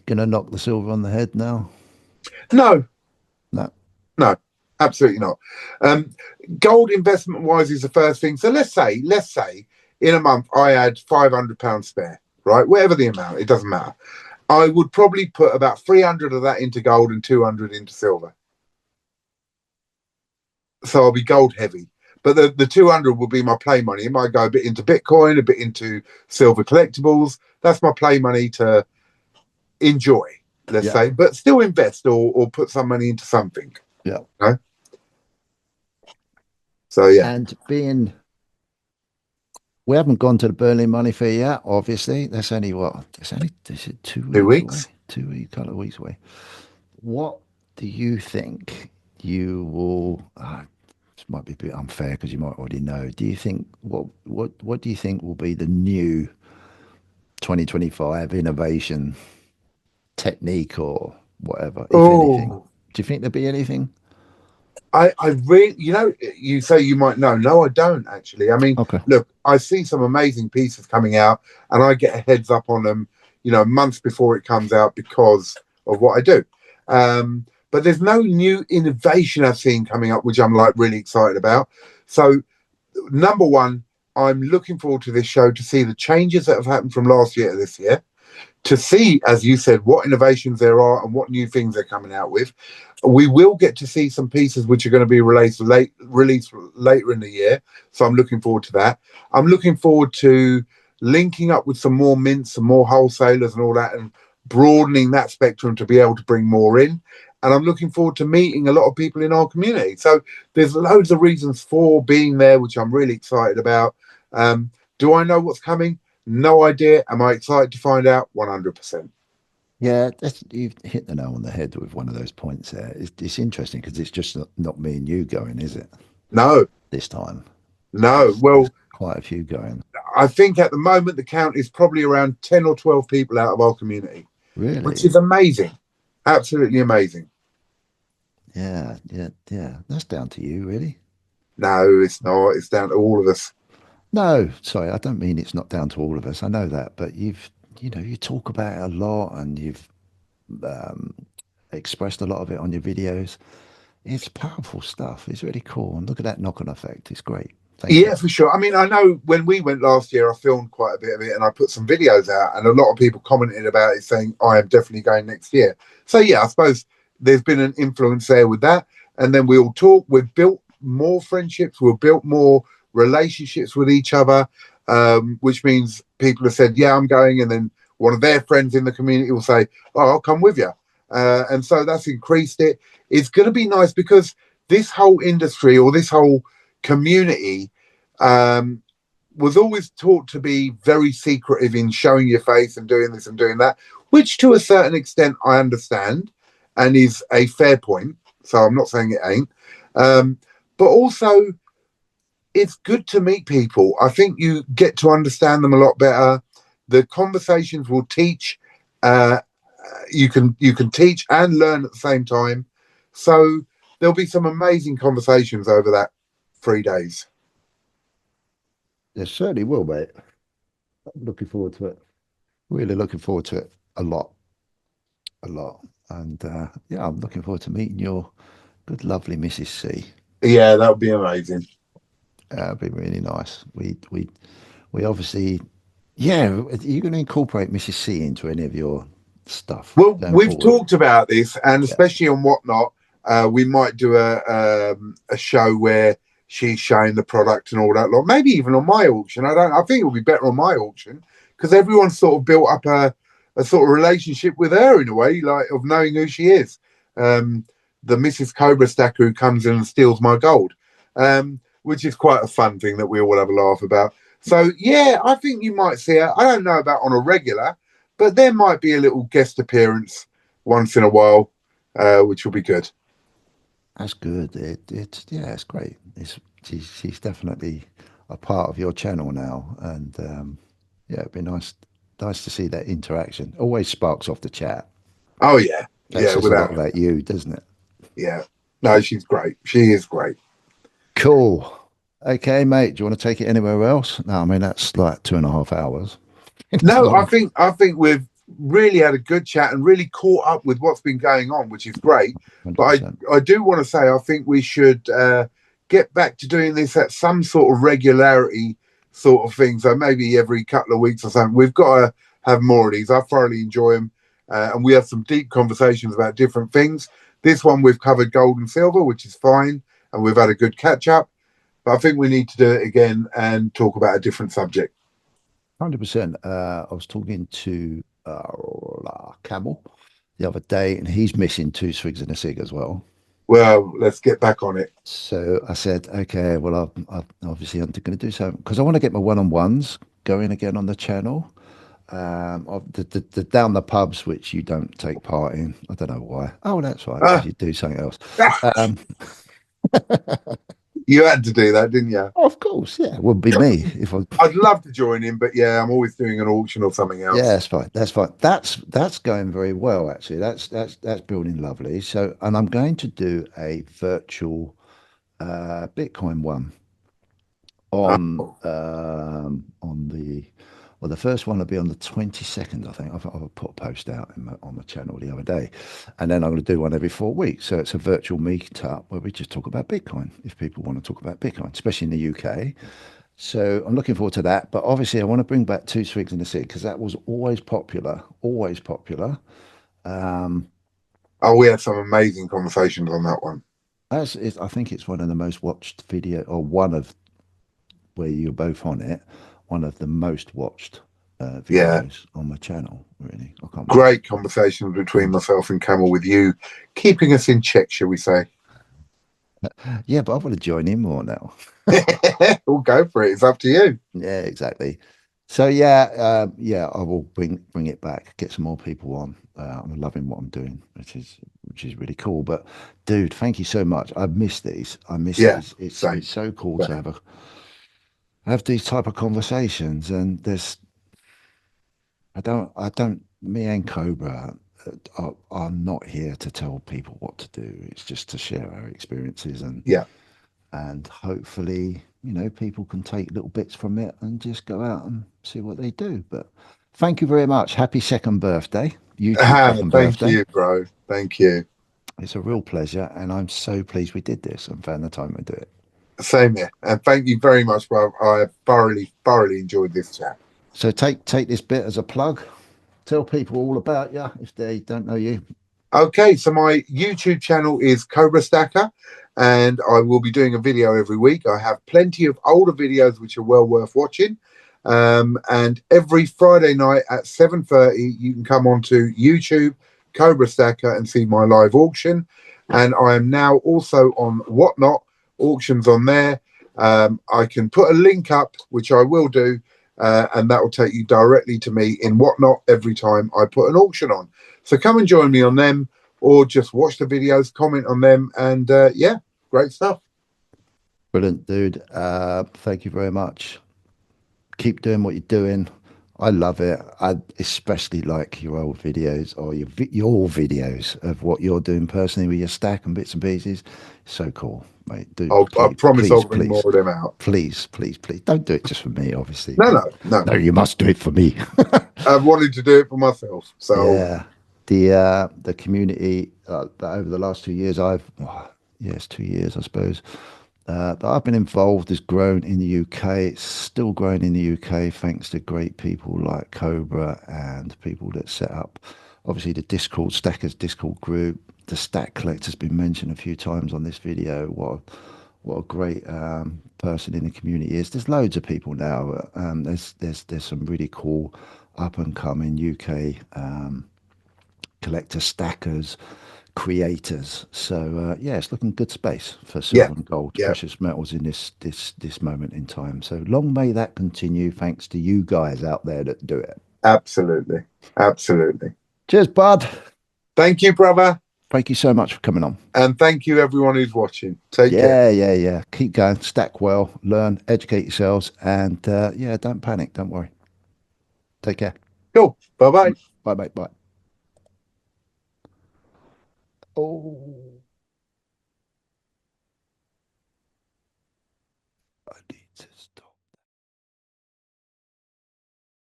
Gonna knock the silver on the head now? No, No. no, absolutely not. Um, Gold investment wise is the first thing. So let's say in a month I had £500 spare, right? Whatever the amount, it doesn't matter. I would probably put about 300 of that into gold and 200 into silver. So I'll be gold heavy. But the 200 will be my play money. It might go a bit into Bitcoin, a bit into silver collectibles. That's my play money to enjoy, let's say, but still invest or put some money into something. Yeah. You know? So yeah. And we haven't gone to the Berlin Money Fair yet, obviously. That's only what? Is it 2 weeks away? 2 weeks, couple of weeks away. What do you think you will? This might be a bit unfair because you might already know. Do you think what do you think will be the new 2025 innovation technique or whatever, if anything? Do you think there'll be anything? I really, you say you might know. No, I don't actually. I mean, Okay. look, I see some amazing pieces coming out, and I get a heads up on them, months before it comes out because of what I do. but there's no new innovation I've seen coming up, which I'm like really excited about. So, number one, I'm looking forward to this show to see the changes that have happened from last year to this year, to see, as you said, what innovations there are and what new things they're coming out with. We will get to see some pieces which are going to be released later in the year. So I'm looking forward to that. I'm looking forward to linking up with some more mints, some more wholesalers and all that, and broadening that spectrum to be able to bring more in. And I'm looking forward to meeting a lot of people in our community. So there's loads of reasons for being there, which I'm really excited about. Do I know what's coming? No idea. Am I excited to find out? 100%. Yeah, you've hit the nail on the head with one of those points there. It's interesting because it's just not me and you going, is it? No, This time. no. There's Well, quite a few going. I think at the moment the count is probably around 10 or 12 people out of our community, which Really? is amazing. Absolutely amazing. Yeah. That's down to you, really. No, it's not. It's down to all of us. No, sorry, I don't mean it's not down to all of us. I know that, but you talk about it a lot and you've um, expressed a lot of it on your videos. It's powerful stuff. It's really cool. And look at that knock-on effect. It's great. Thank you. Yeah, for sure. I mean, I know when we went last year, I filmed quite a bit of it and I put some videos out, and a lot of people commented about it saying, I am definitely going next year. So, yeah, I suppose there's been an influence there with that. And then we all talk. We've built more friendships. We've built more relationships with each other, which means people have said, yeah, I'm going. And then one of their friends in the community will say, oh, I'll come with you. And so that's increased it. It's going to be nice because this whole industry or this whole community was always taught to be very secretive in showing your face and doing this and doing that, which to a certain extent I understand and is a fair point. So I'm not saying it ain't. But also, it's good to meet people. I think you get to understand them a lot better. The conversations will teach. You can teach and learn at the same time. So there'll be some amazing conversations over that 3 days. There certainly will, mate. I'm looking forward to it. Really looking forward to it a lot. A lot. And yeah, I'm looking forward to meeting your good, lovely Mrs. C. Yeah, that would be amazing. That'd be really nice. We obviously, yeah. Are you going to incorporate Mrs. C into any of your stuff Well, going we've forward? talked about this, and Yeah, especially on Whatnot, we might do a show where she's showing the product and all that lot. Maybe even on my auction. I think it would be better on my auction because everyone's sort of built up a sort of relationship with her in a way, like of knowing who she is. The Mrs. Cobra stacker who comes in and steals my gold, which is quite a fun thing that we all have a laugh about. So yeah, I think you might see her. I don't know about on a regular, but there might be a little guest appearance once in a while, which will be good. that's good. It's great. She's definitely a part of your channel now, and yeah, it'd be nice to see that interaction. Always sparks off the chat. Oh yeah, That yeah, says a lot without about you, doesn't it? yeah. No, she's great. She is great. Cool. Okay, mate. Do you want to take it anywhere else? No, I mean that's like 2.5 hours. It's No, long. I think we've really had a good chat and really caught up with what's been going on, which is great. But 100%. I do want to say I think we should get back to doing this at some sort of regularity sort of thing. So maybe every couple of weeks or something. We've got to have more of these. I thoroughly enjoy them, and we have some deep conversations about different things. This one we've covered gold and silver, which is fine, and we've had a good catch up. But I think we need to do it again and talk about a different subject. 100%. I was talking to Camel the other day, and he's missing two swigs and a cig as well. Well, let's get back on it. So I said, okay, well, obviously I'm going to do something because I want to get my one-on-ones going again on the channel. The down the pubs, which you don't take part in. I don't know why. Oh, that's right, because Ah, you do something else. ah, Um, you had to do that, didn't you? of course, yeah, it would be me if I. I'd love to join in, but yeah, I'm always doing an auction or something Yeah, else. that's fine. That's fine. That's going very well actually. That's building lovely. So, and I'm going to do a virtual Bitcoin one on Oh, on the Well, the first one will be on the 22nd, I think. I've put a post out on the channel the other day. And then I'm going to do one every 4 weeks. So it's a virtual meetup where we just talk about Bitcoin, if people want to talk about Bitcoin, especially in the UK. So I'm looking forward to that. But obviously, I want to bring back Two Swigs in the Sea because that was always popular, always popular. Oh, we had some amazing conversations on that one. I think it's one of the most watched video, or one of where you're both on it, one of the most watched Yeah, videos on my channel. Really, I can't believe great conversations between myself and Camel, with you keeping us in check, shall we say? it. Yeah, but I want to join in more now. We'll go for it. It's up to you. Yeah, exactly. So yeah, I will bring it back, get some more people on. I'm loving what I'm doing, which is really cool. But dude, thank you so much. I miss these. I miss Yeah, these. It's same. so cool to Same. have these type of conversations. And there's me and Cobra are not here to tell people what to do. It's just to share our experiences Yeah. and hopefully, people can take little bits from it and just go out and see what they do. But thank you very much. Happy second birthday, YouTube second Thank birthday. you, bro. Thank you. It's a real pleasure, and I'm so pleased we did this and found the time to do it. Same here. And thank you very much, bro. I have thoroughly enjoyed this chat. So take this bit as a plug. Tell people all about you if they don't know you. Okay, so my YouTube channel is Cobra Stacker, and I will be doing a video every week. I have plenty of older videos which are well worth watching. And every Friday night at 7:30, you can come onto YouTube, Cobra Stacker, and see my live auction. And I am now also on Whatnot, auctions on there. I can put a link up, which I will do, and that will take you directly to me in Whatnot every time I put an auction on. So come and join me on them, or just watch the videos, comment on them, and yeah, great stuff. Brilliant, dude. Thank you very much. Keep doing what you're doing. I love it. I especially like your old videos or your videos of what you're doing personally with your stack and bits and pieces. So cool, mate. Do I please, promise I'll please, bring more please, of them out. please, please, please. Don't do it just for me, obviously, No, but no, no. no, you must do it for me. I've wanted to do it for myself. So Yeah, the community over the last 2 years, yes, 2 years, I suppose. That I've been involved has grown in the UK. It's still growing in the UK thanks to great people like Cobra and people that set up, obviously, the Discord Stackers Discord group. The Stack Collector's been mentioned a few times on this video. What a great person in the community is. There's loads of people now. There's some really cool up and coming UK collector stackers, creators. So yeah, it's looking good space for yeah, silver and gold, yeah, precious metals in this moment in time. So long may that continue. Thanks to you guys out there that do it. absolutely, absolutely. Cheers, bud. Thank you, brother, Thank you so much for coming on. and thank you everyone who's watching. Take care. Yeah. Keep going. Stack well. Learn. Educate yourselves. And yeah, don't panic. Don't worry. Take care. Cool. Bye bye. Bye, mate. Bye. Oh.